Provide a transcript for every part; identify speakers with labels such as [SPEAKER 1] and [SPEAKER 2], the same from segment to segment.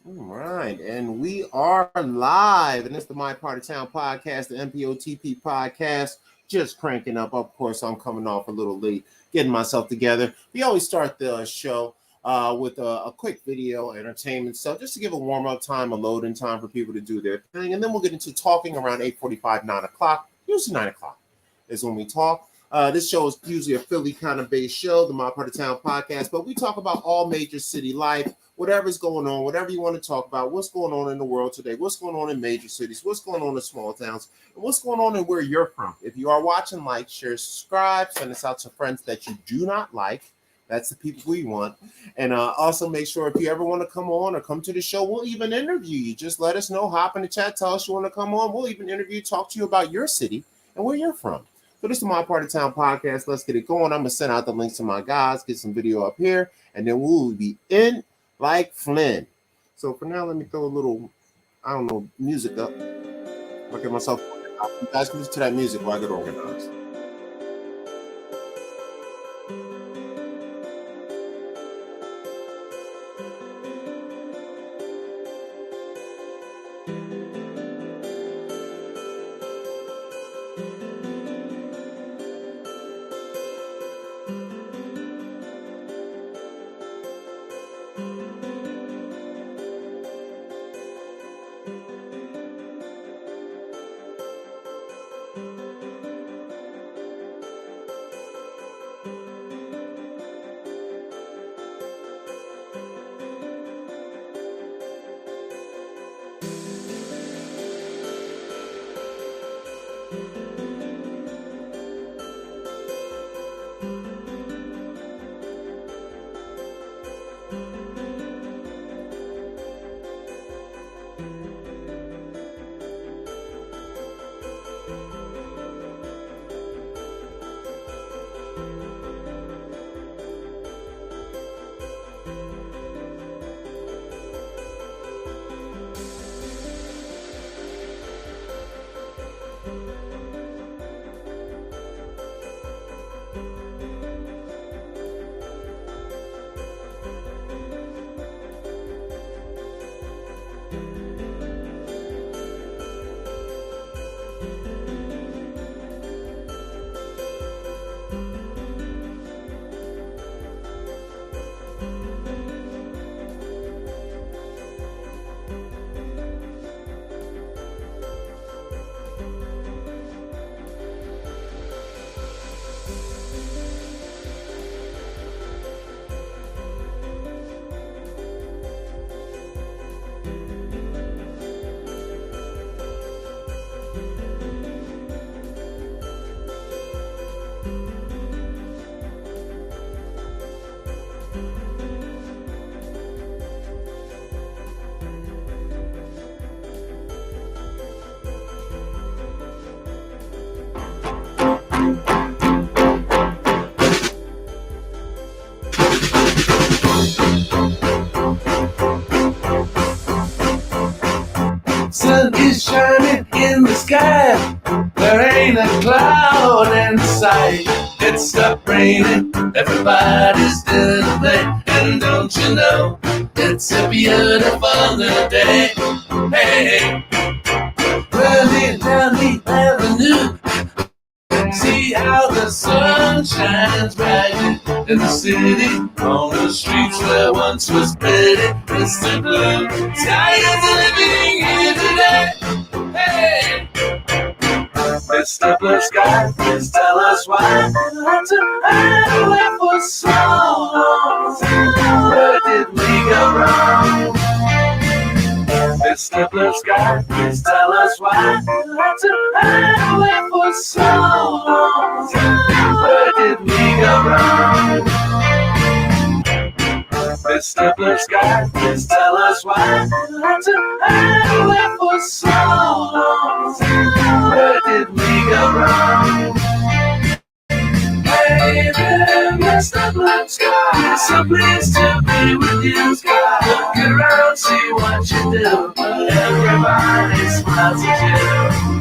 [SPEAKER 1] All right, and we are live, and it's the My Part of Town podcast, the MPOTP podcast, just cranking up. Of course, I'm coming off a little late, getting myself together. We always start the show with a quick video entertainment stuff, just to give a warm-up time, a loading time for people to do their thing, and then we'll get into talking around 8:45, 9 o'clock, usually 9 o'clock is when we talk. This show is usually a Philly kind of based show, the My Part of Town podcast, but we talk about all major city life, whatever's going on, whatever you want to talk about, what's going on in the world today, what's going on in major cities, what's going on in small towns, and what's going on in where you're from. If you are watching, like, share, subscribe, send us out to friends that you do not like. That's the people we want. And also make sure if you ever want to come on or come to the show, we'll even interview you. Just let us know, hop in the chat, tell us you want to come on. We'll even interview, talk to you about your city and where you're from. So this is My Part of Town podcast. Let's get it going. I'm going to send out the links to my guys, get some video up here, and then we'll be in like Flynn. So for now, let me throw a little, music up. I'll get myself. You guys can listen to that music while I get organized.
[SPEAKER 2] Sun is shining in the sky, there ain't a cloud in sight. It stopped raining, everybody's doing a play, and don't you know, it's a beautiful new day. Hey, running down the avenue, see how the sun shines brightly in the city, on the streets where once was pretty. Mr. Blue Sky is living here today. Hey, Mr. Blue Sky, please tell us why you had to hide away for so long. Where did we go wrong? Mr. Blue Sky, please tell us why you had to hide away for so long. Where did we go wrong? Mr. Blue Sky, please tell us why you had to hide away for so long. Where did we go wrong? Baby, Mr. Blue Sky, so pleased to be with you, Sky. Look around, see what you do. Everybody smiles at you.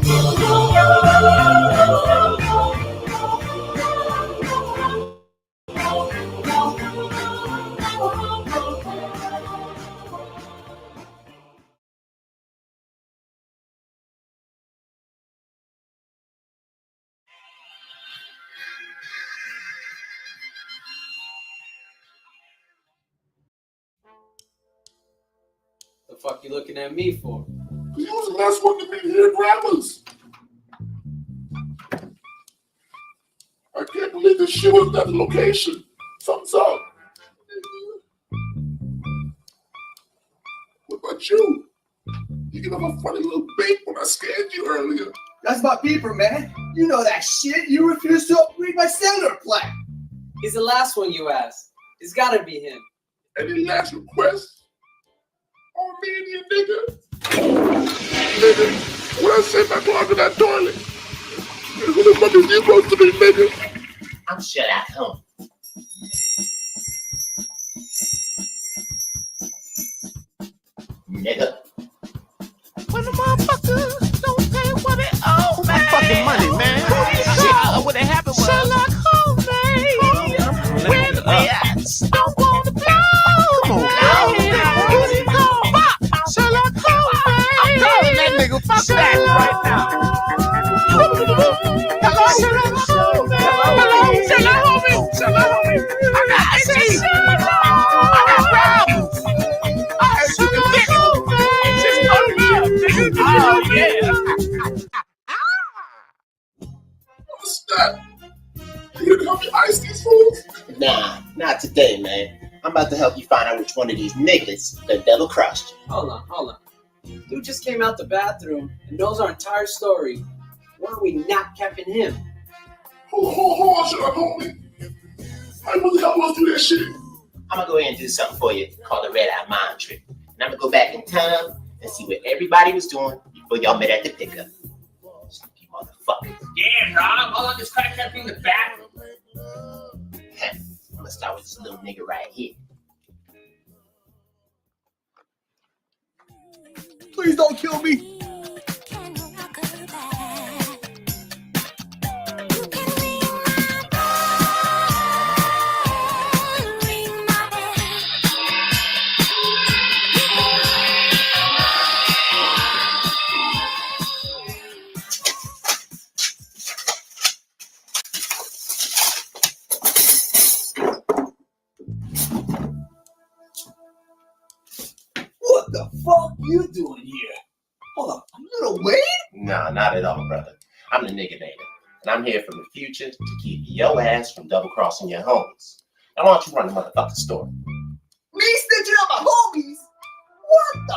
[SPEAKER 3] fuck you looking at me for?
[SPEAKER 4] You was the last one to meet here grabbers. I can't believe this shit was at the location. Something's up. What about you? You gave up a funny little bait when I scanned you earlier.
[SPEAKER 5] That's my beeper, man. You know that shit. You refuse to upgrade my cellular plan.
[SPEAKER 3] He's the last one you asked. It's gotta be him.
[SPEAKER 4] Any last requests? On me and you, nigga. Nigga, what I say about clogging that toilet? Who the fuck is you supposed to be, nigga?
[SPEAKER 6] I'm Sherlock Holmes. Nigga.
[SPEAKER 7] When the motherfuckers don't pay what they owe, man.
[SPEAKER 1] Fucking money, man.
[SPEAKER 7] What happened was Sherlock Holmes, man. When the bats don't want to blow.
[SPEAKER 1] Come on,
[SPEAKER 7] Sherlock Holmes, man.
[SPEAKER 1] I'm calling that nigga. Fuck that right now.
[SPEAKER 7] Hello, Sherlock Holmes, man. Hello, Sherlock Holmes. Sherlock Holmes. I got IT. I got problems. I heard you can fix it. Just open me up, nigga. Oh, yeah.
[SPEAKER 4] What's that? You here to help me ice these fools?
[SPEAKER 6] Nah, not today, man. I'm about to help you find out which one of these niggas that double crossed you.
[SPEAKER 3] Hold on. Dude just came out the bathroom and knows our entire story. Why are we not capping him?
[SPEAKER 4] Hold on, Sherlock, homie. How you want to help us do that shit?
[SPEAKER 6] I'm gonna go ahead and do something for you called the red eye mind trick. And I'm gonna go back in time and see what everybody was doing before y'all met at the pickup. Sneaky motherfuckers.
[SPEAKER 8] Yeah, Rob, all I just crack that in the bathroom.
[SPEAKER 6] I'm gonna start with this little nigga right here.
[SPEAKER 5] Please don't kill me. What the fuck you doing here? Hold up, little Wade?
[SPEAKER 6] No, not at all, brother. I'm the nigga nator, and I'm here from the future to keep your ass from double crossing your homies. Now, why don't you run the motherfucking store?
[SPEAKER 5] Me snitching on my homies? What the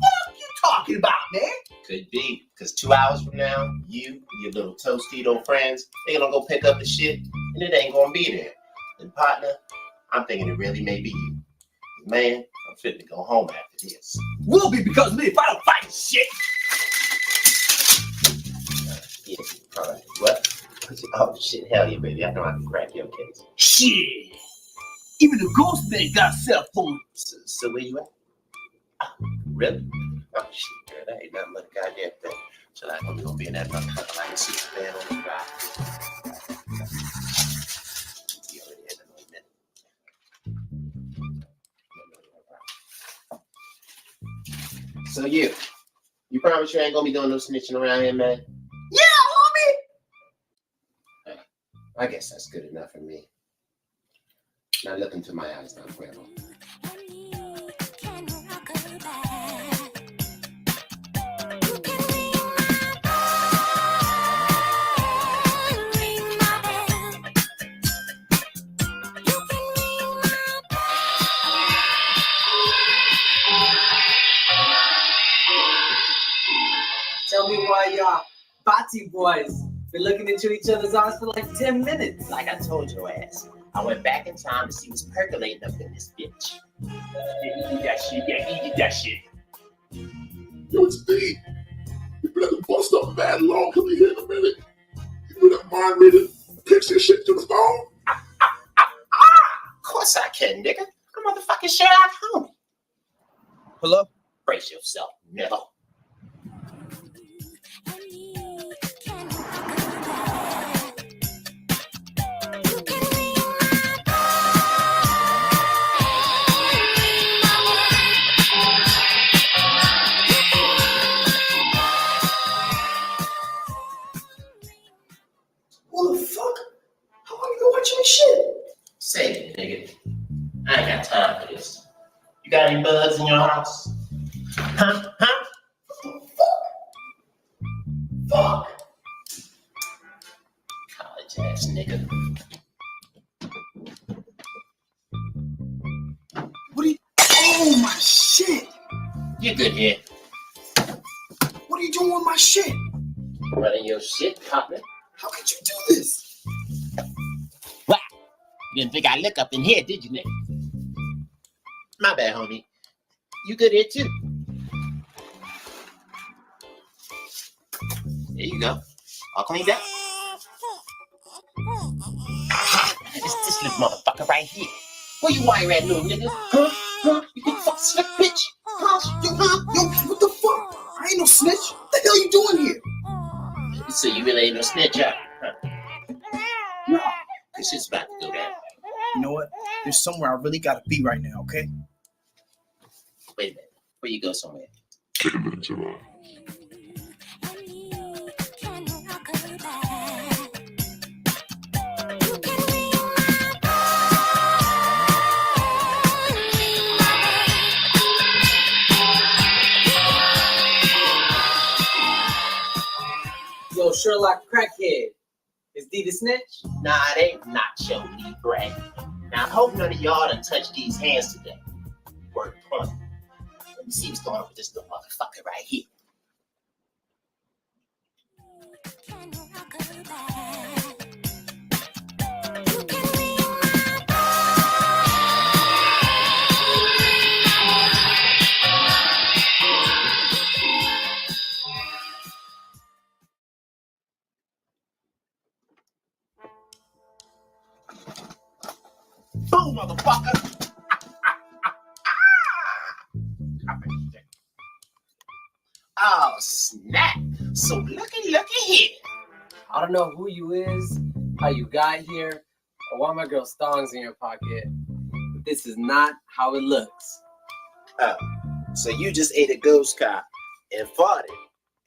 [SPEAKER 5] fuck you talking about, man?
[SPEAKER 6] Could be, because 2 hours from now, you and your little Tostito friends, they're gonna go pick up the shit, and it ain't gonna be there. And partner, I'm thinking it really may be you. Man, I'm fit to go home after this.
[SPEAKER 5] Will be because of me if I don't fight shit.
[SPEAKER 6] Yeah, all right. What? Oh shit, hell yeah, baby. I know I can crack your case.
[SPEAKER 5] Shit. Even the ghost man got a cell phone.
[SPEAKER 6] So where you at? Oh, really? Oh shit, girl, that ain't nothing but a goddamn thing. So like, I'm gonna be in that motherfucker like a Superman on the drive. You already had that little minute. So you promise you ain't gonna be doing no snitching around here, man?
[SPEAKER 5] Yeah, homie.
[SPEAKER 6] I guess that's good enough for me. Now look into my eyes now, Grandma.
[SPEAKER 3] Tell me why y'all Bati boys been looking into each other's eyes for like 10 minutes.
[SPEAKER 6] Like I told your ass, I went back in time to see what's percolating up in this bitch.
[SPEAKER 8] Yeah, eat that shit. Yeah, eat that shit.
[SPEAKER 4] Yo, it's D. You better bust up mad long. Come here in a minute. You better mind me to fix this shit to the phone.
[SPEAKER 6] Of course I can, nigga. I'm motherfucking Sherlock Holmes.
[SPEAKER 5] Hello?
[SPEAKER 6] Brace yourself, nigga.
[SPEAKER 5] What the fuck? How long you been watching this shit?
[SPEAKER 6] Say it, nigga. I ain't got time for this. You got any bugs in your house? Huh? Fuck. College ass nigga.
[SPEAKER 5] What are you? Oh my shit!
[SPEAKER 6] You good here?
[SPEAKER 5] What are you doing with my shit?
[SPEAKER 6] Running your shit, partner.
[SPEAKER 5] How could you do this?
[SPEAKER 6] Wow. You didn't think I'd look up in here, did you, nigga? My bad, homie. You good here, too. There you go. All cleaned up. It's this little motherfucker right here. Where you wire at, little nigga? Huh? You big fuck slick bitch?
[SPEAKER 5] Yo, what the fuck? I ain't no snitch. What the hell you doing here?
[SPEAKER 6] So you really ain't no snitch, huh?
[SPEAKER 5] No.
[SPEAKER 6] This shit's about to go down.
[SPEAKER 5] You know what? There's somewhere I really gotta be right now, okay?
[SPEAKER 6] Wait a minute. Where you go somewhere?
[SPEAKER 4] Take a minute, Jerome.
[SPEAKER 3] Yo, Sherlock Crackhead. Is D the snitch?
[SPEAKER 6] Nah, they ain't not your lead brag. Now, I hope none of y'all done touched these hands today. Word point. Let me see what's going on with this little motherfucker right here. Boom, motherfucker! Oh, snap! So looky here.
[SPEAKER 3] I don't know who you is, how you got here, or why my girl's thongs in your pocket. But this is not how it looks.
[SPEAKER 6] Oh, so you just ate a ghost cop and farted,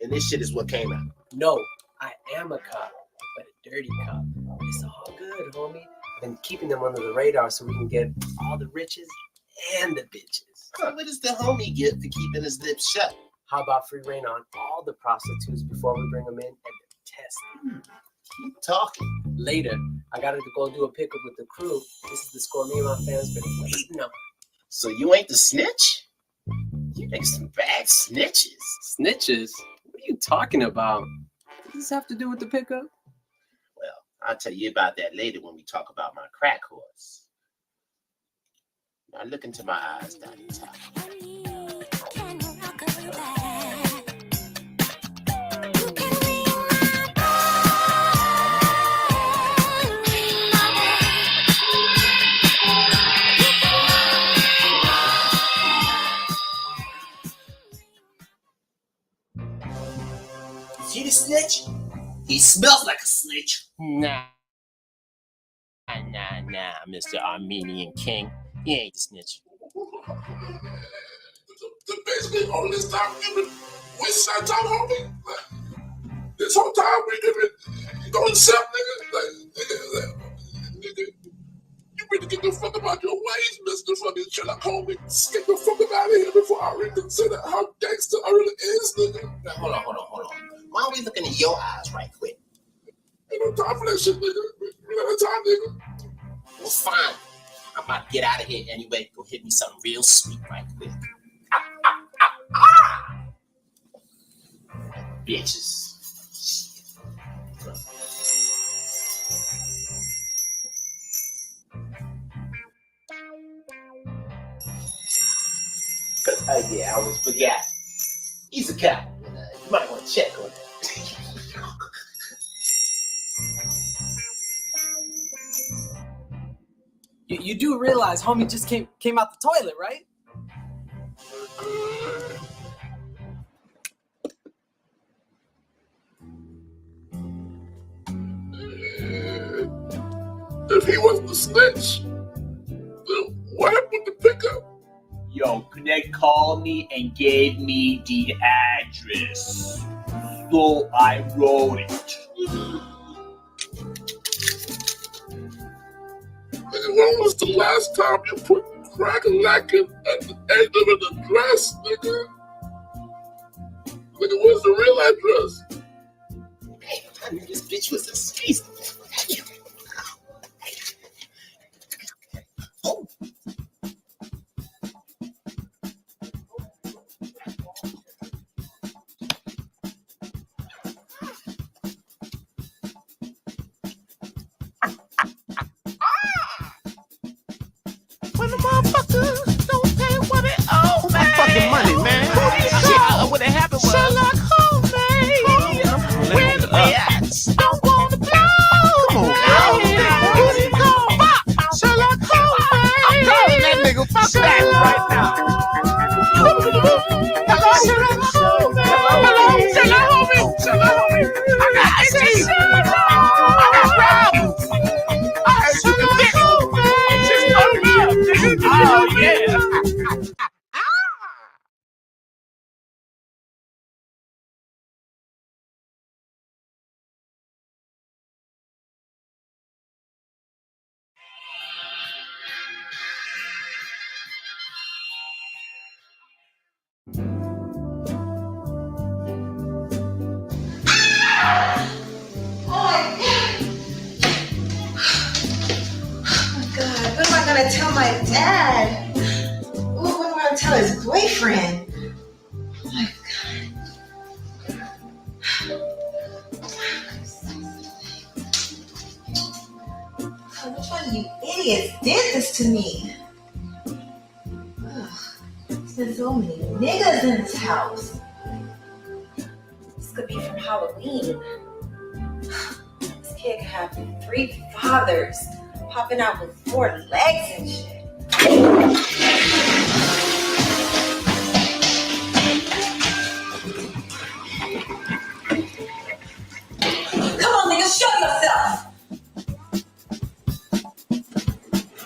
[SPEAKER 6] and this shit is what came out.
[SPEAKER 3] No, I am a cop, but a dirty cop. It's all good, homie. I've been keeping them under the radar so we can get all the riches and the bitches.
[SPEAKER 6] What does the homie get for keeping his lips shut?
[SPEAKER 3] How about free reign on all the prostitutes before we bring them in and test them?
[SPEAKER 6] Keep talking.
[SPEAKER 3] Later, I got to go do a pickup with the crew. This is the score me and my fans been waiting on.
[SPEAKER 6] So you ain't the snitch? You make some bad snitches.
[SPEAKER 3] Snitches? What are you talking about? What does this have to do with the pickup?
[SPEAKER 6] Well, I'll tell you about that later when we talk about my crack horse. Now look into my eyes down the top.
[SPEAKER 5] See the snitch? He smells like a snitch.
[SPEAKER 6] Nah, Mr. Armenian King. He ain't the snitch.
[SPEAKER 4] Basically, all this time we've been wasting our time, homie. This whole time we've been going to nigga. Nigga, you ready to get the fuck about your ways, Mr. Fucking Sherlock Holmes. Get the fuck up out of here before I reconsider how gangster I really is, nigga.
[SPEAKER 6] Now, hold on. Why are we looking in your eyes right quick?
[SPEAKER 4] Ain't no time for that shit, nigga. We got time, nigga.
[SPEAKER 6] Well, fine. I'm about to get out of here anyway. Go hit me something real sweet right quick. Bitches. Oh yeah, I almost forgot. He's a cop. You might want to check on him.
[SPEAKER 3] You do realize homie just came out the toilet, right?
[SPEAKER 4] If he wasn't the snitch, then what happened with the pickup?
[SPEAKER 8] Yo, Connect called me and gave me the address. So I wrote it.
[SPEAKER 4] Nigga, when was the last time you put crack-a-lackin' at the end of an address, nigga? Nigga, what's the real address?
[SPEAKER 6] Hey, I knew this bitch was a space.
[SPEAKER 7] When the motherfuckers don't pay what they owe, man.
[SPEAKER 1] Fucking money, man.
[SPEAKER 7] What happened was Sherlock Holmes, when the bats don't want to blow.
[SPEAKER 1] Come on,
[SPEAKER 7] Who do you call? Sherlock Holmes, I'm calling that nigga. Fuck that right now. Hello, Sherlock Holmes. Hello, Sherlock Holmes. Sherlock Holmes. I got issues. I got problems. I heard you can fix it. Just turn me up, nigga. Oh, yeah.
[SPEAKER 5] God, what am I gonna tell my dad? What am I gonna tell his boyfriend? Oh my God. Which one of you idiots did this to me? Ugh, there's been so many niggas in this house. This could be from Halloween. This kid could have 3 fathers. Popping out with 4 legs and shit. Come on, nigga, show yourself.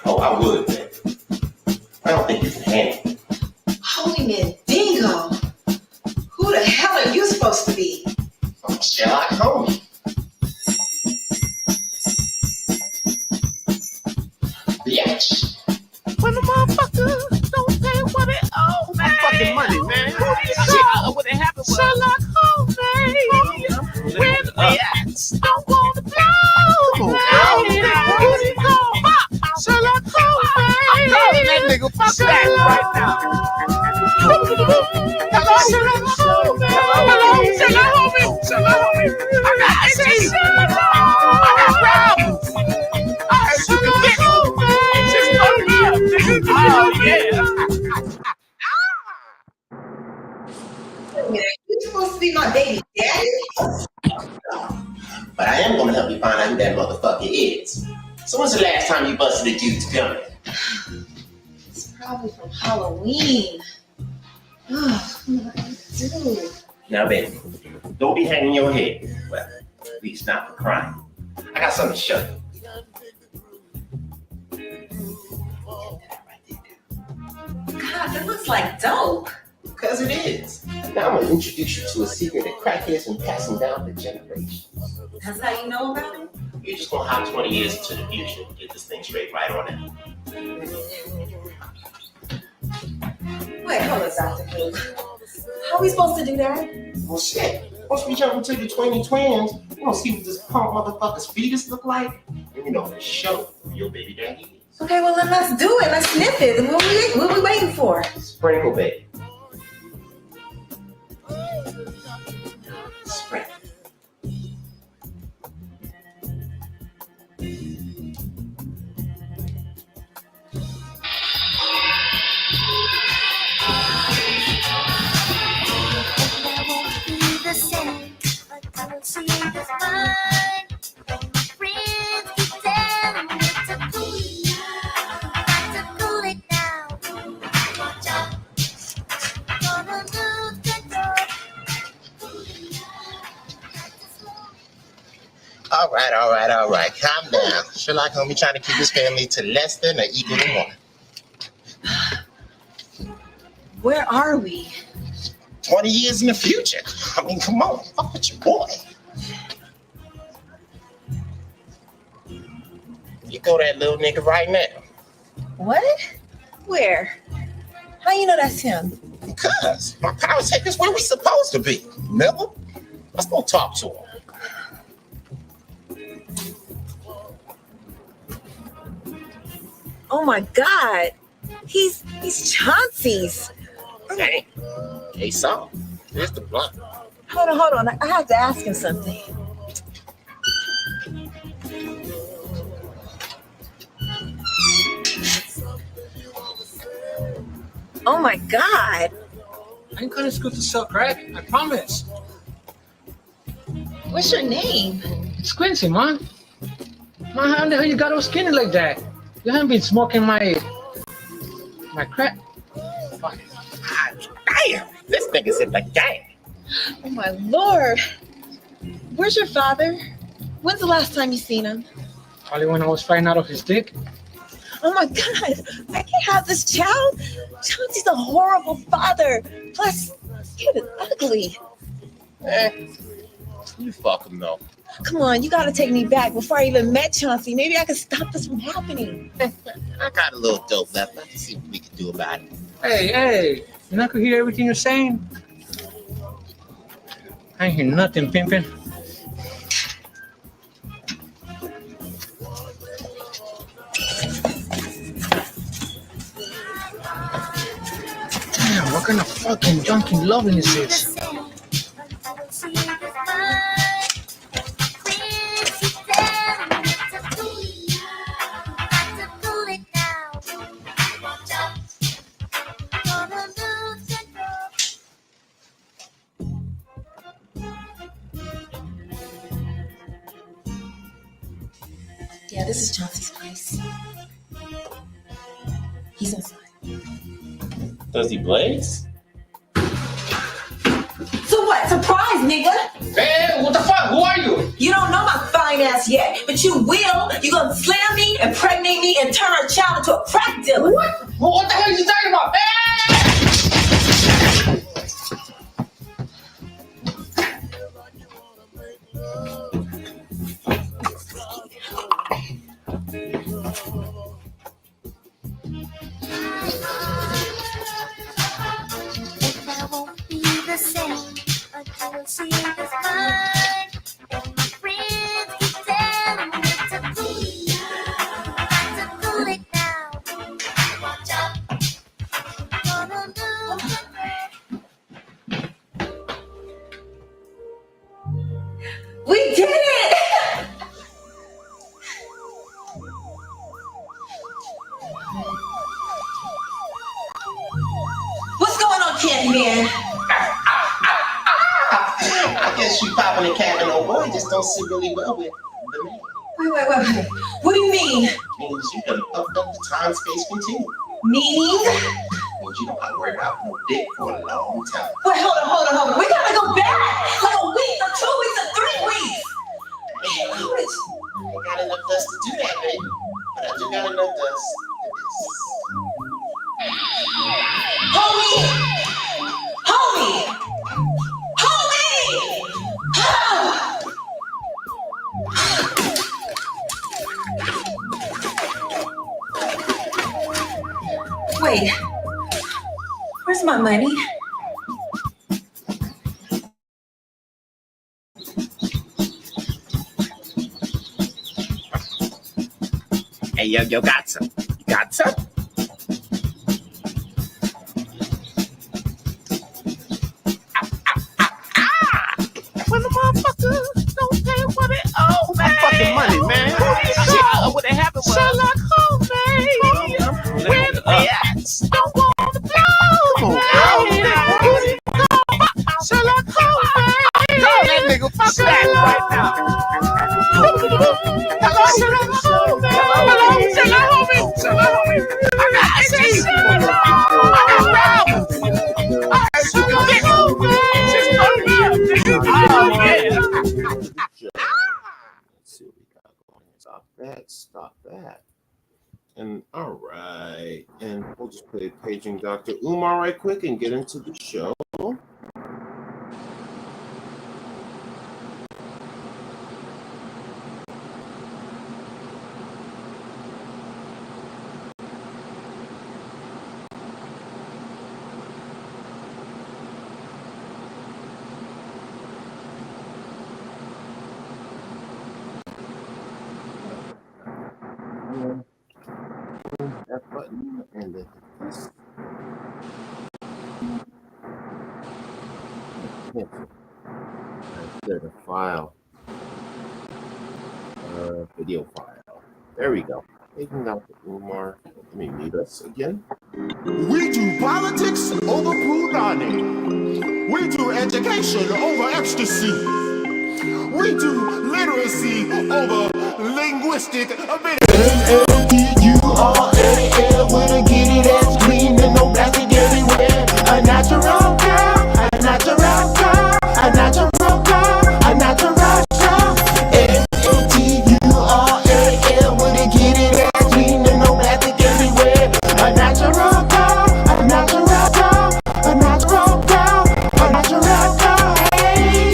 [SPEAKER 6] Oh, I would, man. I don't think you can handle it.
[SPEAKER 5] Holy Mandingo. Who the hell are you supposed to be?
[SPEAKER 6] I'm Sherlock Holmes. Bitch.
[SPEAKER 7] When the motherfuckers don't pay what they owe, man.
[SPEAKER 1] Fucking money, man.
[SPEAKER 7] Who do you call? What happened was Sherlock Holmes, when the bats don't want to blow.
[SPEAKER 1] Come on,
[SPEAKER 7] Who do you call? Sherlock Holmes, I'm calling that nigga. Fuck that right now. Hello, Sherlock Holmes. Hello, Sherlock Holmes. Sherlock Holmes. I got issues. I got problems. I heard you can fix it. Just turn me up, nigga. Oh, yeah.
[SPEAKER 5] Wait a minute, you supposed to be my baby daddy?
[SPEAKER 6] But I am gonna help you find out who that motherfucker is. So when's the last time you busted a dude's gun?
[SPEAKER 5] It's probably from Halloween. Ugh, what am I gonna do?
[SPEAKER 6] Now, baby, don't be hanging your head. Well, at least not for crying. I got something to show you.
[SPEAKER 5] God, that looks like dope.
[SPEAKER 6] Because it is. Now I'm gonna introduce you to a secret that crackheads been passing down for generations.
[SPEAKER 5] That's how you know about it?
[SPEAKER 6] You're just gonna hop 20 years into the future and get this thing straight right on out.
[SPEAKER 5] Wait, hold on, Dr. Luke. How are we supposed to do that?
[SPEAKER 6] Well, shit. Once we jump into the 20 twins, we're gonna see what this punk motherfucker's fetus look like. And you know for sure who your baby daddy is.
[SPEAKER 5] Okay, well then let's do it. Let's sniff it. What are we waiting for?
[SPEAKER 6] Sprinkle, baby. Sprinkle. All right. Calm down. Sherlock Holmes trying to keep his family to less than or equal to 1.
[SPEAKER 5] Where are we?
[SPEAKER 6] 20 years in the future. I mean, come on. Fuck with your boy. You go that little nigga right now.
[SPEAKER 5] What? Where? How you know that's him?
[SPEAKER 6] Because my power taker's where we supposed to be. Remember? Let's go talk to him.
[SPEAKER 5] Oh my God. He's Chauncey's.
[SPEAKER 6] Dang. Hey, son. Here's the blunt.
[SPEAKER 5] Hold on. I have to ask him something. Oh my God.
[SPEAKER 9] I ain't gonna school to sell crack, I promise.
[SPEAKER 5] What's your name?
[SPEAKER 9] It's Quincy, man. Man, how the hell you got all skinny like that? You haven't been smoking my crack. Fuck.
[SPEAKER 6] Ah, damn. This nigga's in the gang.
[SPEAKER 5] Oh my Lord. Where's your father? When's the last time you seen him?
[SPEAKER 9] Probably when I was flying out of his dick.
[SPEAKER 5] Oh my God, I can't have this child. Chauncey's a horrible father. Plus, this kid is ugly.
[SPEAKER 6] You fuck him, though.
[SPEAKER 5] Come on, you gotta take me back before I even met Chauncey. Maybe I can stop this from happening.
[SPEAKER 6] I got a little dope left. Let's see what we can do about it.
[SPEAKER 9] Hey, you not gonna hear everything you're saying? I ain't hear nothing, pimpin'. Damn, what kind of fucking junkie loving is this?
[SPEAKER 5] Yeah, this is Chauncey's place. He's inside.
[SPEAKER 6] Does he blaze?
[SPEAKER 5] So what? Surprise, nigga!
[SPEAKER 9] Hey, what the fuck? Who are you?
[SPEAKER 5] You don't know my fine ass yet, but you will. You're gonna slam me, impregnate me, and turn our child into a crack dealer.
[SPEAKER 9] What? What the hell are you talking about?
[SPEAKER 5] We did it! What's going on, Candyman?
[SPEAKER 6] I guess you popping and capping old boy just don't sit really well with the man.
[SPEAKER 5] Wait. What do you mean?
[SPEAKER 6] Means you done fucked up the time-space continuum.
[SPEAKER 5] Meaning?
[SPEAKER 6] Means you don't gotta worry about no dick for a long time.
[SPEAKER 5] Wait, hold on. We gotta go back! Like a week or 2 weeks or 3 weeks!
[SPEAKER 6] I ain't got enough dust to do that, baby. But I do got enough dust.
[SPEAKER 5] Homie! Wait, where's my money?
[SPEAKER 6] Hey, yo, got some? You got some?
[SPEAKER 7] When the motherfucker don't pay what it owes, man.
[SPEAKER 6] Fucking money, man.
[SPEAKER 7] What happened was Sherlock Holmes, man. When the ass don't want to blow, man. Sherlock Holmes, man. Tell that nigga fuck that right now. Hello, Sherlock Holmes, man. Hello, Sherlock Holmes. Sherlock Holmes. I got issues. I got problems. I heard you can fix it. Just don't be. Oh, yeah.
[SPEAKER 1] Let's see what we got going. Stop that. And all right. And we'll just play Paging Dr. Umar right quick and get into the show. button and then hit this. Cancel. There's the file. Video file. There we go. Taking out the Umar. Let me mute us again. We do politics over punani. We do education over ecstasy. We do literacy over linguistic ability. N-A-T-U-R-A-L, wanna get it as clean and no plastic everywhere. A natural girl, a natural girl, a natural girl, a natural girl. N-A-T-U-R-A-L, wanna get it as clean and no plastic everywhere. A natural girl, a natural girl, a natural girl, a natural girl.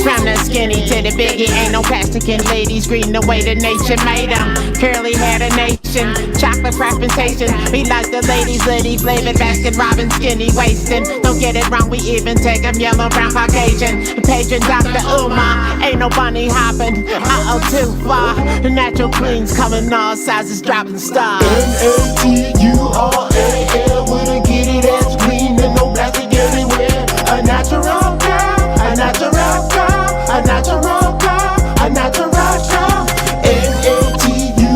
[SPEAKER 7] From the skinny to the biggie, ain't no plastic in ladies. Green the way the nature made them. Curly hair the nation, chocolate fragmentation. We like the ladies, litty flavored basket Robin, skinny waisting. Don't get it wrong, we even take them yellow, brown, Caucasian. Patron Dr. Umar, ain't no bunny hopping. Too far. The natural queens coming all sizes, dropping stars.
[SPEAKER 1] N-A-T-U-R-A-L, wanna get it as clean and no plastic everywhere. A natural girl, a natural girl, a natural girl, a natural girl. N-A-T-U-R-A-L,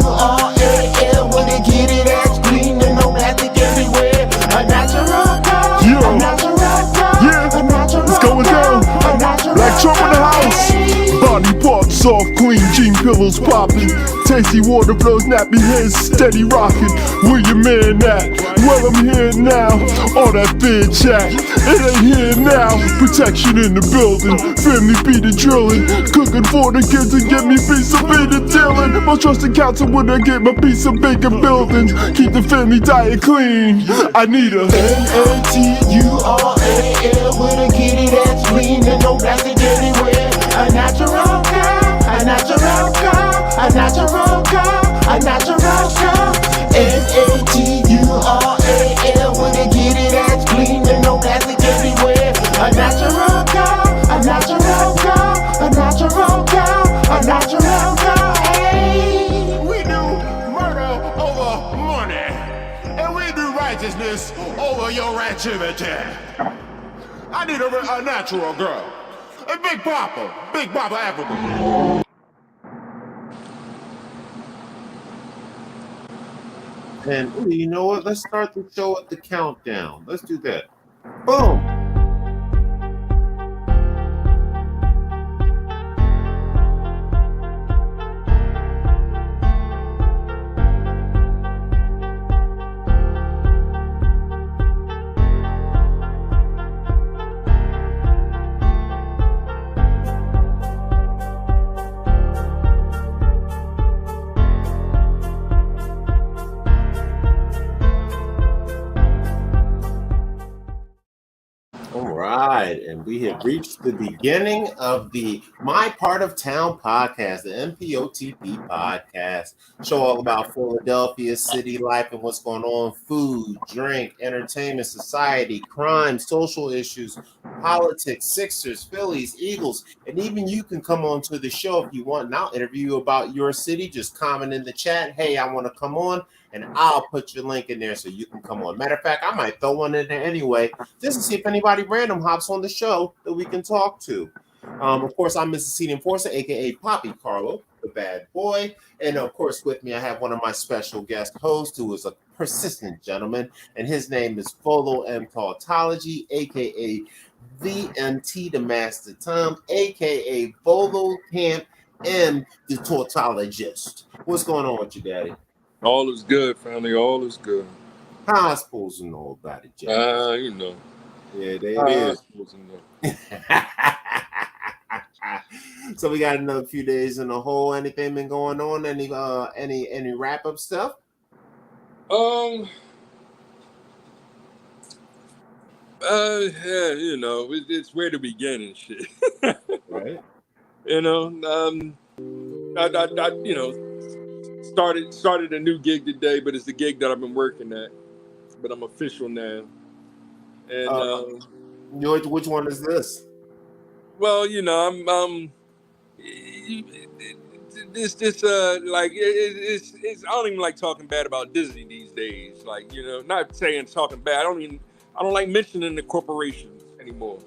[SPEAKER 1] wanna get it as clean and no plastic everywhere. A natural girl, a natural girl, a natural
[SPEAKER 4] It's going down.
[SPEAKER 1] a natural
[SPEAKER 4] Black Trump in the house. Body parts soft, clean, jean pillows popping. Tasty water flows, nappy heads steady rocking. Where your man at? Well, I'm here now. All that fear chat, it ain't here now. Protection in the building, family beat and drilling. Cooking for the kids and get me piece of meat and dealing. My trusted counsel when I get my piece of bacon building. Keep the family diet clean. I need a
[SPEAKER 1] N-A-T-U-R-A-L, wanna get it as clean and no plastic anywhere. A natural girl, a natural girl, a natural girl, a natural girl. N-A-T-U-R-A-L, wanna get it as clean and no plastic everywhere. A natural girl, a natural girl, a natural girl, a natural girl. Hey, we do murder over money, and we do righteousness over your activity. I need a natural girl. A Big Papa Africa. And you know what? Let's start the show at the countdown. Let's do that. Boom. And we have reached the beginning of the My Part of Town podcast, the MPOTP podcast. Show all about Philadelphia city life and what's going on: food, drink, entertainment, society, crime, social issues, politics, Sixers, Phillies, Eagles, and even you can come on to the show if you want, and I'll interview you about your city. Just comment in the chat, hey, I want to come on, and I'll put your link in there so you can come on. Matter of fact, I might throw one in there anyway, just to see if anybody random hops on the show that we can talk to. Of course, I'm Mrs. Seed Enforcer, a.k.a. Poppy Carlo, the bad boy. And, of course, with me, I have one of my special guest hosts who is a persistent gentleman, and his name is Volo M. Tautology, a.k.a. VMT, the Master Tom, a.k.a. Volo Camp M, the Tautologist. What's going on with you, Daddy?
[SPEAKER 10] All is good, family. All is good.
[SPEAKER 1] How I supposed to know about it, Jack?
[SPEAKER 10] You know.
[SPEAKER 1] Yeah, there it is.
[SPEAKER 10] Supposed to know.
[SPEAKER 1] So we got another few days in the hole. Anything been going on? Any wrap up stuff?
[SPEAKER 10] Yeah, you know, it's where to begin and shit.
[SPEAKER 1] Right.
[SPEAKER 10] You know, I you know, started a new gig today, but it's the gig that I've been working at. But I'm official now. And
[SPEAKER 1] which one is this?
[SPEAKER 10] well, you know, I'm it's I don't even like talking bad about Disney these days. Like, you know, not saying talking bad. I don't like mentioning the corporations anymore.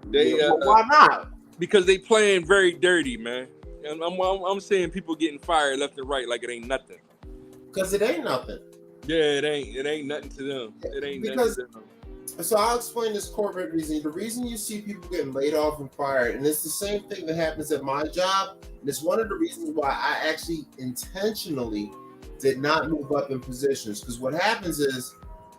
[SPEAKER 10] They
[SPEAKER 1] why not?
[SPEAKER 10] Because they playing very dirty, man. And I'm seeing people getting fired left and right like it ain't nothing.
[SPEAKER 1] Because it ain't nothing.
[SPEAKER 10] Yeah, it ain't nothing to them. It ain't nothing to them.
[SPEAKER 1] So I'll explain this corporate reason. The reason you see people getting laid off and fired, and it's the same thing that happens at my job, and it's one of the reasons why I actually intentionally did not move up in positions. Because what happens is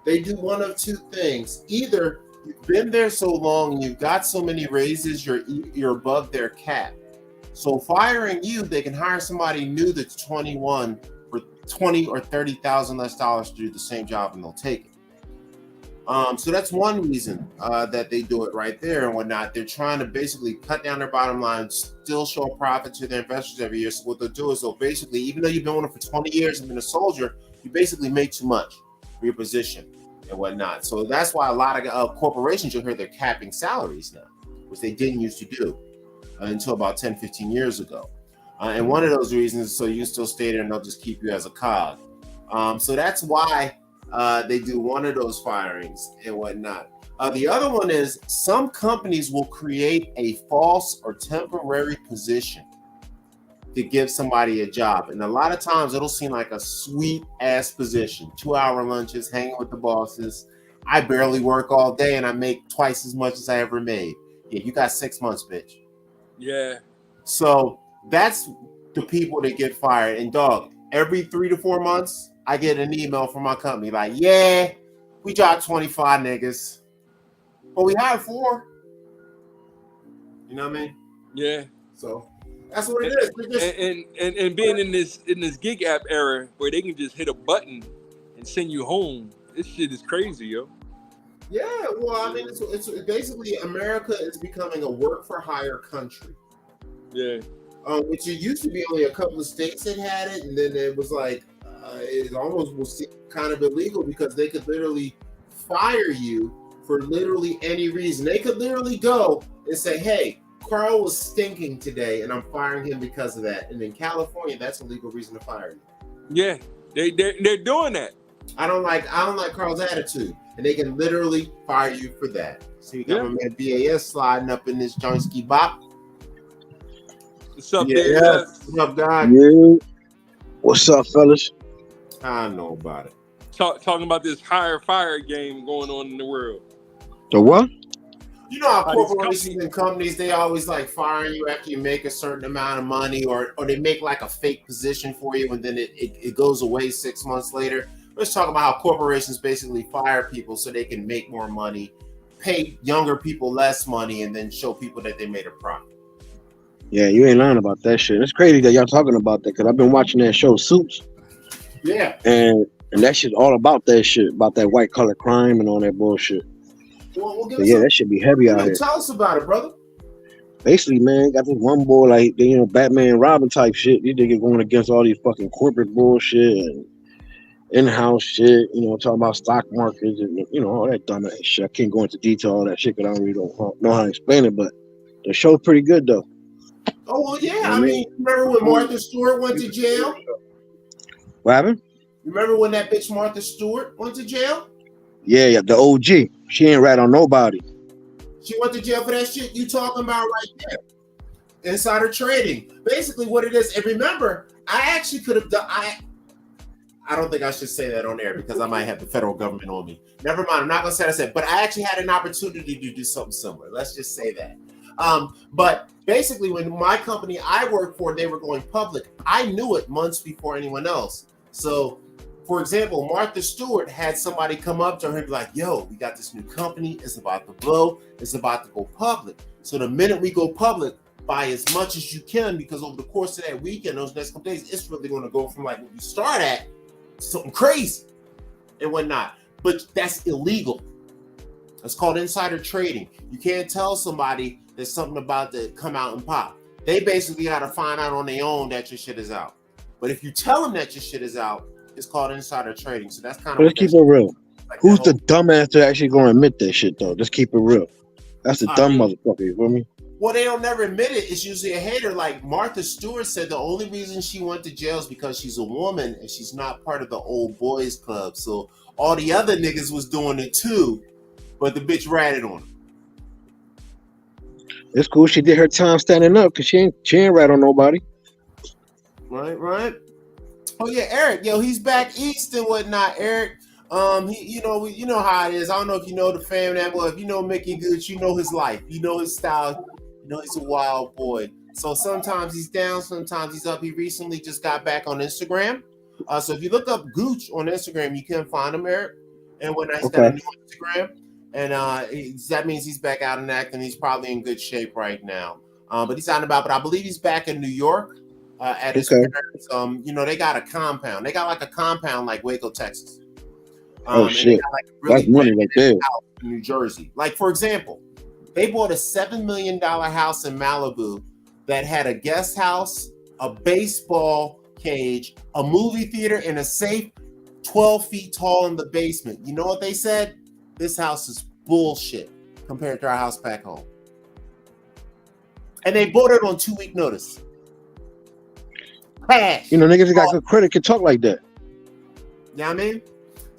[SPEAKER 1] they do one of two things. Either you've been there so long and you've got so many raises, you're above their cap. So firing you, they can hire somebody new that's 21 for $20,000 or $30,000 less dollars to do the same job, and they'll take it. So that's one reason that they do it right there and whatnot. They're trying to basically cut down their bottom line, still show a profit to their investors every year. So what they'll do is they'll basically, even though you've been with them for 20 years and been a soldier, you basically make too much for your position and whatnot. So that's why a lot of corporations, you'll hear they're capping salaries now, which they didn't used to do until about 10, 15 years ago. And one of those reasons is so you can still stay there and they'll just keep you as a cog. So that's why they do one of those firings and whatnot. The other one is some companies will create a false or temporary position to give somebody a job. And a lot of times it'll seem like a sweet ass position, 2-hour lunches, hanging with the bosses. I barely work all day and I make twice as much as I ever made. Yeah, you got 6 months, bitch.
[SPEAKER 10] Yeah.
[SPEAKER 1] So that's the people that get fired. And dog, every 3 to 4 months, I get an email from my company like, yeah, we dropped 25 niggas, but we hired 4. You know what I mean?
[SPEAKER 10] Yeah.
[SPEAKER 1] So that's what it is.
[SPEAKER 10] And being in this gig app era where they can just hit a button and send you home, this shit is crazy, yo.
[SPEAKER 1] Yeah, well, I mean, it's basically America is becoming a work for hire country.
[SPEAKER 10] Yeah.
[SPEAKER 1] Which it used to be only a couple of states that had it, and then it was like it almost was kind of illegal because they could literally fire you for literally any reason. They could literally go and say, "Hey, Carl was stinking today, and I'm firing him because of that." And in California, that's a legal reason to fire you.
[SPEAKER 10] Yeah, they're doing that.
[SPEAKER 1] I don't like Carl's attitude, and they can literally fire you for that. So you got my man BAS sliding up in this Joinski Bop.
[SPEAKER 10] What's up,
[SPEAKER 1] yeah. What's up, guy?
[SPEAKER 11] Yeah. What's up, fellas?
[SPEAKER 1] I know about it.
[SPEAKER 10] Talking about this hire fire game going on in the world.
[SPEAKER 11] The what?
[SPEAKER 1] You know how corporations and companies, they always like firing you after you make a certain amount of money, or they make like a fake position for you and then it goes away 6 months later. Let's talk about how corporations basically fire people so they can make more money, pay younger people less money, and then show people that they made a profit.
[SPEAKER 11] Yeah, you ain't lying about that shit. It's crazy that y'all talking about that because I've been watching that show Suits.
[SPEAKER 1] Yeah.
[SPEAKER 11] And that shit's all about that shit, about that white collar crime and all that bullshit.
[SPEAKER 1] Well,
[SPEAKER 11] so yeah, that should be heavy out here.
[SPEAKER 1] Tell us about it, brother.
[SPEAKER 11] Basically, man, got this one boy like, Batman Robin type shit. These niggas going against all these fucking corporate bullshit and in-house shit, talking about stock markets and, all that dumb ass shit. I can't go into detail all that shit because I don't really don't know how to explain it, but the show's pretty good, though.
[SPEAKER 1] Oh, well, yeah. I mean, remember when Martha Stewart went to jail?
[SPEAKER 11] What happened?
[SPEAKER 1] Remember when that bitch Martha Stewart went to jail?
[SPEAKER 11] Yeah, the OG. She ain't rat on nobody.
[SPEAKER 1] She went to jail for that shit you talking about right there. Insider trading. Basically what it is. And remember, I actually could have done... I don't think I should say that on air because I might have the federal government on me. Never mind. I'm not going to say what I said. But I actually had an opportunity to do something similar. Let's just say that. But basically, when my company I worked for, they were going public, I knew it months before anyone else. So, for example, Martha Stewart had somebody come up to her and be like, yo, we got this new company. It's about to blow. It's about to go public. So the minute we go public, buy as much as you can because over the course of that weekend, those next couple days, it's really going to go from like what you start at to something crazy and whatnot. But that's illegal. That's called insider trading. You can't tell somebody there's something about to come out and pop. They basically got to find out on their own that your shit is out. But if you tell them that your shit is out, it's called insider trading. So that's kind of.
[SPEAKER 11] Let's keep it real. Like who's the dumbass that actually going to admit that shit though? Just keep it real. That's the dumb motherfucker. You feel me?
[SPEAKER 1] Well, they don't never admit it. It's usually a hater. Like Martha Stewart said, the only reason she went to jail is because she's a woman and she's not part of the old boys club. So all the other niggas was doing it too, but the bitch ratted on them.
[SPEAKER 11] It's cool. She did her time standing up because she ain't rat on nobody.
[SPEAKER 1] Right. Oh yeah, Eric. Yo, he's back east and whatnot. Eric. You know how it is. I don't know if you know the fam that well. If you know Mickey Gooch, you know his life. You know his style. You know he's a wild boy. So sometimes he's down, sometimes he's up. He recently just got back on Instagram. So if you look up Gooch on Instagram, you can find him, Eric. And when he's got a new Instagram, and that means he's back out and acting. He's probably in good shape right now. But he's out and about. But I believe he's back in New York at his parents. They got a compound. They got like a compound like Waco, Texas.
[SPEAKER 11] Shit!
[SPEAKER 1] Got, like, really
[SPEAKER 11] that's money right there.
[SPEAKER 1] In New Jersey, like for example, they bought a $7 million house in Malibu that had a guest house, a baseball cage, a movie theater, and a safe 12 feet tall in the basement. You know what they said? This house is bullshit compared to our house back home. And they bought it on 2-week notice. Cash.
[SPEAKER 11] Niggas that got good credit can talk like that.
[SPEAKER 1] You know what I mean?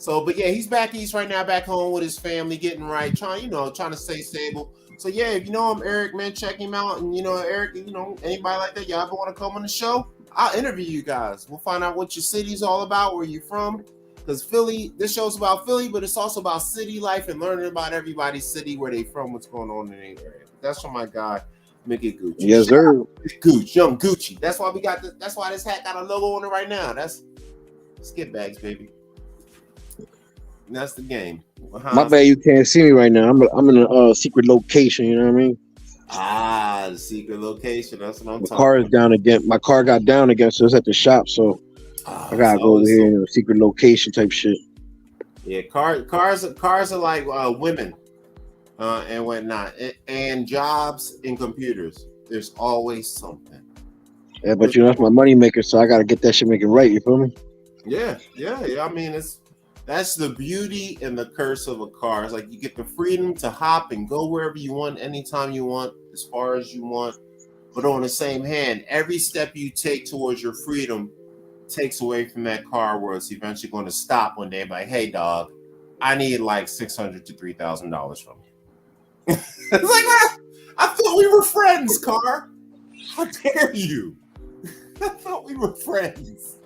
[SPEAKER 1] So, but yeah, he's back east right now, back home with his family, getting right, trying to stay stable. So yeah, if you know him, Eric, man, check him out. And Eric, anybody like that, y'all ever want to come on the show? I'll interview you guys. We'll find out what your city's all about, where you're from. Because Philly, this show's about Philly, but it's also about city life and learning about everybody's city, where they from, what's going on in their area. That's from my guy, Mickey Gucci.
[SPEAKER 11] Yes, sir.
[SPEAKER 1] Gooch, young Gucci. That's why that's why this hat got a logo on it right now. That's skip bags, baby. That's the game.
[SPEAKER 11] My bad, you can't see me right now. I'm in a secret location. You know what I mean?
[SPEAKER 1] The secret location. That's what I'm talking.
[SPEAKER 11] My car is down again. My car got down again, so it's at the shop. So I gotta go over here in a secret location type shit.
[SPEAKER 1] Yeah, cars are like women and whatnot, and jobs and computers. There's always something.
[SPEAKER 11] Yeah, but that's my money maker, so I gotta get that shit making right. You feel me?
[SPEAKER 1] Yeah. I mean, that's the beauty and the curse of a car. It's like you get the freedom to hop and go wherever you want, anytime you want, as far as you want. But on the same hand, every step you take towards your freedom takes away from that car where it's eventually going to stop one day. Like, hey, dog, I need like $600 to $3,000 from you. It's like, I thought we were friends, car. How dare you? I thought we were friends.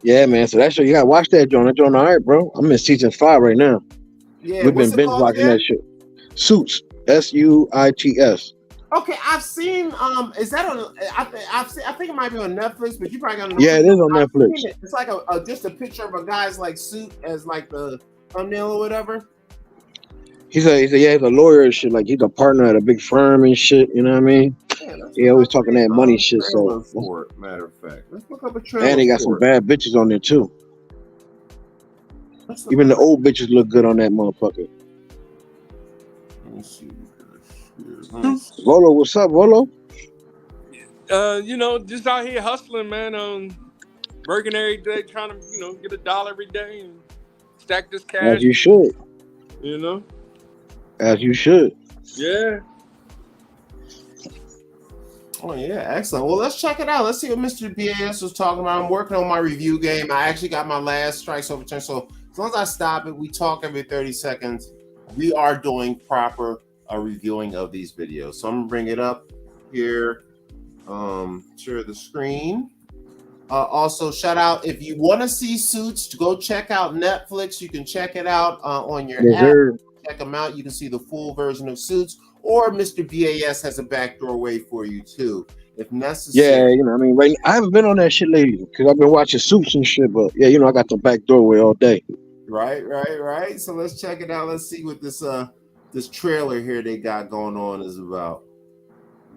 [SPEAKER 11] Yeah, man. So that show, you gotta watch that joint. That joint, all right, bro. I'm in season 5 right now.
[SPEAKER 1] Yeah,
[SPEAKER 11] we've been binge watching that shit. Suits, Suits.
[SPEAKER 1] Okay, I've seen. Is that on? I think it might be on Netflix, but you probably got.
[SPEAKER 11] Yeah, it is on Netflix.
[SPEAKER 1] It's like just a picture of a guy's like suit as like the thumbnail or whatever.
[SPEAKER 11] He's a lawyer and shit. Like he's a partner at a big firm and shit. You know what I mean? Yeah, always talking that money shit. So,
[SPEAKER 1] matter of fact, let's look up a trailer.
[SPEAKER 11] And they got some bad bitches on there too. Even the old bitches look good on that motherfucker.
[SPEAKER 1] Let me see.
[SPEAKER 11] Volo, what's up, Volo?
[SPEAKER 10] Just out here hustling, man. Working every day, trying to, get $1 every day and stack this cash.
[SPEAKER 11] As you should. As you should.
[SPEAKER 10] Yeah.
[SPEAKER 1] Oh yeah, excellent. Well, let's check it out. Let's see what Mr. BAS was talking about. I'm working on my review game. I actually got my last strikes overturned. So as long as I stop it, we talk every 30 seconds. We are doing proper reviewing of these videos. So I'm gonna bring it up here. Share the screen. Also, shout out if you want to see Suits, to go check out Netflix. You can check it out on your app. Check them out. You can see the full version of Suits. Or Mr. BAS has a backdoor way for you too, if necessary.
[SPEAKER 11] Yeah, right. I haven't been on that shit lately because I've been watching Suits and shit. But yeah, I got the backdoor way all day.
[SPEAKER 1] Right. So let's check it out. Let's see what this trailer here they got going on is about.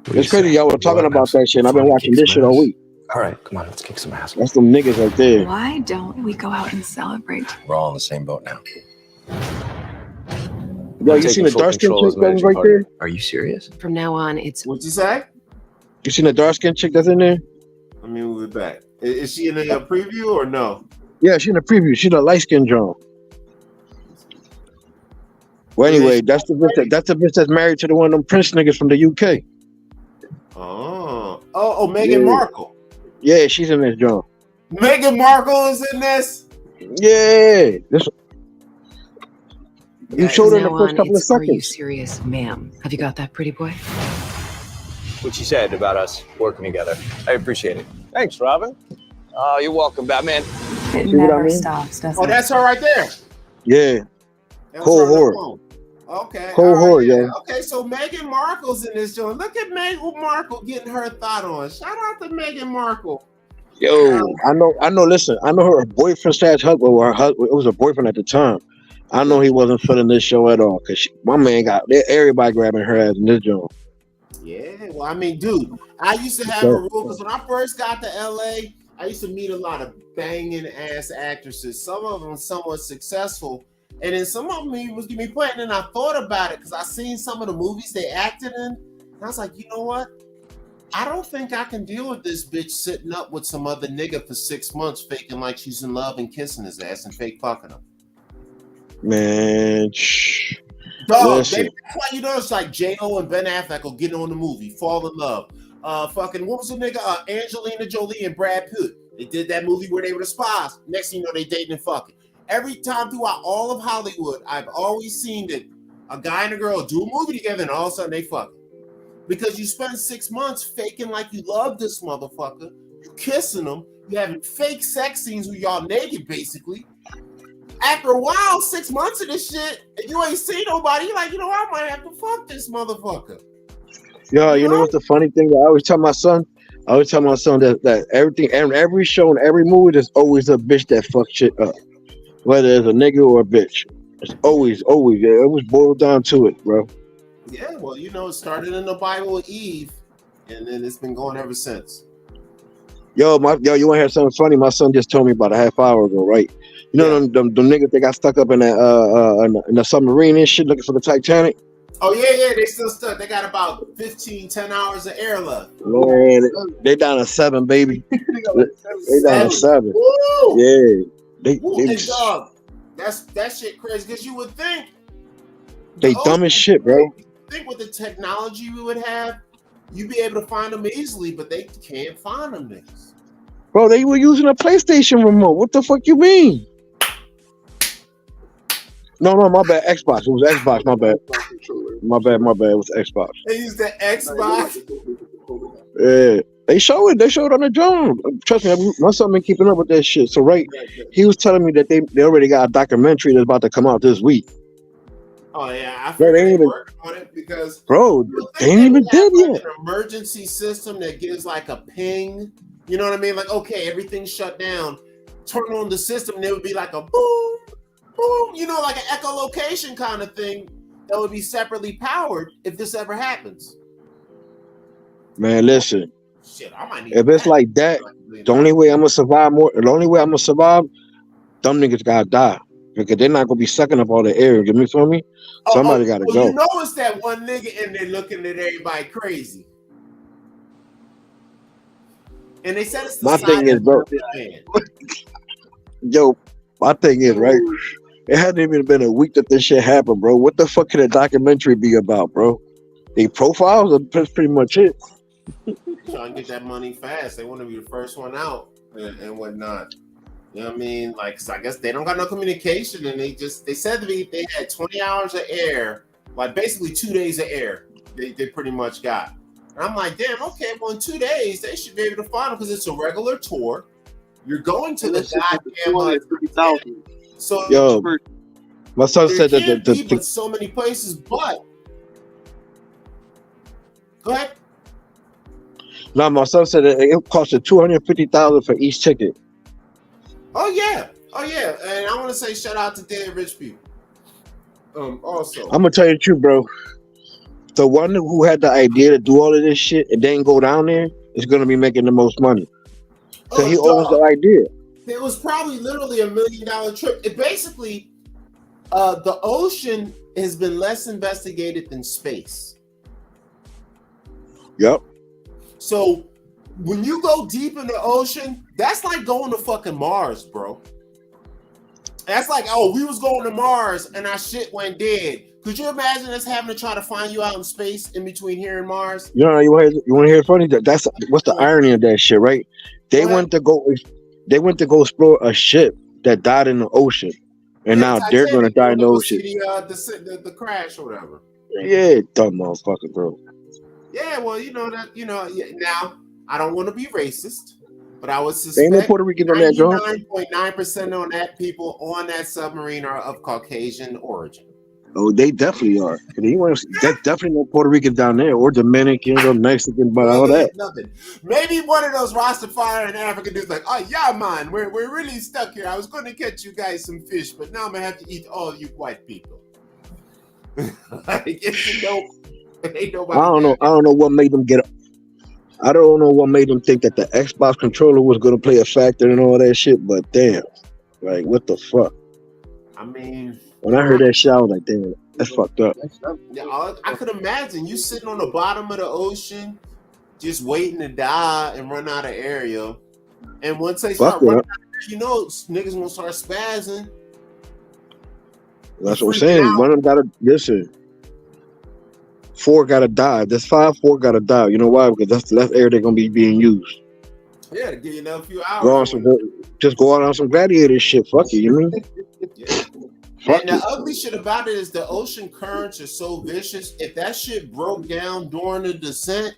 [SPEAKER 11] It's crazy y'all were talking about that shit. And I've been watching this shit all week.
[SPEAKER 12] All right, come on, let's kick some ass.
[SPEAKER 11] That's some niggas right there.
[SPEAKER 13] Why don't we go out and celebrate?
[SPEAKER 12] We're all in the same boat now.
[SPEAKER 11] Yo, you seen the dark skin chick that was right there?
[SPEAKER 12] Are you serious?
[SPEAKER 13] From now on, it's...
[SPEAKER 1] What'd you say?
[SPEAKER 11] You seen the dark skin chick that's in there?
[SPEAKER 1] Let me move it back. Is she in the preview or no?
[SPEAKER 11] Yeah, she in the preview. She the light skin John. Well, anyway, that's the bitch that's married to the one of them Prince niggas from the UK.
[SPEAKER 1] Oh, Meghan Markle.
[SPEAKER 11] Yeah, she's in this joint.
[SPEAKER 1] Meghan Markle is in this.
[SPEAKER 11] Yeah, you showed her in the first couple of
[SPEAKER 13] Are you
[SPEAKER 11] seconds.
[SPEAKER 13] serious, ma'am? Have you got that, pretty boy?
[SPEAKER 12] What she said about us working together. I appreciate it. Thanks, Robin. Oh, you're welcome, Batman.
[SPEAKER 13] It
[SPEAKER 11] See what I
[SPEAKER 13] never
[SPEAKER 11] mean?
[SPEAKER 13] stops, does it?
[SPEAKER 1] Oh, that's her right there.
[SPEAKER 11] Yeah,
[SPEAKER 1] That was
[SPEAKER 11] cold
[SPEAKER 1] her on the
[SPEAKER 11] whore.
[SPEAKER 1] phone. Okay.
[SPEAKER 11] Cold
[SPEAKER 1] all right,
[SPEAKER 11] whore,
[SPEAKER 1] yeah.
[SPEAKER 11] yo.
[SPEAKER 1] Okay, so Meghan Markle's in this joint. Look at Meghan Markle getting her thought on. Shout out to Meghan Markle.
[SPEAKER 11] Yo, I know. Listen, I know her boyfriend slash husband. Well, her husband, it was her boyfriend at the time. I know he wasn't feeling this show at all because my man got everybody grabbing her ass in this joint.
[SPEAKER 1] Yeah, well, I mean, dude, I used to have a rule because when I first got to LA, I used to meet a lot of banging ass actresses. Some of them somewhat successful, and then some of them was giving me playing. And I thought about it because I seen some of the movies they acted in, and I was like, you know what? I don't think I can deal with this bitch sitting up with some other nigga for 6 months, faking like she's in love and kissing his ass and fake fucking him.
[SPEAKER 11] Man,
[SPEAKER 1] Dog,
[SPEAKER 11] listen.
[SPEAKER 1] that's why you know it's like J.O. and Ben Affleck will get on the movie, fall in love. Fucking what was the nigga? Angelina Jolie and Brad Pitt. They did that movie where they were the spies. Next thing you know, they dating and fucking. Every time throughout all of Hollywood, I've always seen that a guy and a girl do a movie together and all of a sudden they fucking. Because you spend 6 months faking like you love this motherfucker, you kissing him, you having fake sex scenes with y'all naked basically. After a while, 6 months of this shit, and you ain't seen nobody, you're like, you know, I might have to fuck this motherfucker.
[SPEAKER 11] Yo, you know what's the funny thing? I always tell my son that everything and every show and every movie, there's always a bitch that fucks shit up. Whether it's a nigga or a bitch. It's always, it always boiled down to it, bro.
[SPEAKER 1] Yeah, well, you know, it started in the Bible with Eve, and then it's been going ever since.
[SPEAKER 11] You want to hear something funny? My son just told me about a half hour ago, right? You know them niggas that got stuck up in that in the submarine and shit looking for the Titanic?
[SPEAKER 1] Oh, yeah, they still stuck. They got about 10 hours of air left.
[SPEAKER 11] Man, they down to 7, baby. They down to 7.
[SPEAKER 1] Woo!
[SPEAKER 11] Yeah. They
[SPEAKER 1] dog, that shit crazy, because you would think
[SPEAKER 11] they dumb as shit, bro.
[SPEAKER 1] Think with the technology we would have, you'd be able to find them easily, but they can't find them niggas.
[SPEAKER 11] Bro, they were using a PlayStation remote. What the fuck you mean? No, my bad. Xbox. It was Xbox. My bad. It was Xbox.
[SPEAKER 1] They used the Xbox.
[SPEAKER 11] Yeah. They showed it on the drone. Trust me, my son been keeping up with that shit. So he was telling me that they already got a documentary that's about to come out this week.
[SPEAKER 1] Oh yeah, I
[SPEAKER 11] Bro,
[SPEAKER 1] figured they working on it because
[SPEAKER 11] they ain't even dead yet.
[SPEAKER 1] An emergency system that gives like a ping. You know what I mean? Like, okay, everything's shut down. Turn on the system, and it would be like a boom, boom. You know, like an echolocation kind of thing that would be separately powered if this ever happens.
[SPEAKER 11] Man, listen.
[SPEAKER 1] Shit, I might need
[SPEAKER 11] if it's like that, the only way I'm gonna survive, them niggas gotta die. Because they're not gonna be sucking up all the air. You feel me? Somebody gotta go.
[SPEAKER 1] You know it's that one nigga and they're looking at everybody crazy. And they said it's the
[SPEAKER 11] my thing is, bro. Yo, my thing is, right? It hadn't even been a week that this shit happened, bro. What the fuck could a documentary be about, bro? They profiles? That's pretty much it.
[SPEAKER 1] Trying to get that money fast. They want to be the first one out and whatnot. You know what I mean? Like, so I guess they don't got no communication, and they said to me they had 20 hours of air, like basically 2 days of air. They pretty much got. And I'm like, damn, okay, well in 2 days they should be able to find them because it's a regular tour. You're going to the goddamn so
[SPEAKER 11] yo, my son said that
[SPEAKER 1] the so many places, but go ahead.
[SPEAKER 11] No, my son said that it costed $250,000 for each ticket.
[SPEAKER 1] Oh yeah, and I want to say shout out to dead rich people. Also,
[SPEAKER 11] I'm gonna tell you the truth, bro. The one who had the idea to do all of this shit and then go down there is gonna be making the most money. So he owns the idea.
[SPEAKER 1] It was probably literally $1 million trip. It basically, the ocean has been less investigated than space.
[SPEAKER 11] Yep.
[SPEAKER 1] So when you go deep in the ocean, that's like going to fucking Mars, bro. That's like, oh, we was going to Mars and our shit went dead Could you imagine us having to try to find you out in space in between here and Mars?
[SPEAKER 11] You know, you want to hear funny? That's what's the irony of that shit, right? They went to go explore a ship that died in the ocean, and now they're gonna die in the ocean.
[SPEAKER 1] The crash or whatever.
[SPEAKER 11] Yeah, dumb motherfucker, bro.
[SPEAKER 1] Yeah, well, now I don't want to be racist, but I would suspect
[SPEAKER 11] ain't no Puerto Rican on that joint.
[SPEAKER 1] 99.9% on that people on that submarine are of Caucasian origin.
[SPEAKER 11] Oh, they definitely are. That's definitely no Puerto Rican down there, or Dominicans, or Mexican, but all that.
[SPEAKER 1] Nothing. Maybe one of those Rastafari and African dudes like, oh yeah, man, we're really stuck here. I was going to catch you guys some fish, but now I'm gonna have to eat all you white people. I
[SPEAKER 11] don't know what made them get. I don't know what made them think that the Xbox controller was going to play a factor and all that shit. But damn, like what the fuck?
[SPEAKER 1] I mean,
[SPEAKER 11] when I heard that shit, I was like, damn, that's fucked up.
[SPEAKER 1] Yeah, I could imagine you sitting on the bottom of the ocean, just waiting to die and run out of area. And once they start running out of area, niggas gonna start spazzing.
[SPEAKER 11] That's what I'm saying. One of them gotta listen. 4 gotta die. That's 5. 4 gotta die. You know why? Because that's the last air they're gonna be being used.
[SPEAKER 1] Yeah, to give you another few hours.
[SPEAKER 11] Just go out on some gladiator shit. Fuck it, you mean?
[SPEAKER 1] Yeah. And the ugly shit about it is the ocean currents are so vicious. If that shit broke down during the descent,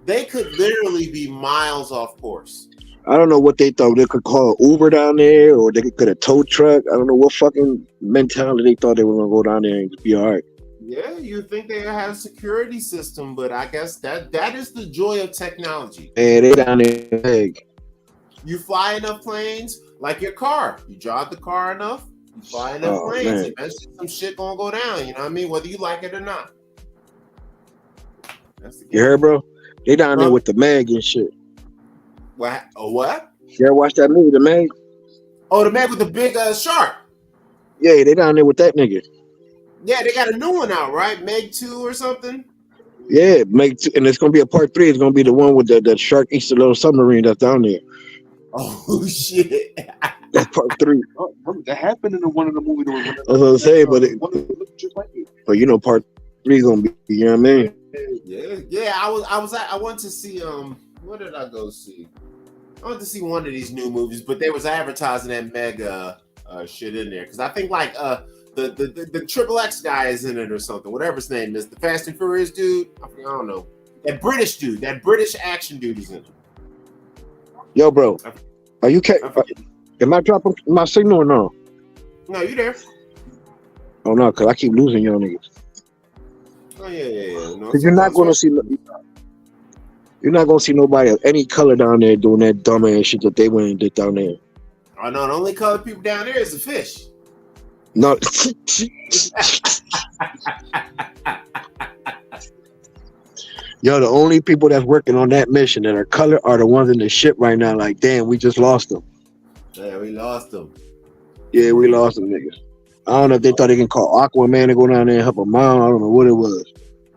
[SPEAKER 1] they could literally be miles off course.
[SPEAKER 11] I don't know what they thought. They could call Uber down there, or they could get a tow truck. I don't know what fucking mentality they thought they were gonna go down there and just be all right.
[SPEAKER 1] Yeah, you think they have a security system, but I guess that is the joy of technology.
[SPEAKER 11] Hey, they down there big.
[SPEAKER 1] You fly enough planes, like your car. You drive the car enough, you fly enough planes.
[SPEAKER 11] Man.
[SPEAKER 1] Eventually some shit gonna go down, you know what I mean? Whether you like it or not.
[SPEAKER 11] You heard, bro? They down there with the Meg and shit.
[SPEAKER 1] What? Oh, what?
[SPEAKER 11] You ever watch that movie, The Meg?
[SPEAKER 1] Oh, the Meg with the big shark.
[SPEAKER 11] Yeah, they down there with that nigga.
[SPEAKER 1] Yeah, they got a new one out, right? Meg 2 or something?
[SPEAKER 11] Yeah, Meg 2, and it's gonna be a part 3. It's gonna be the one with the shark eats the little submarine that's down there.
[SPEAKER 1] Oh shit!
[SPEAKER 11] That's part 3.
[SPEAKER 4] Oh, that happened in one of the movies.
[SPEAKER 11] That's what I'm saying, but you know, part 3 is gonna be. You know what I mean?
[SPEAKER 1] Yeah. I went to see what did I go see? I went to see one of these new movies, but they was advertising that Meg shit in there because I think like the Triple X guy is in it or something, whatever his name is, the Fast and Furious dude. I don't know. That British dude, that British action dude is in it.
[SPEAKER 11] Yo, bro, are you? Am I dropping my signal or no?
[SPEAKER 1] No, you there?
[SPEAKER 11] Oh no, cause I keep losing y'all niggas.
[SPEAKER 1] Oh yeah. No,
[SPEAKER 11] Cause you're not gonna see nobody of any color down there doing that dumb ass shit that they went and did down there.
[SPEAKER 1] Oh no, the only colored people down there is the fish.
[SPEAKER 11] No. Yo, the only people that's working on that mission that are colored are the ones in the ship right now. Like, damn, we just lost them.
[SPEAKER 1] Yeah, we lost them.
[SPEAKER 11] Yeah, we lost them niggas. I don't know if they thought they can call Aquaman to go down there and help a mom. I don't know what it was.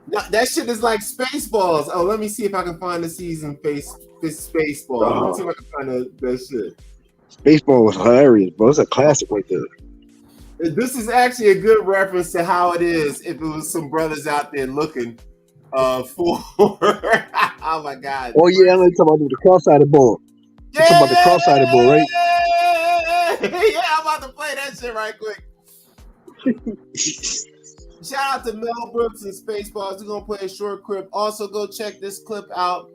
[SPEAKER 1] No, that shit is like Spaceballs. Oh, let me see if I can find the season Spaceballs. Let me see if I can find that shit.
[SPEAKER 11] Spaceball was hilarious, bro. It's a classic right there.
[SPEAKER 1] This is actually a good reference to how it is if it was some brothers out there looking for oh my god.
[SPEAKER 11] Oh yeah, I'm talking about the cross-sided ball.
[SPEAKER 1] Yeah,
[SPEAKER 11] talking about the cross-sided ball, right?
[SPEAKER 1] Yeah, I'm about to play that shit right quick. Shout out to Mel Brooks and Spaceballs. We're gonna play a short clip. Also, go check this clip out.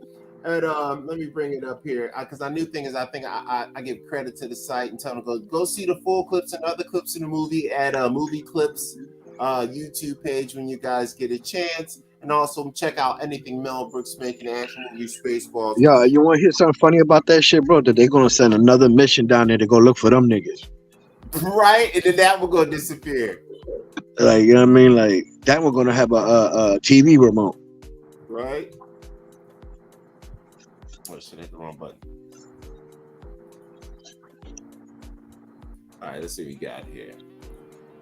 [SPEAKER 1] And let me bring it up here because our new thing is I think I give credit to the site and tell them go see the full clips and other clips in the movie at Movie Clips YouTube page when you guys get a chance. And also check out anything Mel Brooks making action movie Spaceballs.
[SPEAKER 11] Yeah, you want to hear something funny about that shit, bro? That they're gonna send another mission down there to go look for them niggas.
[SPEAKER 1] Right, and then that will go disappear.
[SPEAKER 11] Like, you know what I mean? Like that we're gonna have a TV remote.
[SPEAKER 1] Right. Oh shit, I hit the wrong button. All right, let's see what we got here.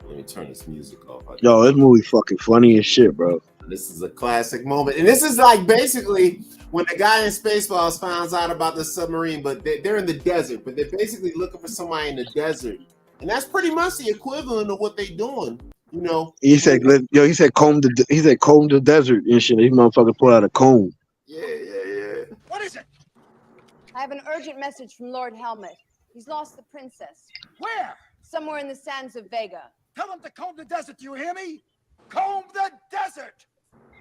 [SPEAKER 1] Let me turn this music off.
[SPEAKER 11] Yo, this movie fucking funny as shit, bro.
[SPEAKER 1] This is a classic moment. And this is like basically when the guy in Spaceballs finds out about the submarine, but they're in the desert, but they're basically looking for somebody in the desert. And that's pretty much the equivalent of what they're doing you know.
[SPEAKER 11] He said, he said comb the desert and shit. These motherfuckers pull out a comb.
[SPEAKER 1] Yeah.
[SPEAKER 7] What is it?
[SPEAKER 14] I have an urgent message from Lord Helmet. He's lost the princess.
[SPEAKER 7] Where?
[SPEAKER 14] Somewhere in the sands of Vega.
[SPEAKER 7] Tell him to comb the desert. Do you hear me? Comb the desert.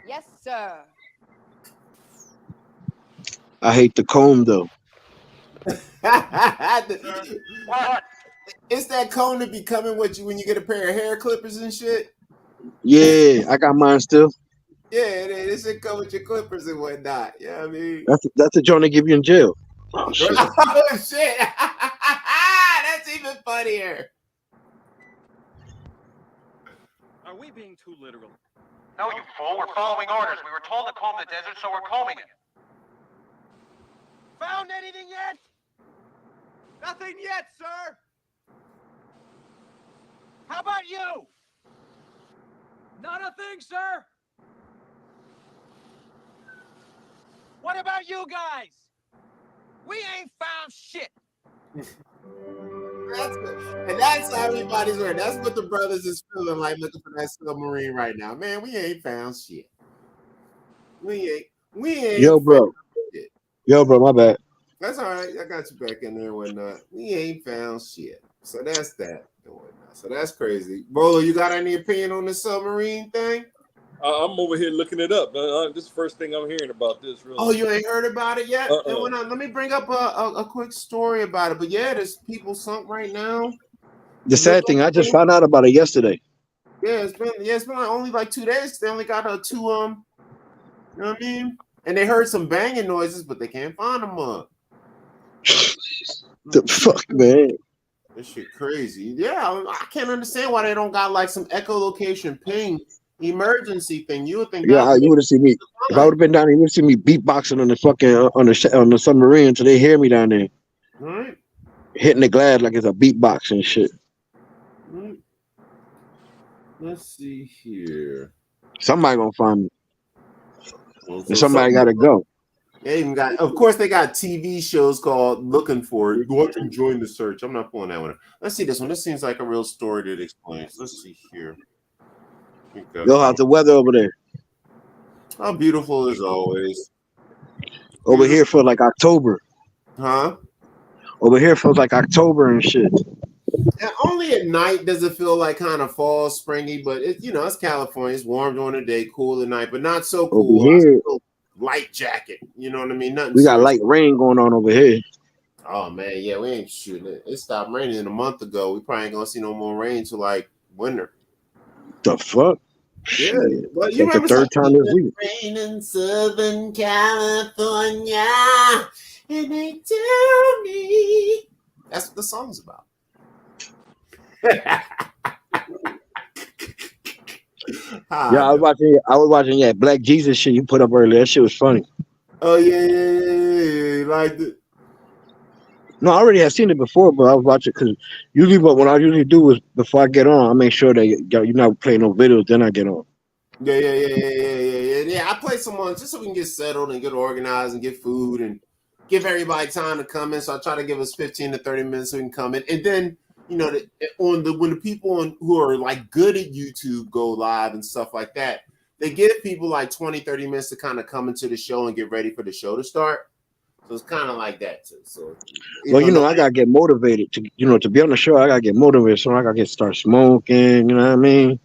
[SPEAKER 14] Yes, sir.
[SPEAKER 11] I hate the comb though.
[SPEAKER 7] What?
[SPEAKER 1] It's that comb that be coming with you when you get a pair of hair clippers and shit.
[SPEAKER 11] Yeah, I got mine still.
[SPEAKER 1] Yeah, this shit come with your clippers and whatnot. You know what I mean?
[SPEAKER 11] That's the joint they give you in jail.
[SPEAKER 1] Oh shit! That's even funnier.
[SPEAKER 15] Are we being too literal?
[SPEAKER 16] No, you fool. We're following orders. We were told to comb the desert, so we're combing it.
[SPEAKER 15] Found anything yet? Nothing yet, sir. How about you? Not a thing, sir. What about you guys? We ain't found shit.
[SPEAKER 1] That's how everybody's right. That's what the brothers is feeling like looking for that submarine right now. Man, we ain't found shit. We ain't.
[SPEAKER 11] Yo, bro, my bad.
[SPEAKER 1] That's all right. I got you back in there and whatnot. We ain't found shit. So that's that. So that's crazy. Bolo, you got any opinion on the submarine thing?
[SPEAKER 10] I'm over here looking it up. This is the first thing I'm hearing about this. Really.
[SPEAKER 1] Oh, you ain't heard about it yet? Let me bring up a quick story about it. But yeah, there's people sunk right now.
[SPEAKER 11] The sad thing, I just found out about it yesterday.
[SPEAKER 1] Yeah, it's been like only like 2 days. They only got two you know what I mean? And they heard some banging noises, but they can't find them up.
[SPEAKER 11] The fuck, man.
[SPEAKER 1] This shit crazy. Yeah, I can't understand why they don't got like some echolocation ping emergency thing. You would think.
[SPEAKER 11] Yeah, you would have seen me. If I would have been down there, you would have seen me beatboxing on the fucking on the submarine until they hear me down there.
[SPEAKER 1] All right.
[SPEAKER 11] Hitting the glass like it's a beatbox and shit.
[SPEAKER 1] All right. Let's see here.
[SPEAKER 11] Somebody gonna find me.
[SPEAKER 1] Well,
[SPEAKER 11] and somebody gotta go.
[SPEAKER 1] They even got, of course, they got TV shows called Looking For It. Go and join the search. I'm not pulling that one up. Let's see this one. This seems like a real story that explains. Let's see here.
[SPEAKER 11] Yo, how's the weather over there?
[SPEAKER 1] How beautiful as always.
[SPEAKER 11] Over here feels like October.
[SPEAKER 1] Huh?
[SPEAKER 11] Over here feels like October and shit.
[SPEAKER 1] And only at night does it feel like kind of fall, springy, but it's California. It's warm during the day, cool at night, but not so cool.
[SPEAKER 11] Over here,
[SPEAKER 1] light jacket, you know what I mean? Nothing.
[SPEAKER 11] We got light rain going on over here.
[SPEAKER 1] Oh man, yeah, we ain't shooting it. It stopped raining a month ago. We probably ain't gonna see no more rain till like winter.
[SPEAKER 11] The fuck?
[SPEAKER 1] Yeah,
[SPEAKER 11] shit.
[SPEAKER 1] But you remember
[SPEAKER 11] the third time this week.
[SPEAKER 1] Rain in Southern California, and they tell me that's what the song's about.
[SPEAKER 11] Yeah, I was watching that Black Jesus shit you put up earlier. That shit was funny.
[SPEAKER 1] Oh yeah. Like
[SPEAKER 11] no, I already had seen it before, but I was watching because usually what I usually do is before I get on, I make sure that you're not playing no videos, then I get on.
[SPEAKER 1] Yeah. I play some ones just so we can get settled and get organized and get food and give everybody time to come in. So I try to give us 15 to 30 minutes so we can come in, and then when the people who are like good at YouTube go live and stuff like that, they give people like 20, 30 minutes to kind of come into the show and get ready for the show to start. So it's kind of like that too. So,
[SPEAKER 11] I gotta get motivated to be on the show. I gotta get motivated, so I gotta start smoking. You know what I mean?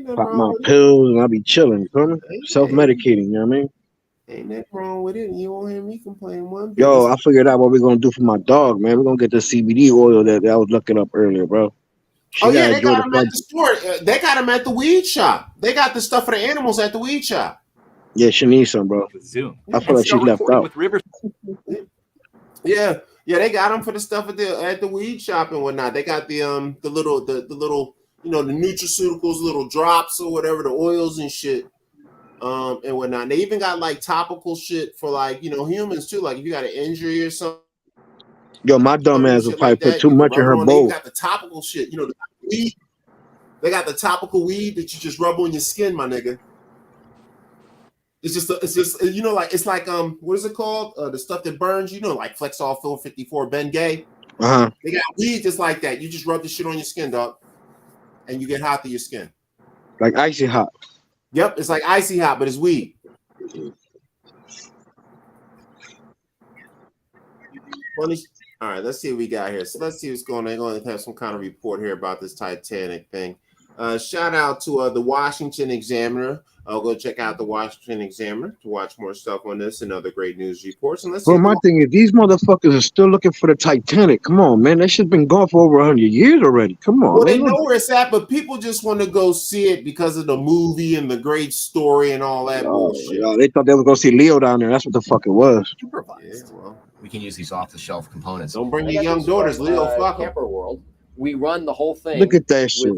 [SPEAKER 11] Pop my pills and I'll be chilling. You feel me? Self-medicating. You know what I mean?
[SPEAKER 1] Ain't nothing wrong with it. You won't hear me complain one bit.
[SPEAKER 11] Yo, I figured out what we're gonna do for my dog, man. We're gonna get the CBD oil that I was looking up earlier, bro.
[SPEAKER 1] They got them at the store. They got them at the weed shop. They got the stuff for the animals at the weed shop.
[SPEAKER 11] Yeah, she needs some, bro. I feel like she left out.
[SPEAKER 1] Yeah, they got them for the stuff at the weed shop and whatnot. They got the little the nutraceuticals, little drops or whatever, the oils and shit. And whatnot. And they even got like topical shit for like humans too. Like if you got an injury or something.
[SPEAKER 11] Yo, my dumb ass will probably put too much in her bowl.
[SPEAKER 1] They got the topical shit. The weed. They got the topical weed that you just rub on your skin, my nigga. It's just what is it called? The stuff that burns. Like Flexol, Phil 54, Bengay.
[SPEAKER 11] Uh-huh.
[SPEAKER 1] They got weed just like that. You just rub the shit on your skin, dog. and you get hot to your skin.
[SPEAKER 11] Like icy hot.
[SPEAKER 1] Yep, it's like icy hot, but it's weed. Funny. All right, let's see what we got here. So let's see what's going on. They're going to have some kind of report here about this Titanic thing. Shout out to the Washington Examiner. I'll go check out the Washington Examiner to watch more stuff on this and other great news reports. And let's see.
[SPEAKER 11] Well, my thing is, these motherfuckers are still looking for the Titanic. Come on, man. That shit's been gone for over 100 years already. Come on.
[SPEAKER 1] Well, they know where it's at, but people just want to go see it because of the movie and the great story and all that bullshit.
[SPEAKER 11] They thought they were going to see Leo down there. That's what the fuck it was.
[SPEAKER 1] Yeah, well,
[SPEAKER 17] we can use these off-the-shelf components.
[SPEAKER 1] Don't bring your young daughters, Leo. Fuck 'em.
[SPEAKER 18] Camper World. We run the whole thing.
[SPEAKER 11] Look at that shit.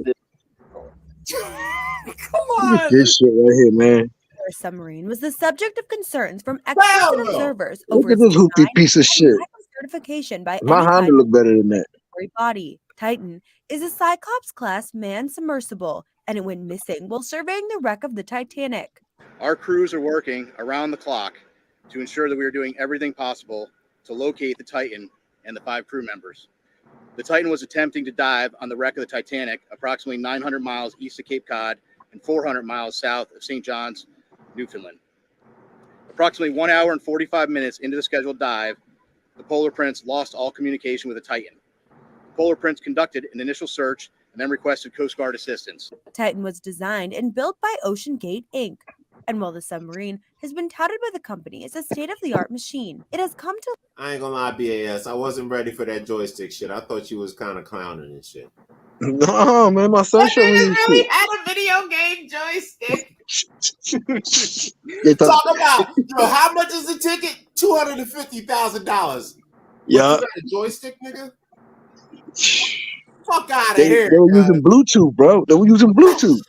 [SPEAKER 1] Come
[SPEAKER 11] Look at this shit right here, man.
[SPEAKER 19] The submarine was the subject of concerns from experts and observers
[SPEAKER 11] Look
[SPEAKER 19] over
[SPEAKER 11] at this hoopty piece of shit.
[SPEAKER 19] certification by
[SPEAKER 11] My
[SPEAKER 19] any
[SPEAKER 11] Honda
[SPEAKER 19] kind
[SPEAKER 11] look better than that.
[SPEAKER 19] of body. Titan is a Cyclops-class manned submersible, and it went missing while surveying the wreck of the Titanic.
[SPEAKER 20] Our crews are working around the clock to ensure that we are doing everything possible to locate the Titan and the 5 crew members. The Titan was attempting to dive on the wreck of the Titanic approximately 900 miles east of Cape Cod and 400 miles south of St. John's, Newfoundland. Approximately 1 hour and 45 minutes into the scheduled dive, the Polar Prince lost all communication with the Titan. The Polar Prince conducted an initial search and then requested Coast Guard assistance.
[SPEAKER 19] Titan was designed and built by OceanGate Inc. And while the submarine has been touted by the company as a state-of-the-art machine, it has come to...
[SPEAKER 1] I ain't gonna lie, BAS. I wasn't ready for that joystick shit. I thought you was kind of clowning and shit.
[SPEAKER 11] No, man, my son showed me this
[SPEAKER 1] really
[SPEAKER 11] shit.
[SPEAKER 1] had a video game joystick.
[SPEAKER 11] They thought-
[SPEAKER 1] Talk about, how much is the ticket? $250,000.
[SPEAKER 11] Yeah.
[SPEAKER 1] You got a joystick, nigga? Fuck out of
[SPEAKER 11] They
[SPEAKER 1] here.
[SPEAKER 11] were using Bluetooth, bro. They were using Bluetooth.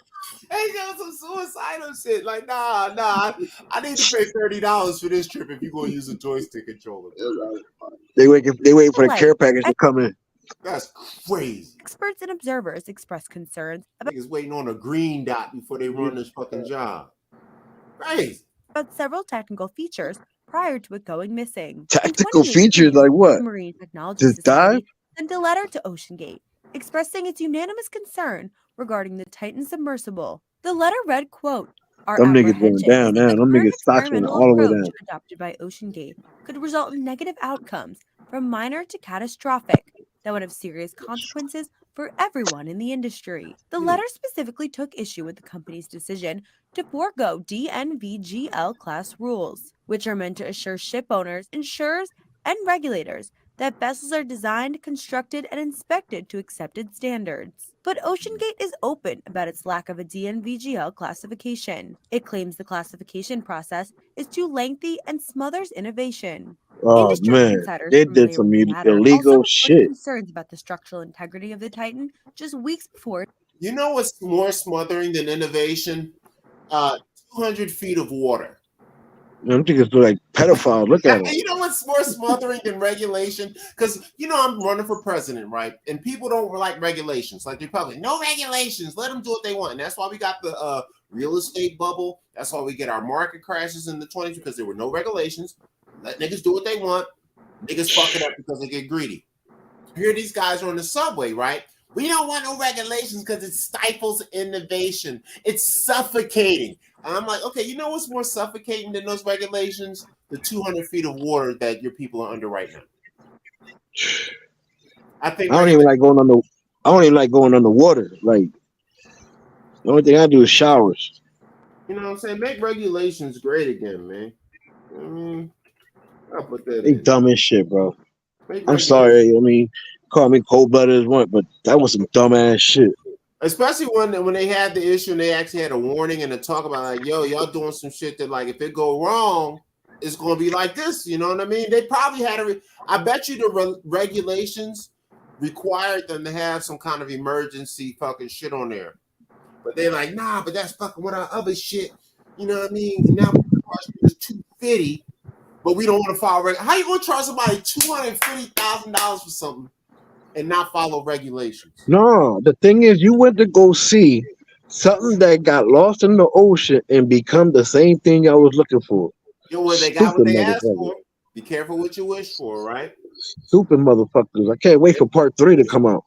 [SPEAKER 1] Hey, yo, some suicidal shit. Like, nah. I need to pay $30 for this trip if you're gonna use a joystick controller.
[SPEAKER 11] They wait for the care package to come in.
[SPEAKER 1] That's crazy.
[SPEAKER 19] Experts and observers expressed concerns about
[SPEAKER 1] Niggas waiting on a green dot before they run this fucking job. Crazy.
[SPEAKER 19] several technical features prior to it going missing.
[SPEAKER 11] Tactical features like what?
[SPEAKER 19] Marine Technology
[SPEAKER 11] Just dive?
[SPEAKER 19] Society sent a letter to OceanGate expressing its unanimous concern regarding the Titan submersible. The letter read, quote, "Our
[SPEAKER 11] Them niggas going
[SPEAKER 19] apprehension
[SPEAKER 11] down
[SPEAKER 19] is
[SPEAKER 11] now.
[SPEAKER 19] that
[SPEAKER 11] Them
[SPEAKER 19] the
[SPEAKER 11] niggas stocks went
[SPEAKER 19] experimental
[SPEAKER 11] all the way
[SPEAKER 19] approach
[SPEAKER 11] down.
[SPEAKER 19] adopted by OceanGate could result in negative outcomes from minor to catastrophic that would have serious consequences for everyone in the industry." The letter specifically took issue with the company's decision to forego DNVGL class rules, which are meant to assure ship owners, insurers, and regulators that vessels are designed, constructed, and inspected to accepted standards. But OceanGate is open about its lack of a DNVGL classification. It claims the classification process is too lengthy and smothers innovation.
[SPEAKER 11] Oh
[SPEAKER 19] Industry
[SPEAKER 11] man,
[SPEAKER 19] insiders
[SPEAKER 11] they
[SPEAKER 19] familiar
[SPEAKER 11] did some
[SPEAKER 19] with the matter
[SPEAKER 11] illegal
[SPEAKER 19] also
[SPEAKER 11] shit.
[SPEAKER 19] reported concerns about the structural integrity of the Titan just weeks before.
[SPEAKER 1] You know what's more smothering than innovation? 200 feet of water.
[SPEAKER 11] Them niggas look like pedophiles. Look at them.
[SPEAKER 1] You know what's more smothering than regulation? Because, I'm running for president, right? And people don't like regulations. Like the Republic, no regulations. Let them do what they want. And that's why we got the real estate bubble. That's why we get our market crashes in the 20s, because there were no regulations. Let niggas do what they want. Niggas fuck it up because they get greedy. Here these guys are on the subway, right? We don't want no regulations because it stifles innovation. It's suffocating. And I'm like, okay, you know what's more suffocating than those regulations? The 200 feet of water that your people are under right now. I
[SPEAKER 11] don't even like going underwater. Like, the only thing I do is showers.
[SPEAKER 1] You know what I'm saying? Make regulations great again, man. I mean, I'll put that
[SPEAKER 11] They
[SPEAKER 1] in.
[SPEAKER 11] dumb as shit, bro.
[SPEAKER 1] Make
[SPEAKER 11] I'm sorry. I mean, call me cold-blooded as one, but that was some dumb ass shit.
[SPEAKER 1] Especially when they had the issue and they actually had a warning and a talk about like, yo, y'all doing some shit that like if it go wrong, it's gonna be like this. You know what I mean? They probably had I bet you the regulations required them to have some kind of emergency fucking shit on there. But they're like, nah, but that's fucking with our other shit. You know what I mean? And now it's $250, but we don't want to follow. How you gonna charge somebody $250,000 for something and not follow regulations?
[SPEAKER 11] No, the thing is, you went to go see something that got lost in the ocean and become the same thing I was looking for.
[SPEAKER 1] Yo, what they got, what
[SPEAKER 11] Stupid
[SPEAKER 1] they asked
[SPEAKER 11] motherfuckers.
[SPEAKER 1] for. Be careful what you wish for, right?
[SPEAKER 11] Stupid motherfuckers. I can't wait for part 3 to come out.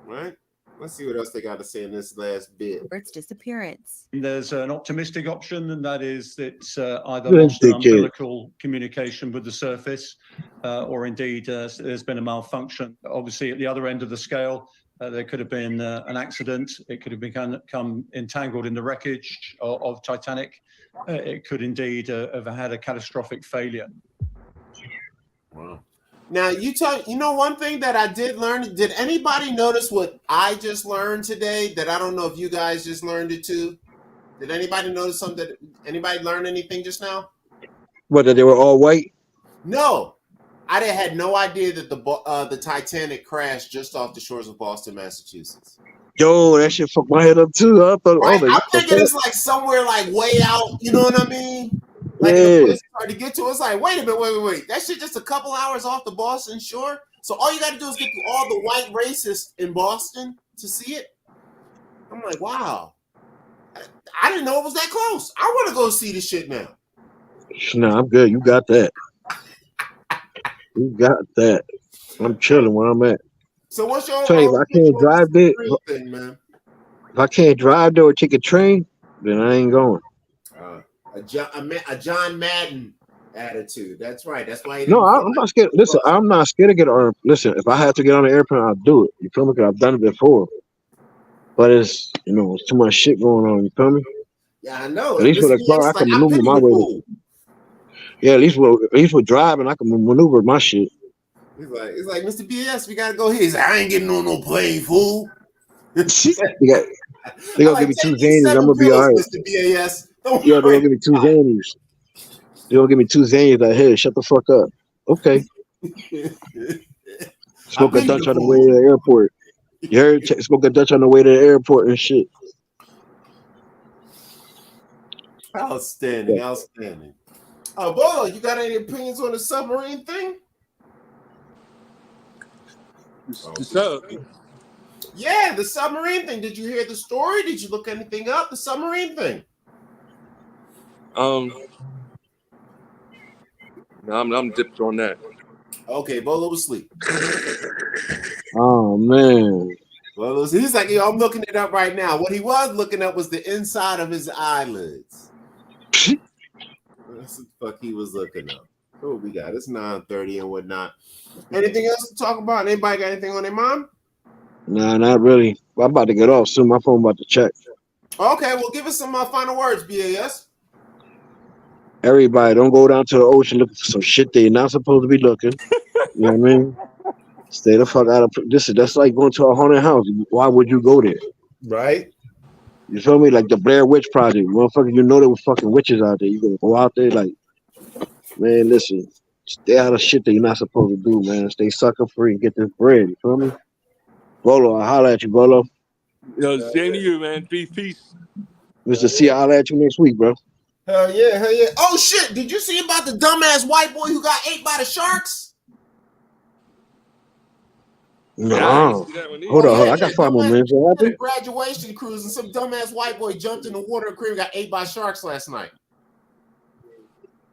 [SPEAKER 1] Right. Let's see what else they got to say in this last bit.
[SPEAKER 19] Robert's disappearance.
[SPEAKER 21] There's an optimistic option, and that is that either
[SPEAKER 11] Good
[SPEAKER 21] lost an
[SPEAKER 11] dickhead.
[SPEAKER 21] umbilical communication with the surface, or indeed there's been a malfunction. Obviously, at the other end of the scale, there could have been an accident. It could have become entangled in the wreckage of Titanic. It could indeed have had a catastrophic failure.
[SPEAKER 1] Wow. Now you know one thing that I did learn. Did anybody notice what I just learned today? That I don't know if you guys just learned it too. Did anybody notice something? Anybody learn anything just now?
[SPEAKER 11] What, that they were all white?
[SPEAKER 1] No, I had no idea that the Titanic crashed just off the shores of Boston, Massachusetts.
[SPEAKER 11] Yo, that shit fucked my head up too. I thought,
[SPEAKER 1] Right?
[SPEAKER 11] oh,
[SPEAKER 1] I'm thinking it's like somewhere like way out. You know what I mean? Like in a place it's hard to get to. It's like, wait a minute, wait. That shit just a couple hours off the Boston shore. So all you got to do is get to all the white racists in Boston to see it. I'm like, wow. I didn't know it was that close. I want to go see the shit now.
[SPEAKER 11] Nah, I'm good. You got that. You got that. I'm chilling where I'm at.
[SPEAKER 1] So what's your
[SPEAKER 11] Tell you, if I can't drive there,
[SPEAKER 1] thing, man?
[SPEAKER 11] if I can't drive there or take a train, then I ain't going.
[SPEAKER 1] A John Madden attitude. That's right. That's why.
[SPEAKER 11] No, I'm not scared. Listen, I'm not scared to get on. Listen, if I have to get on the airplane, I'll do it. You feel me? Because I've done it before. But it's it's too much shit going on. You feel me?
[SPEAKER 1] Yeah, I know.
[SPEAKER 11] At least with a car, I can maneuver my way. Yeah, at least with driving, I can maneuver my shit.
[SPEAKER 1] He's like, Mr. BS, we gotta go here. He's like, I ain't getting on no plane, fool.
[SPEAKER 11] They gonna give me 2 Xannies. I'm gonna be all right.
[SPEAKER 1] Mr. BAS.
[SPEAKER 11] Yeah, they're gonna give me 2 Xannies. They're gonna give me 2 Xannies. Like, hey, shut the fuck up. Okay. Smoke a Dutch on the way to the airport. You heard? Smoke a Dutch on the way to the airport and shit.
[SPEAKER 1] Outstanding. Oh, Bolo, you got any opinions on the submarine thing? Yeah, the submarine thing. Did you hear the story? Did you look anything up? The submarine thing.
[SPEAKER 10] No, I'm dipped on that.
[SPEAKER 1] Okay, Bolo was asleep.
[SPEAKER 11] Oh man.
[SPEAKER 1] Well, he's like, I'm looking it up right now. What he was looking up was the inside of his eyelids. That's the fuck he was looking up. Oh, we got it's 9:30 and whatnot. Anything else to talk about? Anybody got anything on their mind?
[SPEAKER 11] Nah, not really. I'm about to get off soon. My phone about to check.
[SPEAKER 1] Okay, well, give us some final words, BAS.
[SPEAKER 11] Everybody, don't go down to the ocean looking for some shit that you're not supposed to be looking. You know what I mean? Stay the fuck out of this. That's like going to a haunted house. Why would you go there?
[SPEAKER 1] Right.
[SPEAKER 11] You feel me? Like the Blair Witch Project. Motherfucker, you know there was fucking witches out there. You gonna go out there like, man, listen, stay out of shit that you're not supposed to do, man. Stay sucker free and get this bread. You feel me? Bolo, I'll holler at you, Bolo.
[SPEAKER 10] Yo, same to you, man. Peace.
[SPEAKER 11] Mr. C, I'll holler at you next week, bro.
[SPEAKER 1] Hell yeah. Oh shit! Did you see about the dumbass white boy who got ate by the sharks?
[SPEAKER 11] No. Hold on. I got 5 more minutes. What happened?
[SPEAKER 1] Graduation cruise and some dumbass white boy jumped in the water and got ate by sharks last night.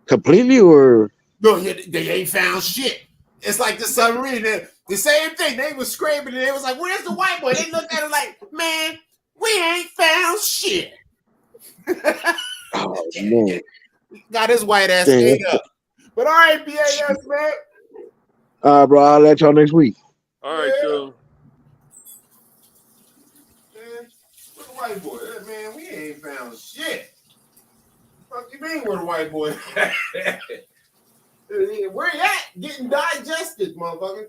[SPEAKER 11] Completely or?
[SPEAKER 1] No, they ain't found shit. It's like the submarine. The same thing. They was screaming and they was like, "Where's the white boy?" They looked at him like, "Man, we ain't found shit."
[SPEAKER 11] Oh man.
[SPEAKER 1] Got his white ass ate up. But all right, BAS, man.
[SPEAKER 11] All right, bro. I'll let y'all next week.
[SPEAKER 10] All right, so.
[SPEAKER 1] Man, where the white boy? Man, we ain't found shit. What you mean where the white boy? Where he at? Getting digested, motherfucker.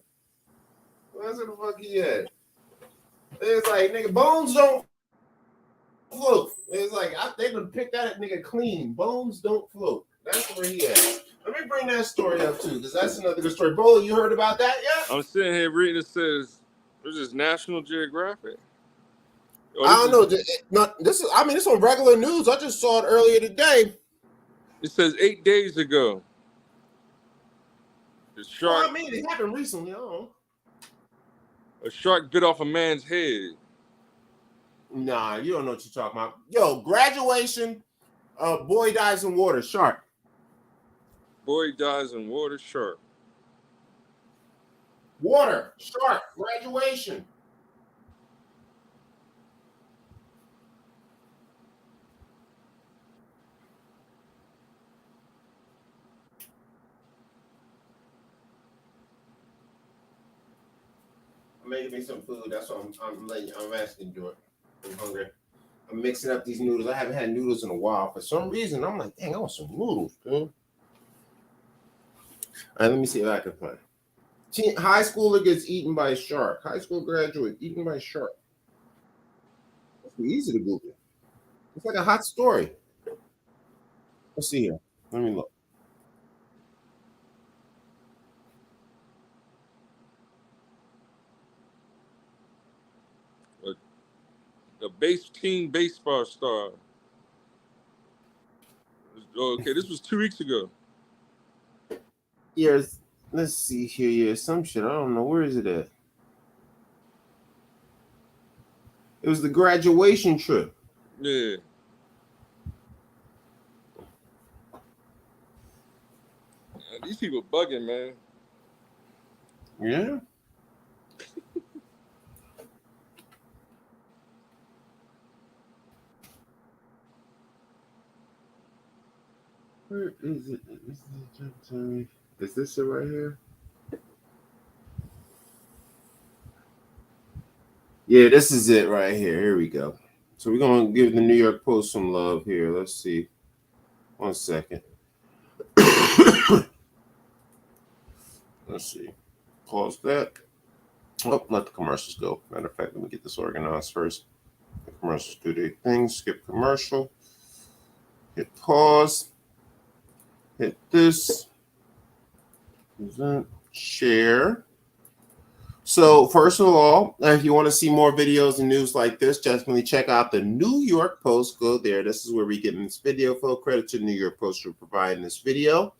[SPEAKER 1] Where's the fuck he at? It's like, nigga, bones don't float. It's like, they done picked that nigga clean. Bones don't float. That's where he at. Let me bring that story up too, because that's another good story. Bolo, you heard about that yet?
[SPEAKER 10] I'm sitting here reading. It says, "This is National Geographic."
[SPEAKER 1] I don't know. This is on regular news. I just saw it earlier today.
[SPEAKER 10] It says 8 days ago. The shark.
[SPEAKER 1] Well, I mean, it happened recently. I don't know.
[SPEAKER 10] A shark bit off a man's head.
[SPEAKER 1] Nah, you don't know what you're talking about. Yo, graduation. Boy dies in water. Shark.
[SPEAKER 10] Boy dies in water. Shark.
[SPEAKER 1] Water. Shark. Graduation. I'm making me some food. That's what I'm asking George. I'm hungry. I'm mixing up these noodles. I haven't had noodles in a while. For some reason, I'm like, dang, I want some noodles, dude. All right, let me see if I can find. High schooler gets eaten by a shark. High school graduate eaten by a shark. It's easy to Google. It's like a hot story. Let's see here. Let me look.
[SPEAKER 10] A team baseball star. Okay, this was 2 weeks ago.
[SPEAKER 1] Yes, let's see here. Yeah, some shit. I don't know. Where is it at? It was the graduation trip.
[SPEAKER 10] Yeah. These people bugging, man.
[SPEAKER 1] Yeah. Where is it? Is this it right here? Yeah, this is it right here. Here we go. So we're going to give the New York Post some love here. Let's see. 1 second. Let's see. Pause that. Oh, let the commercials go. Matter of fact, let me get this organized first. The commercials do their thing. Skip commercial. Hit pause. Hit this. Present. Share. So first of all, if you want to see more videos and news like this, definitely check out the New York Post. Go there. This is where we get in this video. Full credit to the New York Post for providing this video.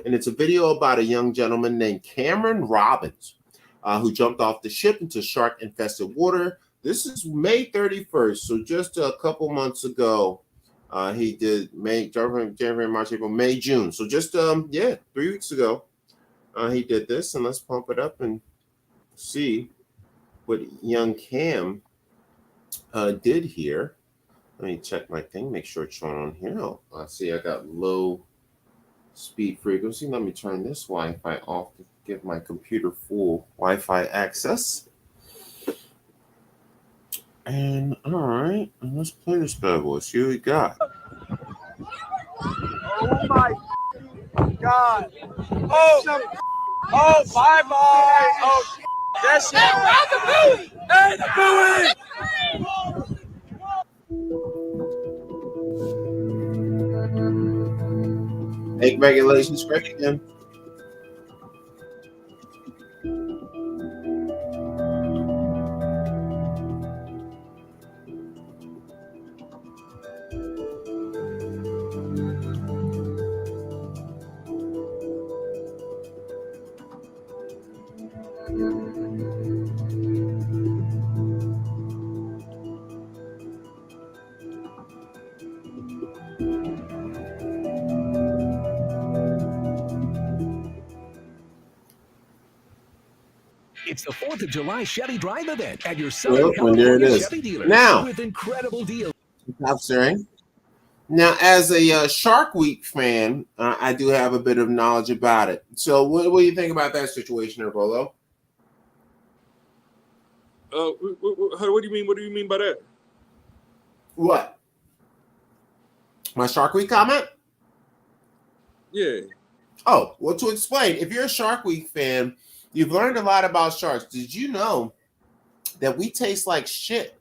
[SPEAKER 1] And it's a video about a young gentleman named Cameron Robbins who jumped off the ship into shark-infested water. This is May 31st, so just a couple months ago. He did January, March, April, May, June. So just 3 weeks ago, he did this. And let's pump it up and see what young Cam did here. Let me check my thing, make sure it's showing on here. Oh, I see I got low speed frequency. Let me turn this Wi-Fi off to give my computer full Wi-Fi access. And all right, let's play this bad boy. See what we got.
[SPEAKER 7] Oh my God. Oh, bye-bye. Oh, that's it. Hey, the buoy. Hey, the buoy.
[SPEAKER 1] Make regulations correct again.
[SPEAKER 2] It's the 4th of July Chevy Drive event at your Southern
[SPEAKER 1] Well, there it
[SPEAKER 2] California
[SPEAKER 1] is.
[SPEAKER 2] Chevy dealers
[SPEAKER 1] Now,
[SPEAKER 2] with incredible deals.
[SPEAKER 1] Stop staring. Now, as a Shark Week fan, I do have a bit of knowledge about it. So, what do you think about that situation, there, Bolo?
[SPEAKER 10] What do you mean? What do you mean by that?
[SPEAKER 1] What? My Shark Week comment?
[SPEAKER 10] Yeah.
[SPEAKER 1] Oh, well, to explain, if you're a Shark Week fan, you've learned a lot about sharks. Did you know that we taste like shit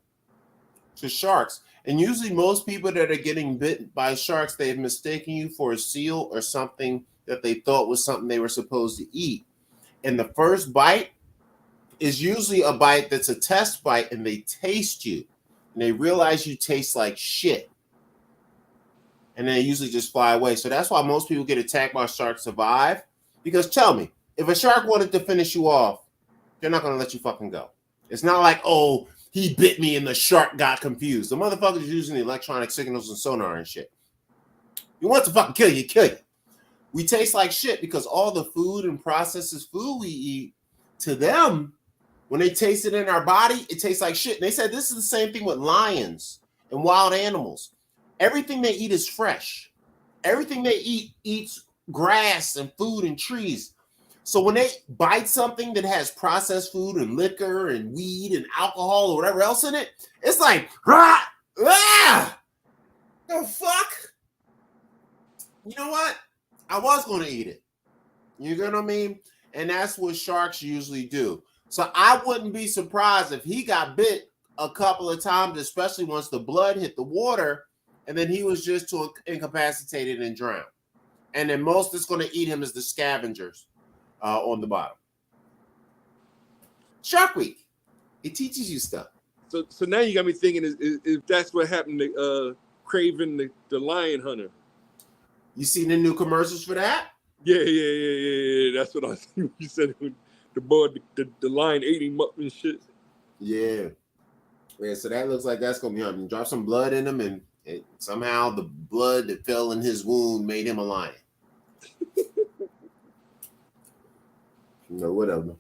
[SPEAKER 1] to sharks? And usually most people that are getting bit by sharks, they've mistaken you for a seal or something that they thought was something they were supposed to eat. And the first bite is usually a bite that's a test bite, and they taste you. And they realize you taste like shit. And they usually just fly away. So that's why most people get attacked by sharks survive. Because tell me, if a shark wanted to finish you off, they're not going to let you fucking go. It's not like, oh, he bit me and the shark got confused. The motherfucker's using the electronic signals and sonar and shit. He wants to fucking kill you, kill you. We taste like shit because all the food and processed food we eat, to them, when they taste it in our body, it tastes like shit. And they said this is the same thing with lions and wild animals. Everything they eat is fresh. Everything they eat eats grass and food and trees. So when they bite something that has processed food and liquor and weed and alcohol or whatever else in it, it's like, the fuck? You know what? I was going to eat it. You know what I mean? And that's what sharks usually do. So I wouldn't be surprised if he got bit a couple of times, especially once the blood hit the water, and then he was just too incapacitated and drowned. And then most that's going to eat him is the scavengers on the bottom. Shark Week. It teaches you stuff.
[SPEAKER 10] So now you got me thinking, if that's what happened to Craven the Lion Hunter.
[SPEAKER 1] You seen the new commercials for that?
[SPEAKER 10] Yeah. That's what I was thinking. You said the boy, the lion ate him up and shit.
[SPEAKER 1] Yeah. So that looks like that's going to be happening. Drop some blood in him, and somehow the blood that fell in his wound made him a lion. Whatever.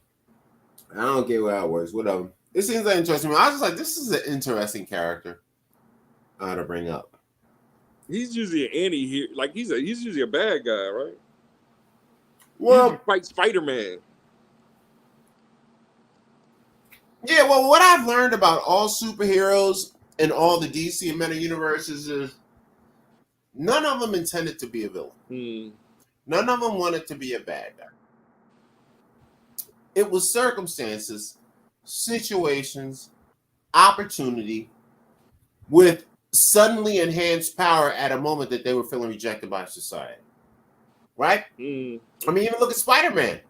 [SPEAKER 1] I don't get how it works. Whatever. It seems like interesting. I was just like, this is an interesting character to bring up.
[SPEAKER 10] He's usually an anti-hero. Like he's usually a bad guy, right?
[SPEAKER 1] Well,
[SPEAKER 10] he fights Spider-Man.
[SPEAKER 1] Yeah, well, what I've learned about all superheroes and all the DC and Meta universes is none of them intended to be a villain. None of them wanted to be a bad guy. It was circumstances, situations, opportunity with suddenly enhanced power at a moment that they were feeling rejected by society. Right? I mean, even look at Spider-Man.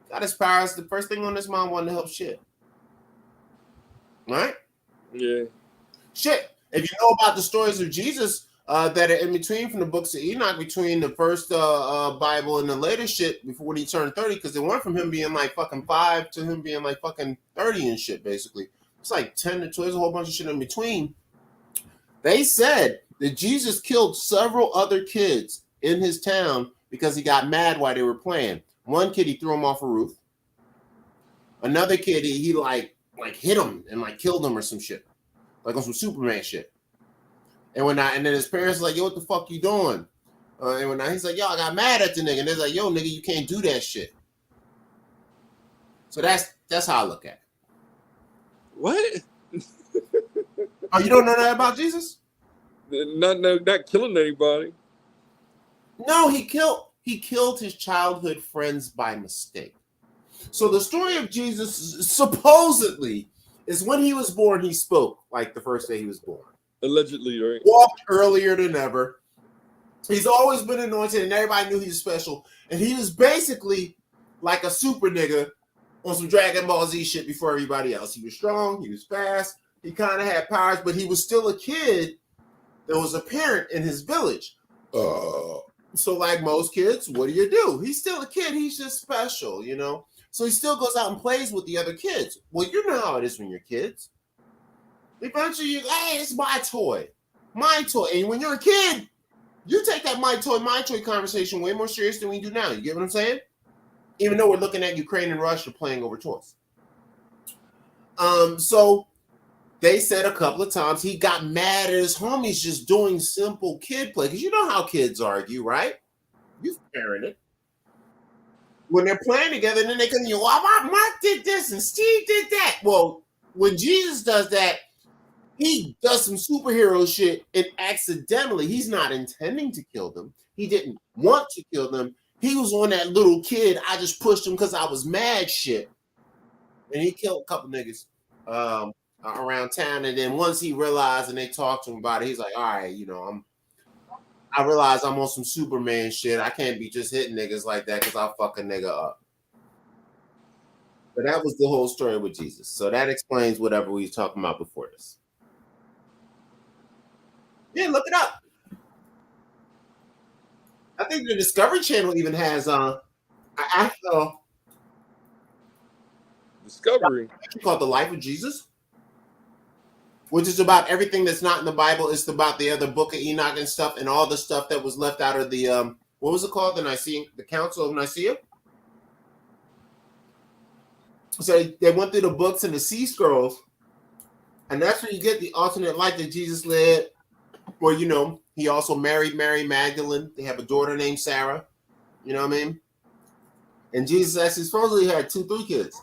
[SPEAKER 1] Got his powers. The first thing on his mind wanted to help shit. Right?
[SPEAKER 10] Yeah.
[SPEAKER 1] Shit. If you know about the stories of Jesus that are in between from the books of Enoch, between the first Bible and the later shit before when he turned 30, because they went from him being like fucking 5 to him being like fucking 30 and shit, basically. It's like 10 to 12, there's a whole bunch of shit in between. They said that Jesus killed several other kids in his town because he got mad while they were playing. One kid, he threw him off a roof. Another kid, he like hit him and like killed him or some shit, like on some Superman shit. And then his parents were like, yo, what the fuck you doing? And he's like, yo, I got mad at the nigga. And they're like, yo, nigga, you can't do that shit. So that's how I look at it.
[SPEAKER 10] What?
[SPEAKER 1] Oh, you don't know that about Jesus?
[SPEAKER 10] Not killing anybody.
[SPEAKER 1] No, he killed his childhood friends by mistake. So the story of Jesus supposedly is when he was born, he spoke like the first day he was born.
[SPEAKER 10] Allegedly, right?
[SPEAKER 1] Walked earlier than ever. He's always been anointed and everybody knew he was special. And he was basically like a super nigga on some Dragon Ball Z shit before everybody else. He was strong, he was fast, he kind of had powers, but he was still a kid that was a parent in his village. So like most kids, what do? He's still a kid, he's just special, you know? So he still goes out and plays with the other kids. Well, you know how it is when you're kids. Eventually, hey, it's my toy. My toy. And when you're a kid, you take that my toy conversation way more serious than we do now. You get what I'm saying? Even though we're looking at Ukraine and Russia playing over toys. So they said a couple of times he got mad at his homies just doing simple kid play. Because you know how kids argue, right? You've parented. When they're playing together, then they come, Mark did this and Steve did that. Well, when Jesus does that, he does some superhero shit and accidentally, he's not intending to kill them. He didn't want to kill them. He was on that little kid. I just pushed him because I was mad shit. And he killed a couple niggas around town. And then once he realized and they talked to him about it, he's like, all right, you know, I realize I'm on some Superman shit. I can't be just hitting niggas like that because I'll fuck a nigga up. But that was the whole story with Jesus. So that explains whatever we was talking about before this. Yeah, look it up. I think the Discovery Channel even has
[SPEAKER 10] Discovery
[SPEAKER 1] called The Life of Jesus, which is about everything that's not in the Bible. It's about the other book of Enoch and stuff, and all the stuff that was left out of the what was it called? The Council of Nicaea. So they went through the books and the sea scrolls, and that's where you get the alternate life that Jesus led. Well, you know, he also married Mary Magdalene. They have a daughter named Sarah. You know what I mean? And Jesus actually supposedly had 3 kids.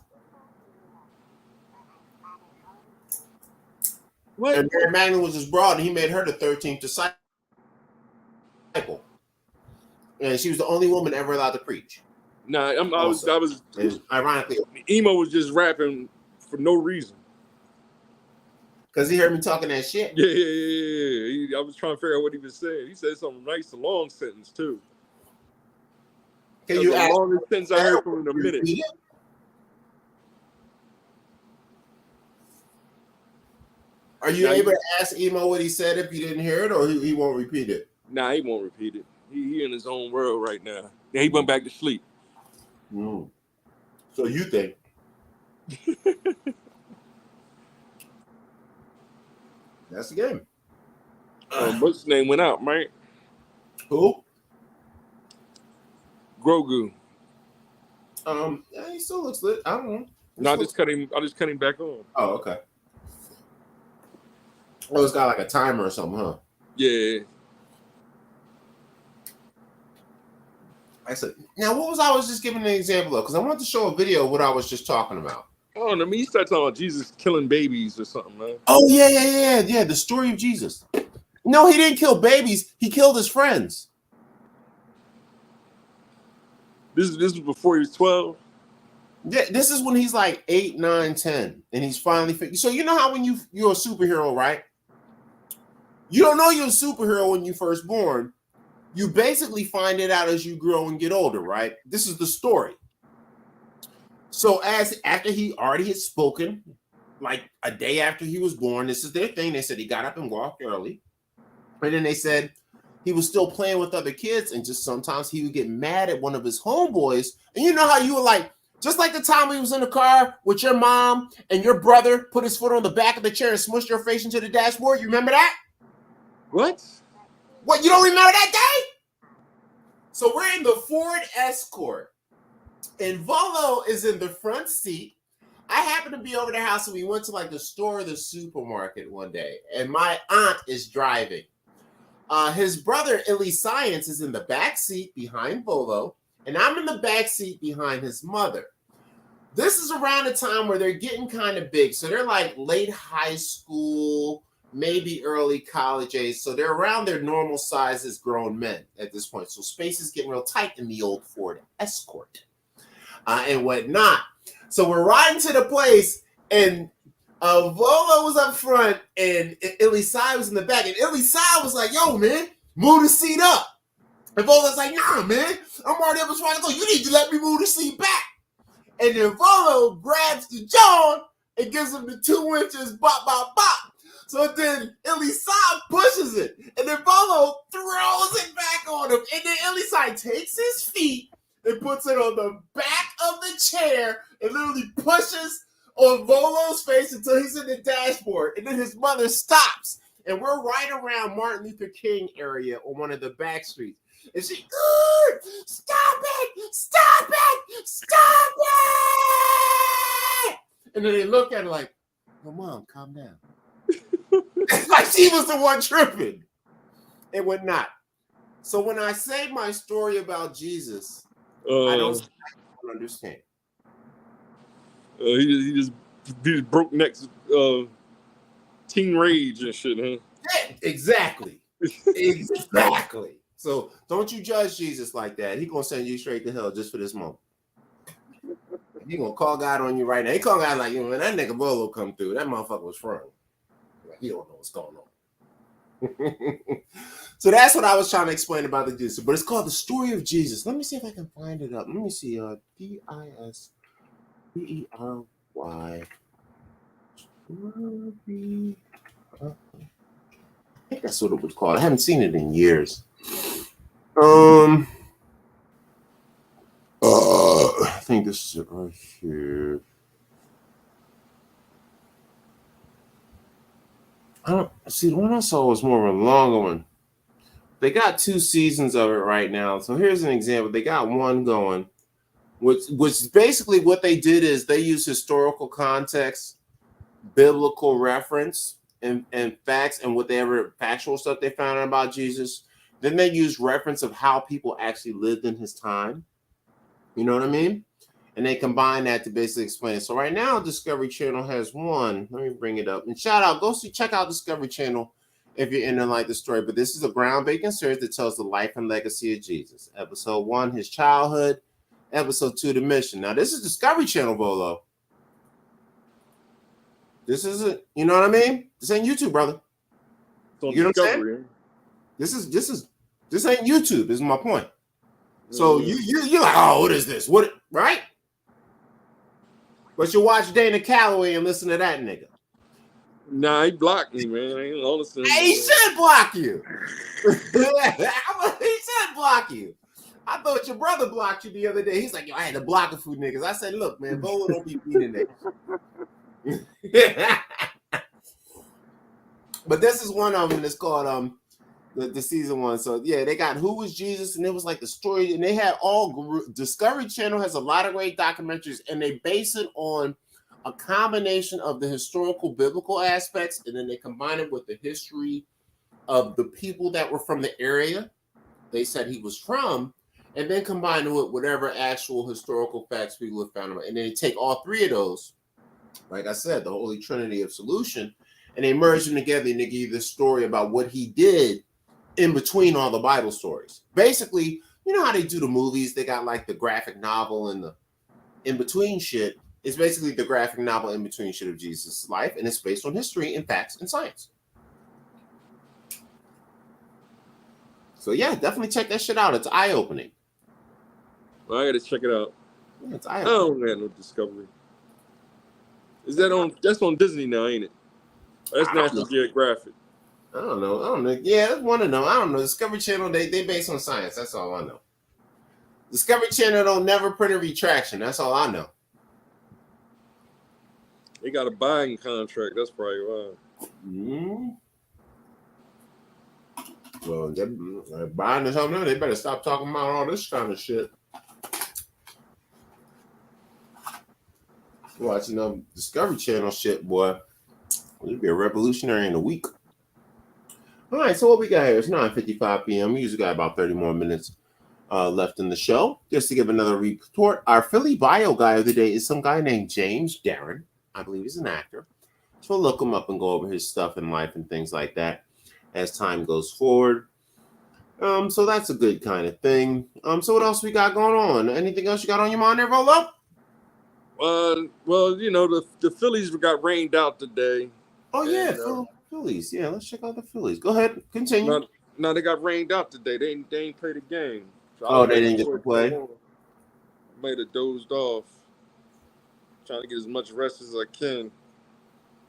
[SPEAKER 10] What?
[SPEAKER 1] And Mary Magdalene was his broad, and he made her the 13th disciple. And she was the only woman ever allowed to preach.
[SPEAKER 10] Nah, I was
[SPEAKER 1] and ironically,
[SPEAKER 10] Emo was just rapping for no reason.
[SPEAKER 1] Because he heard me talking that shit.
[SPEAKER 10] Yeah. I was trying to figure out what he was saying. He said something nice, a long sentence too.
[SPEAKER 1] Can you
[SPEAKER 10] the
[SPEAKER 1] ask
[SPEAKER 10] longest sentence I heard from him in a minute.
[SPEAKER 1] Are you able to ask Emo what he said if you didn't hear it, or he won't repeat it?
[SPEAKER 10] Nah, he won't repeat it. He in his own world right now. Yeah, he went back to sleep.
[SPEAKER 1] So you think? That's the game.
[SPEAKER 10] What's his name went out, right?
[SPEAKER 1] Who?
[SPEAKER 10] Grogu.
[SPEAKER 1] Yeah, he still looks lit. I don't know.
[SPEAKER 10] No, I just cut him back on.
[SPEAKER 1] Oh, okay. Oh, it's got like a timer or something, huh?
[SPEAKER 10] Yeah.
[SPEAKER 1] I said, now what was I was just giving an example of? Because I wanted to show a video of what I was just talking about.
[SPEAKER 10] Oh, no, you start talking about Jesus killing babies or something, man.
[SPEAKER 1] Oh, yeah. The story of Jesus. No, he didn't kill babies. He killed his friends.
[SPEAKER 10] This was before he was 12?
[SPEAKER 1] Yeah, this is when he's like 8, 9, 10. And he's finally... So you know how when you're a superhero, right? You don't know you're a superhero when you're first born. You basically find it out as you grow and get older, right? This is the story. So after he already had spoken, like a day after he was born, this is their thing. They said he got up and walked early. And then they said he was still playing with other kids, and just sometimes he would get mad at one of his homeboys. And you know how you were like, just like the time he was in the car with your mom and your brother put his foot on the back of the chair and smushed your face into the dashboard. You remember that?
[SPEAKER 10] What?
[SPEAKER 1] What, you don't remember that day? So we're in the Ford Escort, and Volo is in the front seat. I happened to be over the house, and we went to like the store or the supermarket one day, and my aunt is driving. His brother, Illy Science, is in the back seat behind Volo, and I'm in the back seat behind his mother. This is around the time where they're getting kind of big. So they're like late high school, maybe early college age. So they're around their normal size as grown men at this point. So space is getting real tight in the old Ford Escort and whatnot. So we're riding to the place, and Volo was up front, and Illy Sai was in the back. And Illy Sai was like, yo, man, move the seat up. And Volo's like, nah, man, I'm already up as far as go. You need to let me move the seat back. And then Volo grabs the John and gives him the 2 inches, bop, bop, bop. So then Illy Sai pushes it. And then Volo throws it back on him. And then Illy Sai takes his feet and puts it on the back of the chair and literally pushes on Volo's face until he's in the dashboard. And then his mother stops. And we're right around Martin Luther King area on one of the back streets. And she, stop it! Stop it! Stop it! And then they look at her like, well, Mom, calm down. Like she was the one tripping. And whatnot. So when I say my story about Jesus, I don't understand.
[SPEAKER 10] He just broke next teen rage and shit, huh?
[SPEAKER 1] Yeah, exactly. Exactly. So don't you judge Jesus like that. He gonna send you straight to hell just for this moment. He gonna call God on you right now. He call God like, you know, when that nigga Bolo come through, that motherfucker was firm. He don't know what's going on. So that's what I was trying to explain about the Jesus. But it's called The Story of Jesus. Let me see if I can find it up. Let me see. D-I-S-P-E-R-Y. I think that's what it was called. I haven't seen it in years. I think this is it right here. I don't see, the one I saw was more of a longer one. They got 2 seasons of it right now. So here's an example. They got one going, which basically what they did is they use historical context, biblical reference, and facts, and whatever factual stuff they found out about Jesus. Then they use reference of how people actually lived in his time. You know what I mean? And they combine that to basically explain it. So right now, Discovery Channel has one. Let me bring it up. And shout out, check out Discovery Channel if you're into like the story. But this is a groundbreaking series that tells the life and legacy of Jesus. Episode 1, his childhood. Episode 2, the mission. Now, this is Discovery Channel, Volo. This isn't, you know what I mean? This ain't YouTube, brother.
[SPEAKER 10] So
[SPEAKER 1] You know what I'm
[SPEAKER 10] Discovery.
[SPEAKER 1] saying? This ain't YouTube. This is my point. So you're like, oh, what is this? What, right? But you watch Dana Calloway and listen to that nigga.
[SPEAKER 10] Nah, he blocked me, man. I ain't listen.
[SPEAKER 1] He should block you. He should block you. I thought your brother blocked you the other day. He's like, yo, I had to block a few niggas. I said, look, man, Bolo don't be beating niggas. But this is one of them that's called the season 1. So yeah, they got Who Was Jesus, and it was like the story, and they had Discovery Channel has a lot of great documentaries, and they base it on a combination of the historical biblical aspects, and then they combine it with the history of the people that were from the area they said he was from, and then combine it with whatever actual historical facts people have found about. And then they take all three of those, like I said, the holy trinity of solution, and they merge them together, and they give you this story about what he did in between all the Bible stories. Basically, you know how they do the movies? They got like the graphic novel and the in-between shit. It's basically the graphic novel in-between shit of Jesus' life, and it's based on history and facts and science. So yeah, definitely check that shit out. It's eye-opening.
[SPEAKER 10] Well, I gotta check it out.
[SPEAKER 1] Yeah, it's
[SPEAKER 10] I
[SPEAKER 1] eye-opening.
[SPEAKER 10] don't have no Discovery. Is that on? That's on Disney now, ain't it? That's National Geographic.
[SPEAKER 1] I don't know. Yeah, that's one of them. I don't know. Discovery Channel, they based on science. That's all I know. Discovery Channel don't never print a retraction. That's all I know.
[SPEAKER 10] They got a buying contract. That's probably why.
[SPEAKER 1] Mm-hmm. Well, they're buying or something. They better stop talking about all this kind of shit. Watching Discovery Channel shit, boy. You'll be a revolutionary in a week. All right, so what we got here? It's 9:55 p.m. We usually got about 30 more minutes left in the show. Just to give another report, our Philly bio guy of the day is some guy named James Darren. I believe he's an actor. So we'll look him up and go over his stuff in life and things like that as time goes forward. So that's a good kind of thing. So what else we got going on? Anything else you got on your mind there, Volo?
[SPEAKER 10] Well, you know, the Phillies got rained out today.
[SPEAKER 1] Oh yeah, Phillies. Yeah, let's check out the Phillies. Go ahead, continue.
[SPEAKER 10] No, they got rained out today. They ain't played a game.
[SPEAKER 1] So they didn't get to play.
[SPEAKER 10] Might have dozed off. Trying to get as much rest as I can.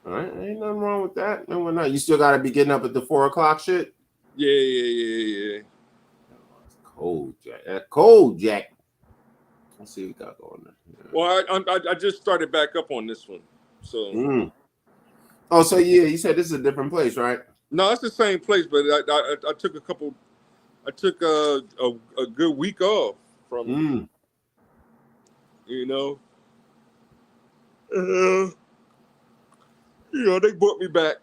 [SPEAKER 1] All right, ain't nothing wrong with that. No, we're not. You still got to be getting up at the 4 o'clock shit.
[SPEAKER 10] Yeah.
[SPEAKER 1] Cold, Jack. That cold, Jack. Let's see what we got going there. Yeah.
[SPEAKER 10] Well, I just started back up on this one, so.
[SPEAKER 1] Oh, so yeah, you said this is a different place, right?
[SPEAKER 10] No, it's the same place, but I took a good week off from. You know. You know, they brought me back.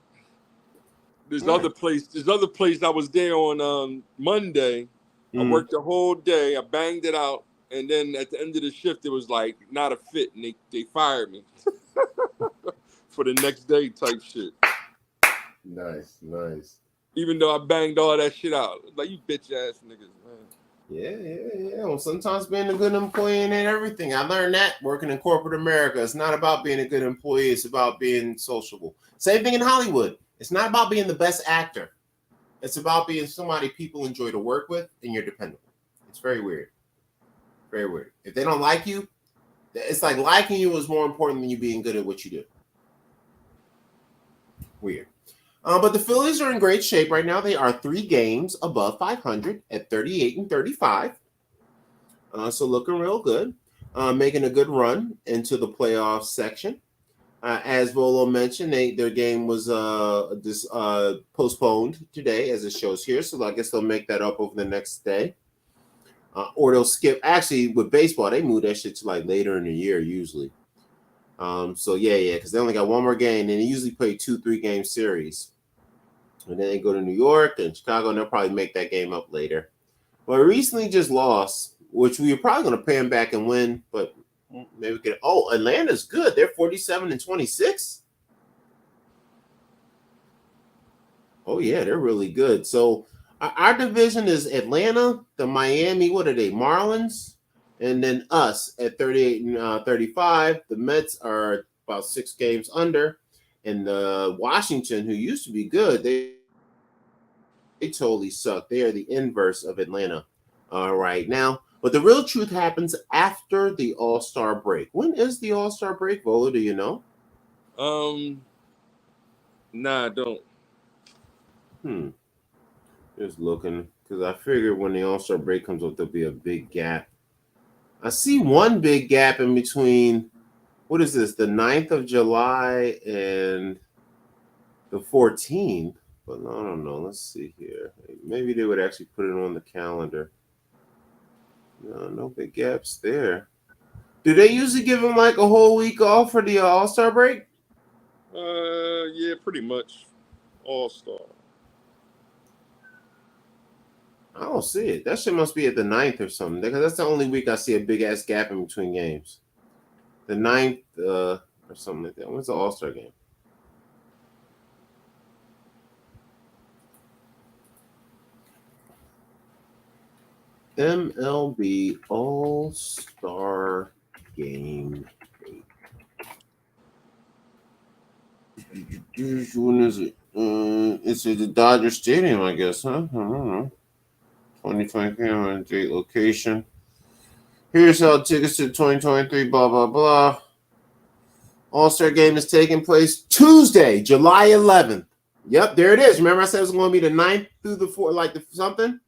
[SPEAKER 10] There's other place I was there on Monday. I worked the whole day. I banged it out. And then at the end of the shift, it was like not a fit. And they fired me for the next day type shit.
[SPEAKER 1] Nice.
[SPEAKER 10] Even though I banged all that shit out. Like, you bitch ass niggas, man.
[SPEAKER 1] Yeah. Well, sometimes being a good employee ain't everything. I learned that working in corporate America. It's not about being a good employee. It's about being sociable. Same thing in Hollywood. It's not about being the best actor. It's about being somebody people enjoy to work with and you're dependable. It's very weird. Very weird. If they don't like you, it's like liking you is more important than you being good at what you do. Weird. But the Phillies are in great shape right now. They are 3 games above 500 at 38-35. So looking real good. Making a good run into the playoff section. As Volo mentioned, their game was postponed today, as it shows here. So I guess they'll make that up over the next day. Or they'll skip. Actually, with baseball, they move that shit to like later in the year usually. So yeah, because they only got one more game, and they usually play 2-3 game series. And then they go to New York and Chicago, and they'll probably make that game up later. But recently just lost which we are probably going to pay them back and win, but maybe we get. Oh, Atlanta's good. They're 47-26. Oh yeah, they're really good. So our division is Atlanta, the Miami. What are they? Marlins, and then us at 38 and 35. The Mets are about 6 games under, and Washington, who used to be good, they totally suck. They are the inverse of Atlanta right now. But the real truth happens after the All-Star break. When is the All-Star break, Volo? Do you know?
[SPEAKER 10] Nah, I don't.
[SPEAKER 1] Just looking, because I figured when the All-Star break comes up, there'll be a big gap. I see one big gap in between, what is this, the 9th of July and the 14th. But I don't know. Let's see here. Maybe they would actually put it on the calendar. No big gaps there. Do they usually give them like a whole week off for the All-Star break?
[SPEAKER 10] Yeah, pretty much. All-Star.
[SPEAKER 1] I don't see it. That shit must be at the 9th or something. Because that's the only week I see a big ass gap in between games. The 9th or something like that. When's the All-Star game? MLB All-Star Game. When is it? It's at the Dodger Stadium, I guess, huh? I don't know. 2023 on date location. Here's how tickets to 2023, blah, blah, blah. All-Star Game is taking place Tuesday, July 11th. Yep, there it is. Remember I said it was going to be the 9th through the 4th, like the something?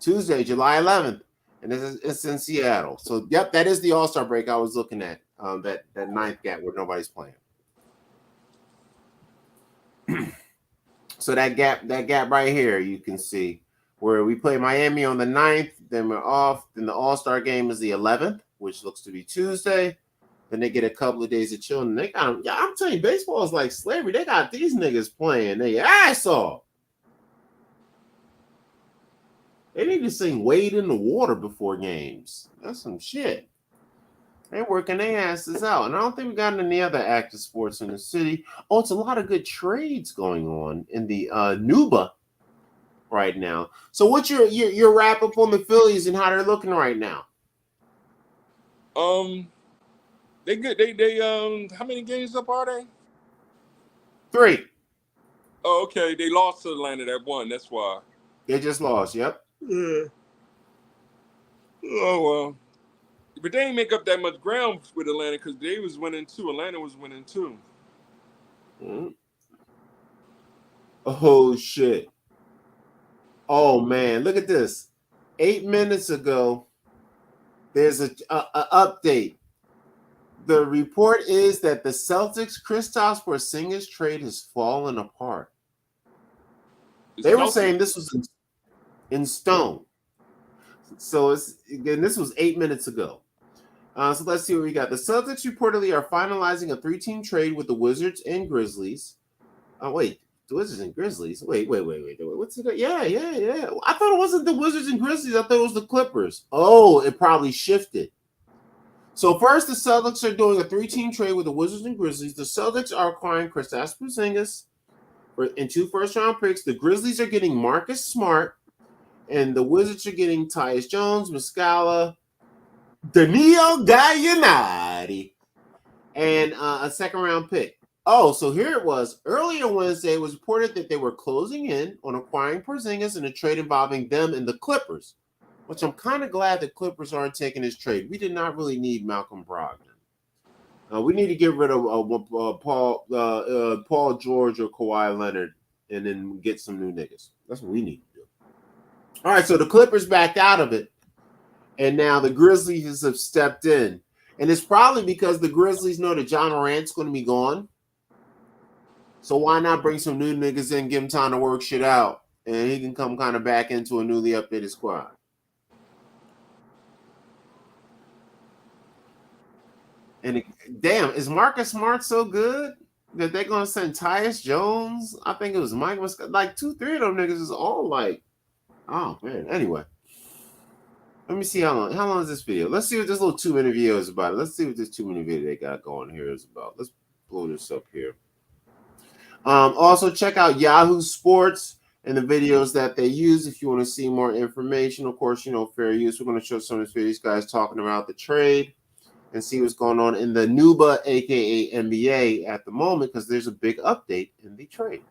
[SPEAKER 1] Tuesday, July 11th. And it's in Seattle. So, yep, that is the All-Star break I was looking at. That 9th gap where nobody's playing. So that gap right here, you can see where we play Miami on the 9th, then we're off. Then the All-Star game is the 11th, which looks to be Tuesday. Then they get a couple of days of chilling. They got them. Yeah, I'm telling you, baseball is like slavery. They got these niggas playing their ass off. They need to sing Wade in the Water before games. That's some shit. They're working their asses out. And I don't think we got any other active sports in the city. Oh, it's a lot of good trades going on in the Nuba right now. So what's your wrap up on the Phillies and how they're looking right now?
[SPEAKER 10] They good. They how many games up are they?
[SPEAKER 1] 3.
[SPEAKER 10] Oh, okay. They lost to Atlanta that one. That's why.
[SPEAKER 1] They just lost, yep.
[SPEAKER 10] Yeah. Oh well. But they ain't make up that much ground with Atlanta because they was winning too. Atlanta was winning too.
[SPEAKER 1] Mm-hmm. Oh shit. Oh man, look at this. 8 minutes ago, there's a update. The report is that the Celtics' Kristaps Porzingis trade has fallen apart. They were saying this was in stone. So this was 8 minutes ago. So let's see what we got. The Celtics reportedly are finalizing a 3-team trade with the Wizards and Grizzlies. Oh wait, the Wizards and Grizzlies. Wait. What's it? Yeah. I thought it wasn't the Wizards and Grizzlies. I thought it was the Clippers. Oh, it probably shifted. So first, the Celtics are doing a 3-team trade with the Wizards and Grizzlies. The Celtics are acquiring Kristaps Porzingis and 2 first-round picks. The Grizzlies are getting Marcus Smart, and the Wizards are getting Tyus Jones, Muscala, Danilo Gallinari, and a second-round pick. Oh, so here it was. Earlier Wednesday, it was reported that they were closing in on acquiring Porzingis in a trade involving them and the Clippers, which I'm kind of glad the Clippers aren't taking this trade. We did not really need Malcolm Brogdon. We need to get rid of Paul George or Kawhi Leonard and then get some new niggas. That's what we need to do. All right, so the Clippers backed out of it, and now the Grizzlies have stepped in. And it's probably because the Grizzlies know that John Morant's going to be gone. So why not bring some new niggas in, give him time to work shit out, and he can come kind of back into a newly updated squad. And damn, is Marcus Smart so good that they're gonna send Tyus Jones? I think it was Mike Muscala. Like 2-3 of them niggas is all like, oh man. Anyway, Let me see how long is this video. Let's see what this little 2-minute video is about. Let's see what this 2-minute video they got going here is about. Let's blow this up here. Also check out Yahoo Sports and the videos that they use if you want to see more information. Of course, fair use. We're going to show some of this video. These guys talking about the trade and see what's going on in the NUBA, aka NBA, at the moment, because there's a big update in the trade.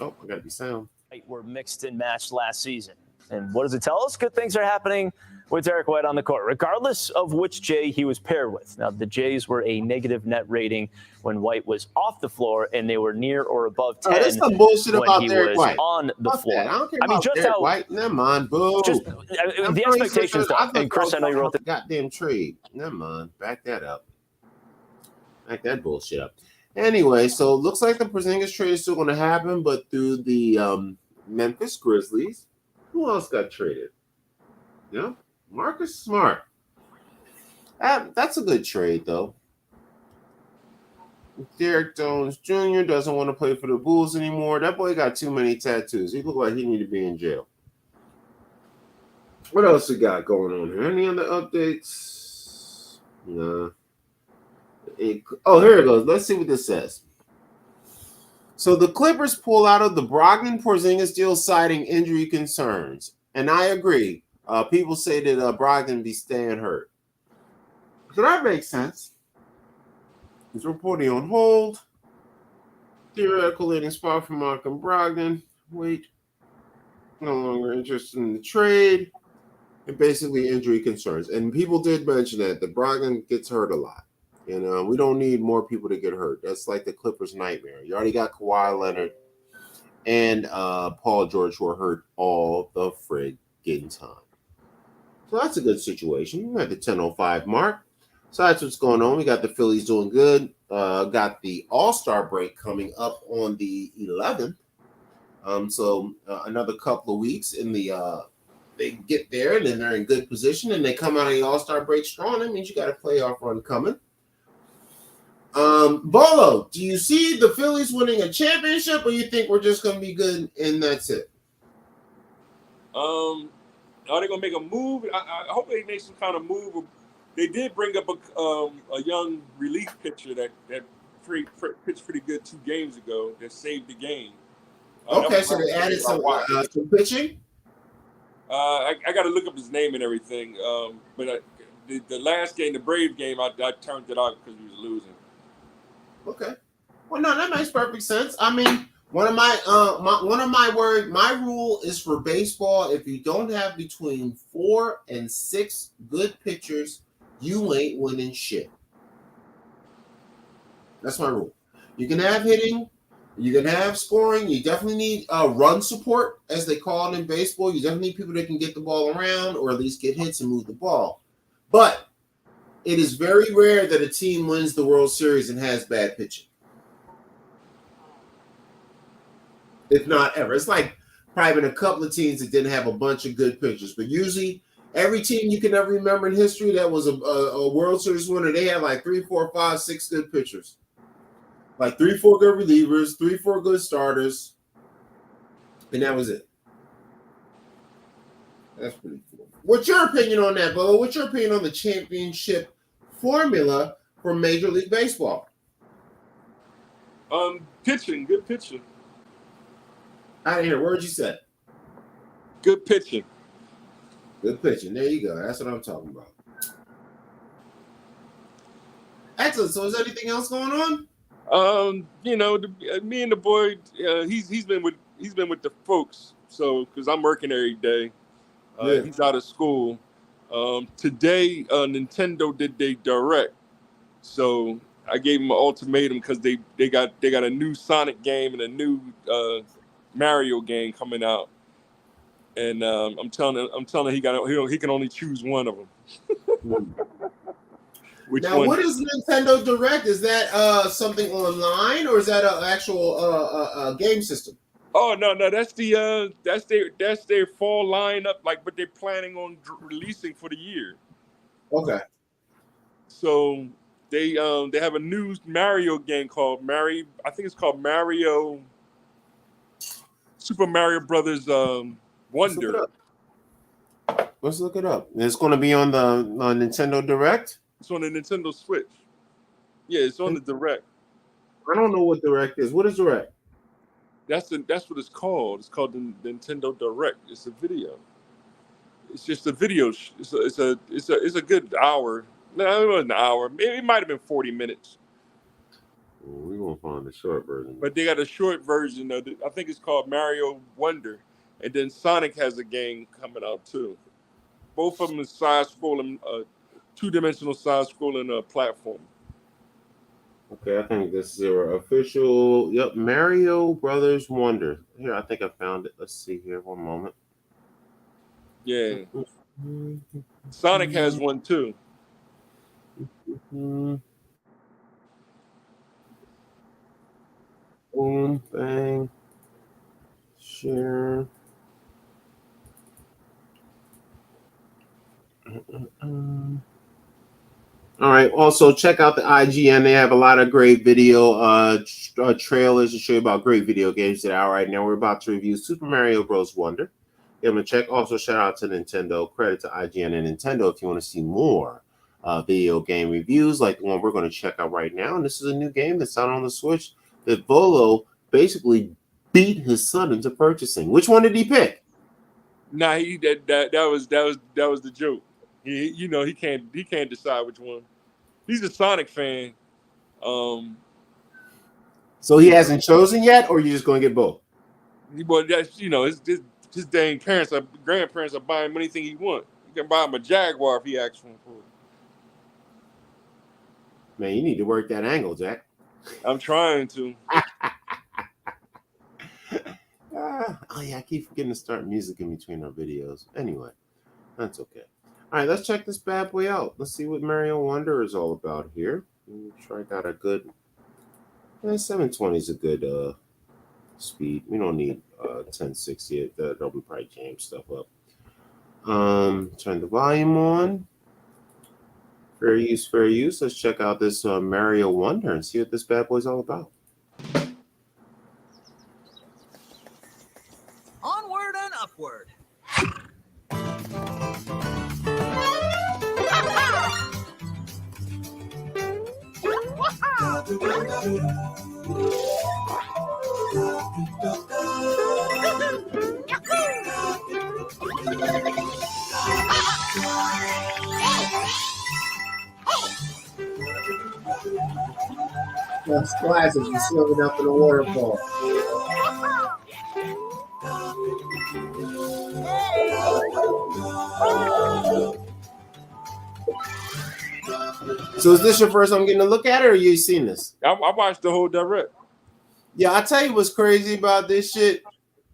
[SPEAKER 1] Oh, I gotta be sound.
[SPEAKER 3] Were mixed and matched last season. And what does it tell us? Good things are happening with Derek White on the court, regardless of which Jay he was paired with. Now, the Jays were a negative net rating when White was off the floor, and they were near or above 10
[SPEAKER 1] that's some bullshit
[SPEAKER 3] when
[SPEAKER 1] about
[SPEAKER 3] he
[SPEAKER 1] Derek
[SPEAKER 3] was
[SPEAKER 1] White.
[SPEAKER 3] on the floor.
[SPEAKER 1] That. I don't care about
[SPEAKER 3] just
[SPEAKER 1] Derek
[SPEAKER 3] how
[SPEAKER 1] White. Never mind. Boo.
[SPEAKER 3] Just the expectations, though. And Chris, I know you wrote the
[SPEAKER 1] goddamn trade. Never mind. Back that up. Back that bullshit up. Anyway, so it looks like the Porzingis trade is still going to happen, but through the Memphis Grizzlies. Who else got traded? Yeah, Marcus Smart. That's a good trade, though. Derek Jones Jr. doesn't want to play for the Bulls anymore. That boy got too many tattoos. He looked like he needed to be in jail. What else we got going on here? Any other updates? Nah. Oh, here it goes. Let's see what this says. So the Clippers pull out of the Brogdon-Porzingis deal, citing injury concerns. And I agree. People say that Brogdon be staying hurt. So that makes sense. He's reporting on hold. Theoretical landing spot for Malcolm Brogdon. Wait. No longer interested in the trade. And basically injury concerns. And people did mention that Brogdon gets hurt a lot. We don't need more people to get hurt. That's like the Clippers' nightmare. You already got Kawhi Leonard and Paul George who are hurt all the friggin' time. So that's a good situation. We're at the 10:05 mark. So that's what's going on. We got the Phillies doing good. Got the All-Star break coming up on the 11th. So another couple of weeks in the they get there and then they're in good position and they come out of the All-Star break strong. That means you got a playoff run coming. Bolo, do you see the Phillies winning a championship, or you think we're just going to be good and that's it?
[SPEAKER 10] Are they going to make a move? I hope they make some kind of move. They did bring up a young relief pitcher that pitched pretty good 2 games ago that saved the game.
[SPEAKER 1] Okay, so they added some pitching?
[SPEAKER 10] I got to look up his name and everything. But the last game, the Brave game, I turned it off because we was losing.
[SPEAKER 1] Okay. Well, no, that makes perfect sense. I mean, my rule is for baseball. If you don't have between 4 and 6 good pitchers, you ain't winning shit. That's my rule. You can have hitting, you can have scoring. You definitely need run support, as they call it in baseball. You definitely need people that can get the ball around or at least get hits and move the ball. But it is very rare that a team wins the World Series and has bad pitching. If not ever. It's like probably been a couple of teams that didn't have a bunch of good pitchers. But usually every team you can ever remember in history that was a World Series winner, they had like 3, 4, 5, 6 good pitchers. Like 3, 4 good relievers, 3, 4 good starters. And that was it. That's pretty cool. What's your opinion on that, Bo? What's your opinion on the championship formula for Major League Baseball?
[SPEAKER 10] Pitching, good pitching.
[SPEAKER 1] I didn't hear. What did you say?
[SPEAKER 10] Good pitching.
[SPEAKER 1] Good pitching. There you go. That's what I'm talking about. Excellent. So is there anything else going on?
[SPEAKER 10] Me and the boy, he's been with the folks. So because I'm working every day. He's out of school. Today, Nintendo did their direct, so I gave him an ultimatum because they got a new Sonic game and a new Mario game coming out, and I'm telling him he can only choose one of them.
[SPEAKER 1] What is Nintendo Direct? Is that something online or is that an actual game system?
[SPEAKER 10] Oh no, that's their fall lineup, like what they're planning on releasing for the year.
[SPEAKER 1] Okay.
[SPEAKER 10] So they have a new Mario game called I think it's called Super Mario Brothers Wonder.
[SPEAKER 1] Let's look it up. It's going to be on the Nintendo Direct.
[SPEAKER 10] It's on the Nintendo Switch. Yeah, it's on the Direct.
[SPEAKER 1] I don't know what Direct is. What is Direct?
[SPEAKER 10] That's what it's called. It's called the Nintendo Direct. It's a video. It's just a video. It's a good hour. No, it wasn't an hour. Maybe it might have been 40 minutes.
[SPEAKER 1] We're gonna find the short version.
[SPEAKER 10] But they got a short version of it. I think it's called Mario Wonder, and then Sonic has a game coming out too. Both of them is side-scrolling, two-dimensional side-scrolling platform.
[SPEAKER 1] Okay, I think this is your official. Yep, Mario Brothers Wonder. Here, I think I found it. Let's see here. One moment.
[SPEAKER 10] Yeah. Sonic has one too.
[SPEAKER 1] Boom, bang, share. All right. Also, check out the IGN. They have a lot of great video trailers to show you about great video games that are out right now. We're about to review Super Mario Bros. Wonder. Give them a check. Also, shout out to Nintendo. Credit to IGN and Nintendo if you want to see more video game reviews like the one we're going to check out right now. And this is a new game that's out on the Switch that Volo basically beat his son into purchasing. Which one did he pick?
[SPEAKER 10] Nah, that was the joke. He can't decide which one. He's a Sonic fan.
[SPEAKER 1] So he hasn't chosen yet, or you're just going to get both?
[SPEAKER 10] Well, that's his dang grandparents are buying him anything he wants. You can buy him a Jaguar if he asks for it.
[SPEAKER 1] Man, you need to work that angle, Jack.
[SPEAKER 10] I'm trying to.
[SPEAKER 1] Oh yeah, I keep forgetting to start music in between our videos. Anyway, that's okay. All right, let's check this bad boy out. Let's see what Mario Wonder is all about here. Try got a good 720 is a good speed. We don't need 1060. That'll be probably jam stuff up. Turn the volume on. Fair use, fair use. Let's check out this Mario Wonder and see what this bad boy's all about.
[SPEAKER 7] Onward and upward.
[SPEAKER 1] That's classic. You swimming up in a waterfall. So is this your first time getting a look at it, or you seen this?
[SPEAKER 10] I watched the whole Direct.
[SPEAKER 1] Yeah, I tell you what's crazy about this shit.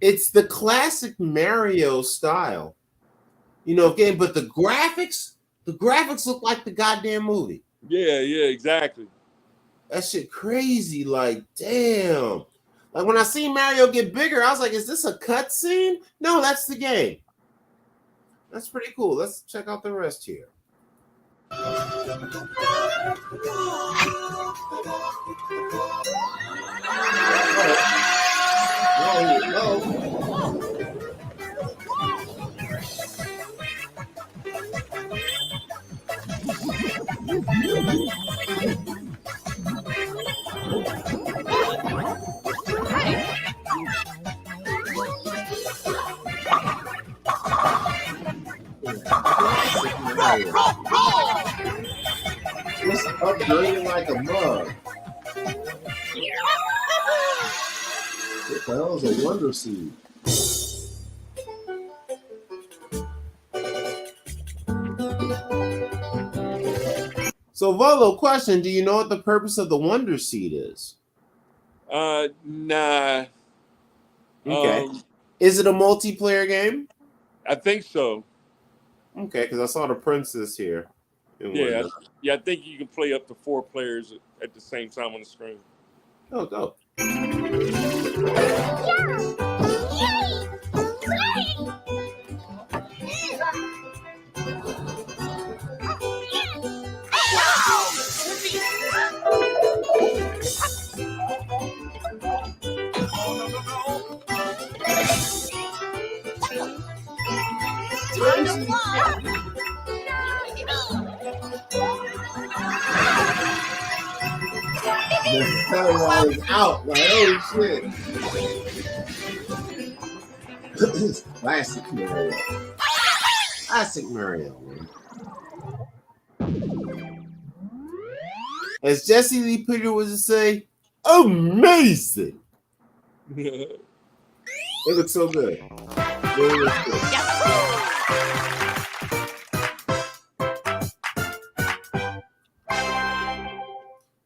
[SPEAKER 1] It's the classic Mario style, game. But the graphics look like the goddamn movie.
[SPEAKER 10] Yeah, exactly.
[SPEAKER 1] That shit crazy. Like, damn. Like when I seen Mario get bigger, I was like, is this a cutscene? No, that's the game. That's pretty cool. Let's check out the rest here. Just upgrading like a mug. What the hell is a Wonder Seed? So, Volo, question: do you know what the purpose of the Wonder Seed is?
[SPEAKER 10] Nah.
[SPEAKER 1] Okay. Is it a multiplayer game?
[SPEAKER 10] I think so.
[SPEAKER 1] Okay, because I saw the princess here.
[SPEAKER 10] Yeah, I think you can play up to 4 players at the same time on the screen.
[SPEAKER 1] Oh, go. The Tell is out. Like, oh shit. Classic Mario. Classic Mario, man. As Jesse Lee Peter was to say, amazing. It looks so good. It looks good.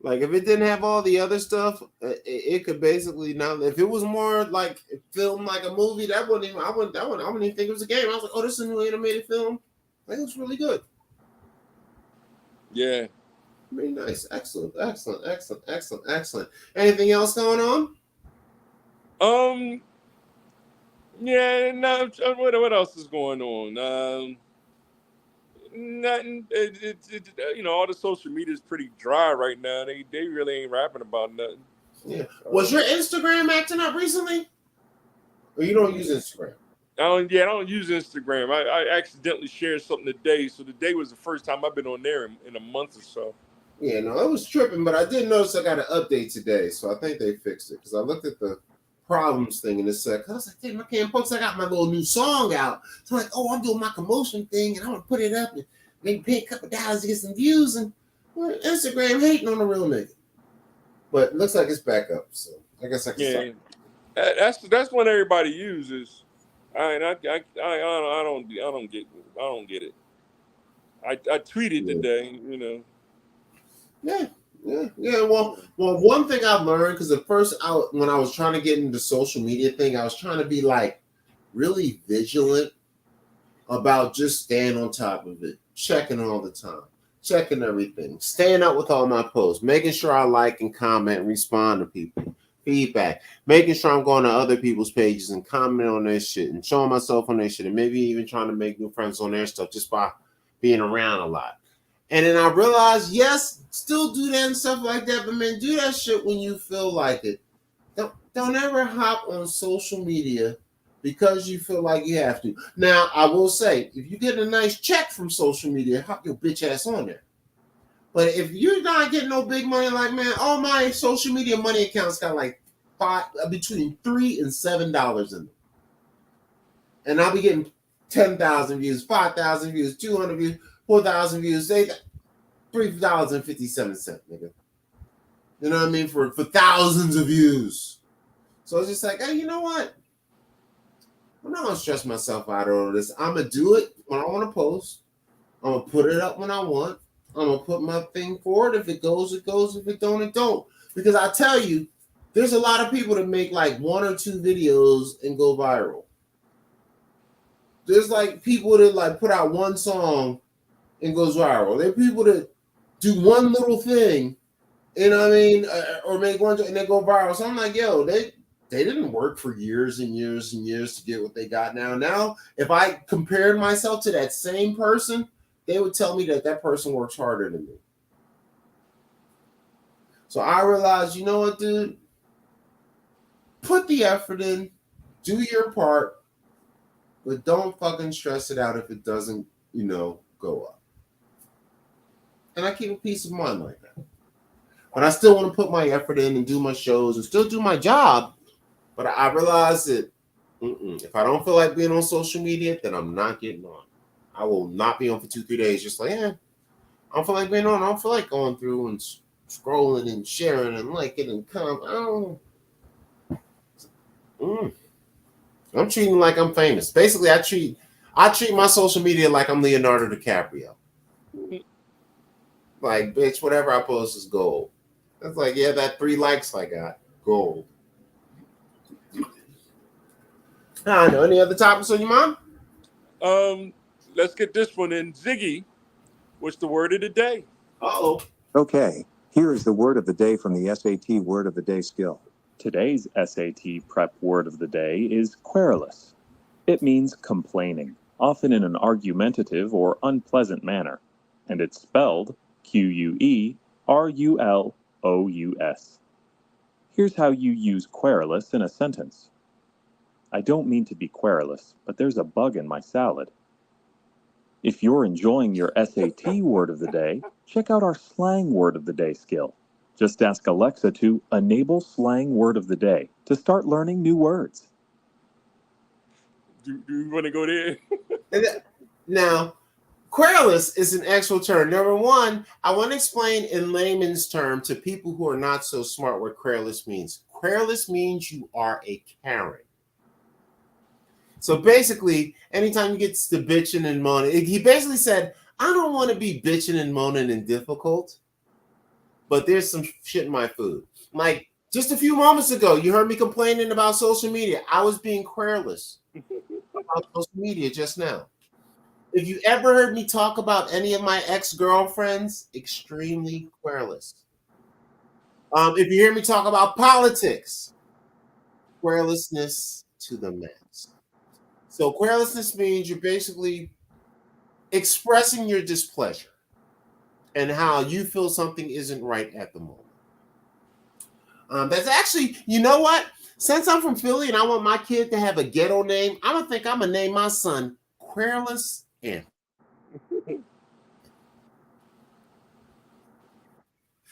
[SPEAKER 1] Like if it didn't have all the other stuff, it could basically not. If it was more like filmed like a movie, that wouldn't even. I wouldn't even think it was a game. I was like, oh, this is a new animated film. Like, it was really good.
[SPEAKER 10] Yeah.
[SPEAKER 1] Very nice. Excellent. Anything else going on?
[SPEAKER 10] Yeah. No. What else is going on? Nothing. All the social media is pretty dry right now. They really ain't rapping about nothing.
[SPEAKER 1] Yeah. Was your Instagram acting up recently? Or you don't use Instagram?
[SPEAKER 10] I don't use Instagram. I accidentally shared something today. So today was the first time I've been on there in a month or so.
[SPEAKER 1] Yeah, no, it was tripping, but I did notice I got an update today, so I think they fixed it. Because I looked at the problems thing in a sec. I was like, damn, I can't post. I got my little new song out. So I'm like, oh, I'm doing my commotion thing, and I'm going to put it up and maybe pay a couple dollars to get some views. And Instagram hating on the real nigga. But it looks like it's back up, so I guess I can start.
[SPEAKER 10] That's what everybody uses. I don't get it. I tweeted today,
[SPEAKER 1] Yeah. Well, one thing I've learned, because at first, when I was trying to get into the social media thing, I was trying to be like really vigilant about just staying on top of it, checking all the time, checking everything, staying up with all my posts, making sure I like and comment and respond to people, feedback, making sure I'm going to other people's pages and commenting on their shit and showing myself on their shit, and maybe even trying to make new friends on their stuff just by being around a lot. And then I realized, yes, still do that and stuff like that, but man, do that shit when you feel like it. Don't ever hop on social media because you feel like you have to. Now, I will say, if you get a nice check from social media, hop your bitch ass on there. But if you're not getting no big money, like, man, all my social media money accounts got like between $3 and $7 in them. And I'll be getting 10,000 views, 5,000 views, 200 views, 4,000 views. They got $3.57, nigga. You know what I mean? For thousands of views. So it's just like, hey, you know what? I'm not gonna stress myself out over this. I'm gonna do it when I want to post. I'm gonna put it up when I want. I'm gonna put my thing forward. If it goes, it goes. If it don't, it don't. Because I tell you, there's a lot of people that make like 1 or 2 videos and go viral. There's like people that like put out one song and goes viral. There are people that do one little thing, you know what I mean, or make one and they go viral. So I'm like, yo, they didn't work for years and years and years to get what they got now. Now, if I compared myself to that same person, they would tell me that person works harder than me. So I realized, you know what, dude? Put the effort in, do your part, but don't fucking stress it out if it doesn't, go up. And I keep a peace of mind like that. But I still want to put my effort in and do my shows and still do my job. But I realize that if I don't feel like being on social media, then I'm not getting on. I will not be on for 2-3 days. Just like, I don't feel like being on. I don't feel like going through and scrolling and sharing and liking and commenting. I'm treating like I'm famous. Basically, I treat my social media like I'm Leonardo DiCaprio. Like, bitch, whatever I post is gold. That's like, yeah, that 3 likes I got, gold. I don't know. Any other topics on your mind?
[SPEAKER 10] Let's get this one in. Ziggy, what's the word of the day?
[SPEAKER 1] Uh-oh.
[SPEAKER 8] Okay, here is the word of the day from the SAT Word of the Day skill. Today's SAT prep word of the day is querulous. It means complaining, often in an argumentative or unpleasant manner, and it's spelled Querulous. Here's how you use querulous in a sentence. I don't mean to be querulous, but there's a bug in my salad. If you're enjoying your SAT word of the day, check out our slang word of the day skill. Just ask Alexa to enable slang word of the day to start learning new words.
[SPEAKER 10] Do you want to go there?
[SPEAKER 1] Now, querulous is an actual term. Number one, I want to explain in layman's term to people who are not so smart what querulous means. Querulous means you are a Karen. So basically, anytime you get to bitching and moaning, he basically said, I don't want to be bitching and moaning and difficult, but there's some shit in my food. Like just a few moments ago, you heard me complaining about social media. I was being querulous about social media just now. If you ever heard me talk about any of my ex-girlfriends, extremely querulous. If you hear me talk about politics, querulousness to the max. So querulousness means you're basically expressing your displeasure and how you feel something isn't right at the moment. That's actually, you know what? Since I'm from Philly and I want my kid to have a ghetto name, I don't think I'm gonna name my son Querulous Anthony.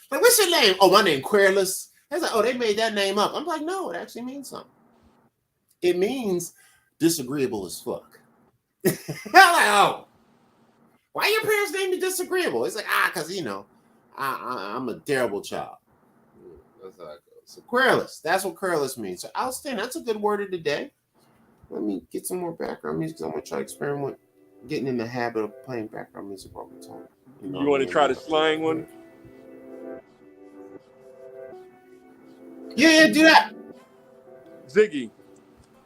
[SPEAKER 1] Like, what's your name? Oh, my name Querulous. It's like, oh, they made that name up. I'm like, no, it actually means something. It means disagreeable as fuck. I'm like, oh, why your parents named me disagreeable? It's like, because I'm a terrible child. That's how it goes. So querulous, that's what querulous means. So outstanding. That's a good word of the day. Let me get some more background music because I'm gonna try to experiment getting in the habit of playing background music all the time.
[SPEAKER 10] You want to try the slang one?
[SPEAKER 1] Yeah, do that.
[SPEAKER 10] Ziggy,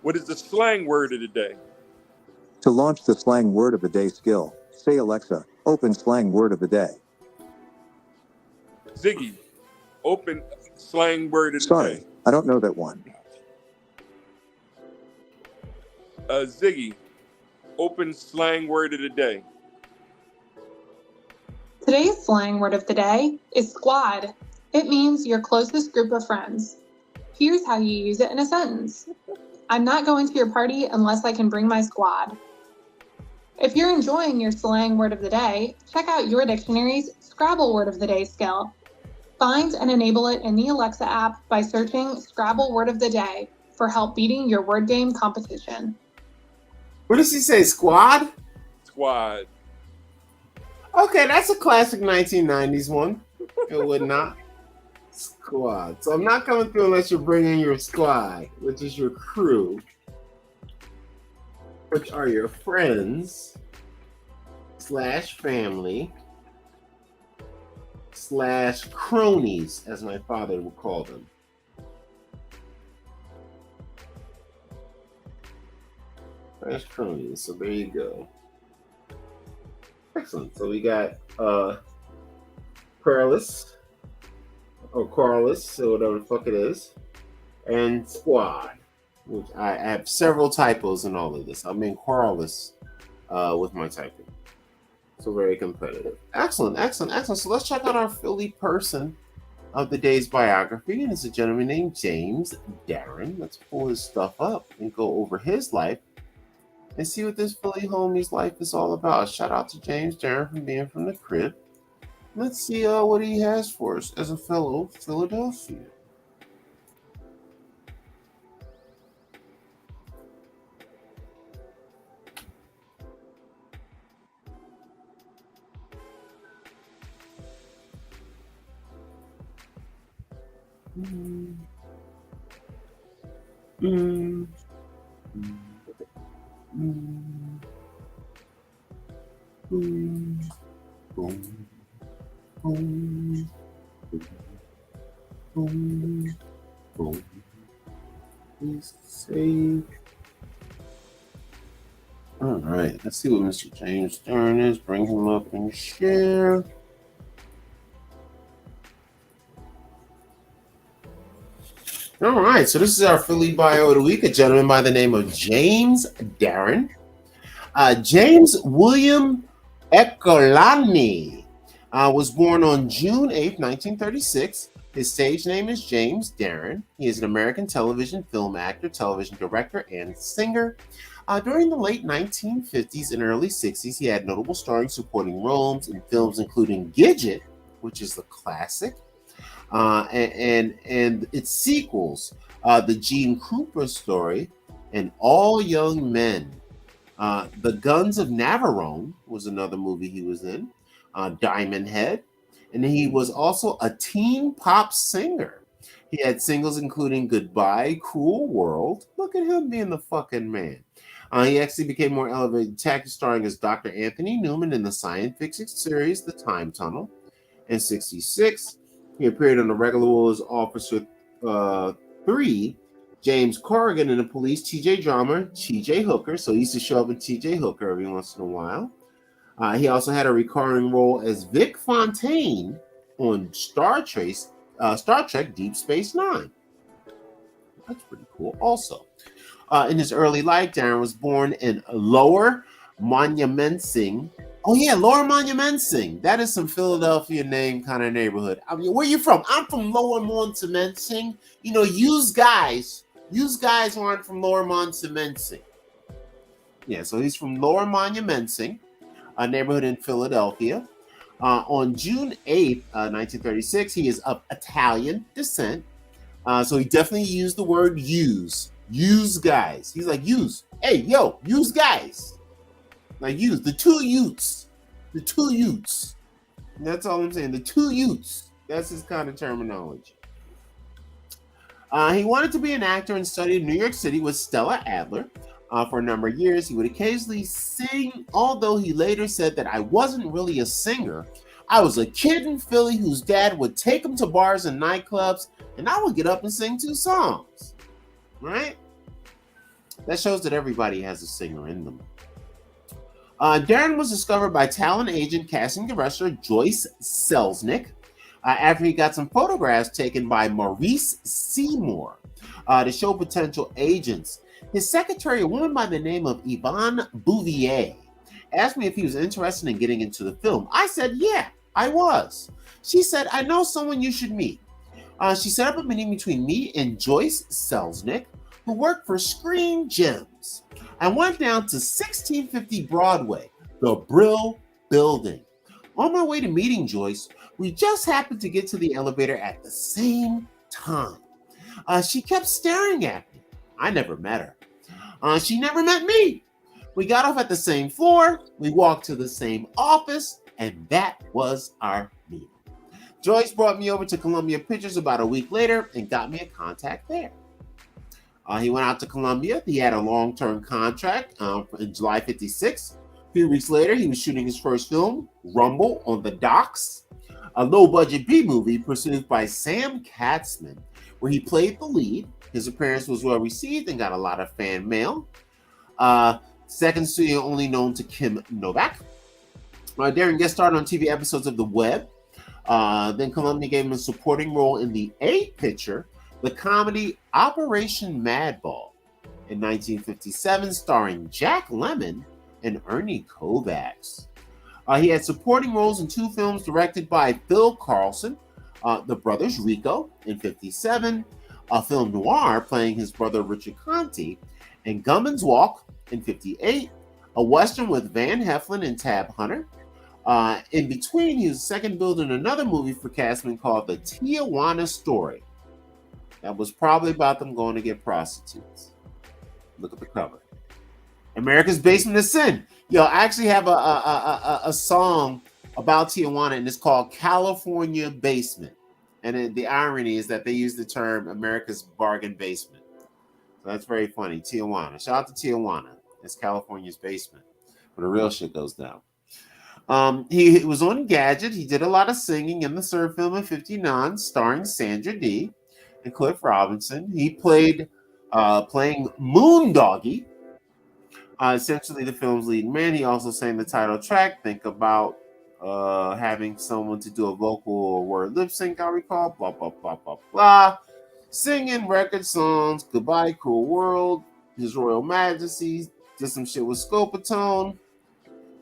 [SPEAKER 10] what is the slang word of the day?
[SPEAKER 8] To launch the slang word of the day skill, say Alexa, open slang word of the day.
[SPEAKER 10] Ziggy, open slang word of the day.
[SPEAKER 8] Sorry, I don't know that one.
[SPEAKER 10] Ziggy, open slang word of the day.
[SPEAKER 9] Today's slang word of the day is squad. It means your closest group of friends. Here's how you use it in a sentence. I'm not going to your party unless I can bring my squad. If you're enjoying your slang word of the day, check out your dictionary's Scrabble word of the day skill. Find and enable it in the Alexa app by searching Scrabble word of the day for help beating your word game competition.
[SPEAKER 1] What does he say? Squad?
[SPEAKER 10] Squad.
[SPEAKER 1] Okay, that's a classic 1990s one. It would not. Squad. So I'm not coming through unless you're bringing your squad, which is your crew, which are your friends / family / cronies, as my father would call them. / cronies. So there you go. Excellent. So we got querulous or querulous, or whatever the fuck it is, and squad, which I have several typos in all of this. I mean querulous with my typing. So very competitive. Excellent, excellent, excellent. So let's check out our Philly person of the day's biography, and it's a gentleman named James Darren. Let's pull his stuff up and go over his life and see what this Philly homie's life is all about. Shout out to James Darren from being from the crib. Let's see what he has for us as a fellow Philadelphia. Please save. All right, let's see what Mr. James Darren is. Bring him up and share. All right, so this is our Philly bio of the week, a gentleman by the name of James Darren. James William Ecolani was born on June 8th, 1936. His stage name is James Darren. He is an American television film actor, television director, and singer. During the late 1950s and early 60s, he had notable starring supporting roles in films including Gidget, which is the classic, and its sequels, The Gene Krupa Story and All Young Men. The Guns of Navarone was another movie he was in, Diamond Head, and he was also a teen pop singer. He had singles including Goodbye, Cruel World. Look at him being the fucking man. He actually became more elevated, starring as Dr. Anthony Newman in the science fiction series The Time Tunnel. In 1966, he appeared on the regular role as Officer 3, James Corrigan, in the police TJ drama TJ Hooker. So he used to show up in TJ Hooker every once in a while. He also had a recurring role as Vic Fontaine on Star Trek Deep Space Nine. That's pretty cool. Also, in his early life, Darren was born in Lower Monumentsing. Oh yeah, Lower Monumentsing. That is some Philadelphia name kind of neighborhood. I mean, where you from? I'm from Lower Monumentsing. You know, use guys aren't from Lower Monumentsing. Yeah, so he's from Lower Monumentsing, a neighborhood in Philadelphia. On June 8th, 1936, he is of Italian descent. So he definitely used the word use. Use guys. He's like, use. Hey, yo, use guys. Like, use. The two Utes. The two Utes. That's all I'm saying. The two Utes. That's his kind of terminology. He wanted to be an actor and studied in New York City with Stella Adler. For a number of years, he would occasionally sing, although he later said that I wasn't really a singer. I was a kid in Philly whose dad would take him to bars and nightclubs, and I would get up and sing 2 songs. Right? That shows that everybody has a singer in them. Darren was discovered by talent agent, casting director Joyce Selznick after he got some photographs taken by Maurice Seymour to show potential agents. His secretary, a woman by the name of Yvonne Bouvier, asked me if he was interested in getting into the film. I said, yeah, I was. She said, I know someone you should meet. She set up a meeting between me and Joyce Selznick, who worked for Screen Gems. I went down to 1650 Broadway, the Brill Building. On my way to meeting Joyce, we just happened to get to the elevator at the same time. She kept staring at me. I never met her. She never met me. We got off at the same floor, we walked to the same office, and that was our meeting. Joyce brought me over to Columbia Pictures about a week later and got me a contact there. He went out to Columbia. He had a long-term contract in July 1956. A few weeks later, he was shooting his first film, Rumble on the Docks, a low-budget B-movie produced by Sam Katzman, where he played the lead. His appearance was well received and got a lot of fan mail. Second studio only known to Kim Novak. Darren guest starred on TV episodes of The Web. Then Columbia gave him a supporting role in the A picture, the comedy Operation Madball, in 1957, starring Jack Lemmon and Ernie Kovacs. He had supporting roles in 2 films directed by Phil Carlson, The Brothers Rico in 1957, a film noir playing his brother Richard Conte, and Gumman's Walk in 1958, a Western with Van Heflin and Tab Hunter. In between, he was second billed in another movie for Katzman called The Tijuana Story. That was probably about them going to get prostitutes. Look at the cover. America's Basement of Sin. Yo, I actually have a song about Tijuana, and it's called California Basement. And the irony is that they use the term America's Bargain Basement. So that's very funny. Tijuana. Shout out to Tijuana. It's California's basement, where the real shit goes down. He was on Gadget. He did a lot of singing in the Surf film in 1959, starring Sandra Dee and Cliff Robinson. He played playing Moondoggy, essentially the film's lead man. He also sang the title track, Think About having someone to do a vocal or word lip sync, I recall, blah, blah, blah, blah, blah. Singing record songs, Goodbye, Cruel World, His Royal Majesty, did some shit with Scopatone.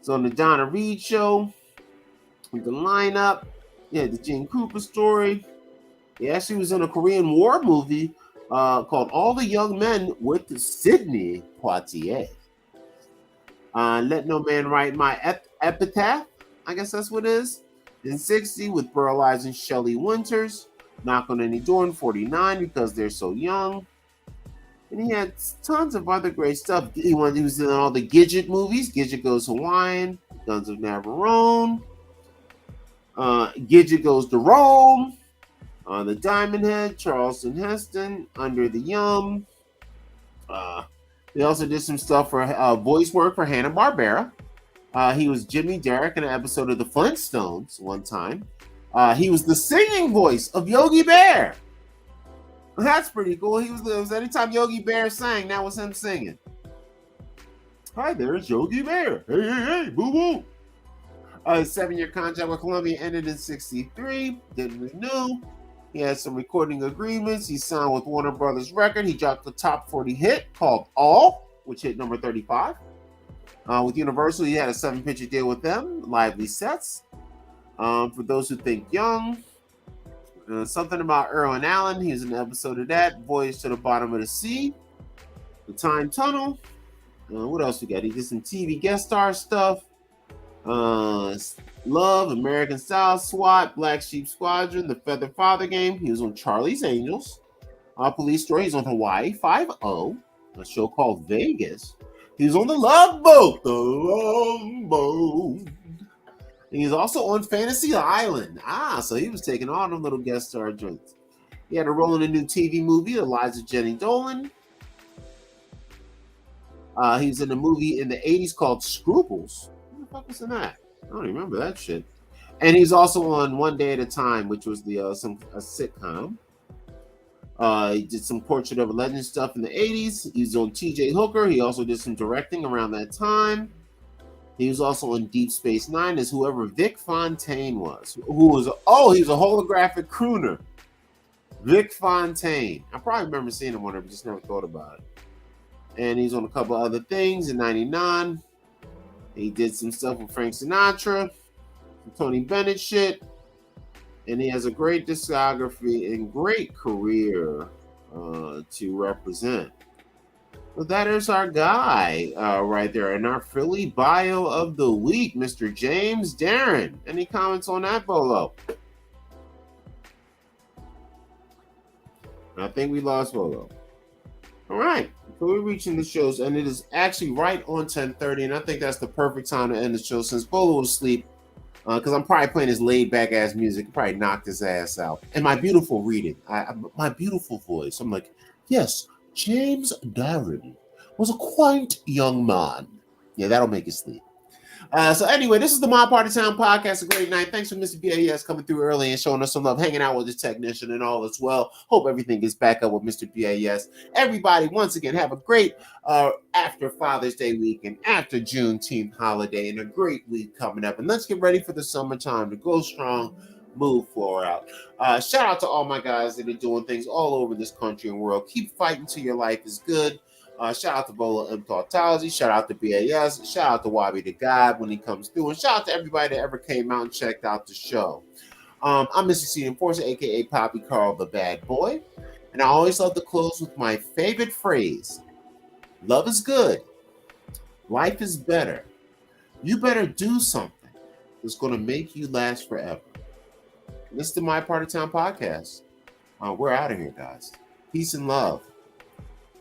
[SPEAKER 1] So on the Donna Reed show, with the lineup, yeah, the Gene Krupa Story. He actually was in a Korean War movie called All the Young Men with Sidney Poitier. Let No Man Write My Epitaph. I guess that's what it is. In 60 with Burl Ives and Shelley Winters. Knock on Any Door in 49 Because They're So Young. And he had tons of other great stuff. He was in all the Gidget movies. Gidget Goes Hawaiian, Guns of Navarone. Gidget Goes to Rome. The Diamond Head, Charleston Heston, Under the Yum. He also did some stuff for voice work for Hanna-Barbera. He was Jimmy Derrick in an episode of The Flintstones one time. He was the singing voice of Yogi Bear. That's pretty cool. It was anytime Yogi Bear sang, that was him singing. Hi there, it's Yogi Bear. Hey, hey, hey, boo-boo. His 7-year contract with Columbia ended in 63. Didn't renew. He had some recording agreements. He signed with Warner Brothers Record. He dropped the top 40 hit called All, which hit number 35. With Universal, he had a 7-picture deal with them, Lively Sets. For those who think young, something about Earl and Allen. He was in an episode of that. Voyage to the Bottom of the Sea. The Time Tunnel. What else we got? He did some TV guest star stuff. Love, American Style, SWAT, Black Sheep Squadron, The Feather Father Game. He was on Charlie's Angels. Police Story. He's on Hawaii Five-0, a show called Vegas. He was on The Love Boat. The Love Boat. And he's also on Fantasy Island. So he was taking all them little guest star joints. He had a role in a new TV movie, Eliza Jenny Dolan. He was in a movie in the 80s called Scruples. What the fuck was in that? I don't even remember that shit. And he's also on One Day at a Time, which was a sitcom. He did some Portrait of a Legend stuff in the 80s. He was on TJ Hooker. He also did some directing around that time. He was also on Deep Space Nine as whoever Vic Fontaine was. He was a holographic crooner. Vic Fontaine. I probably remember seeing him on it, but just never thought about it. And he's on a couple other things in 99. He did some stuff with Frank Sinatra, Tony Bennett shit. And he has a great discography and great career to represent. Well, that is our guy right there in our Philly bio of the week, Mr. James Darren. Any comments on that, Bolo? I think we lost Bolo. All right. So we're reaching the show's end. It is actually right on 10:30, and I think that's the perfect time to end the show since Bolo was asleep. Because I'm probably playing his laid-back ass music. It probably knocked his ass out. And my beautiful reading, my beautiful voice. I'm like, yes, James Darren was a quaint young man. Yeah, that'll make you sleep. So anyway, this is the My Part of Town podcast. A great night. Thanks for Mr. BAS coming through early and showing us some love, hanging out with the technician and all as well. Hope everything gets back up with Mr. BAS. Everybody, once again, have a great after Father's Day weekend, after Juneteenth holiday, and a great week coming up. And let's get ready for the summertime to go strong, move floor out. Shout out to all my guys that are doing things all over this country and world. Keep fighting till your life is good. Shout out to Bola MPOTP. Shout out to BAS. Shout out to Wabi the God when he comes through. And shout out to everybody that ever came out and checked out the show. I'm Mr. C Enforcer, a.k.a. Poppy Carl the Bad Boy. And I always love to close with my favorite phrase. Love is good. Life is better. You better do something that's going to make you last forever. This is the My Part of Town podcast. We're out of here, guys. Peace and love.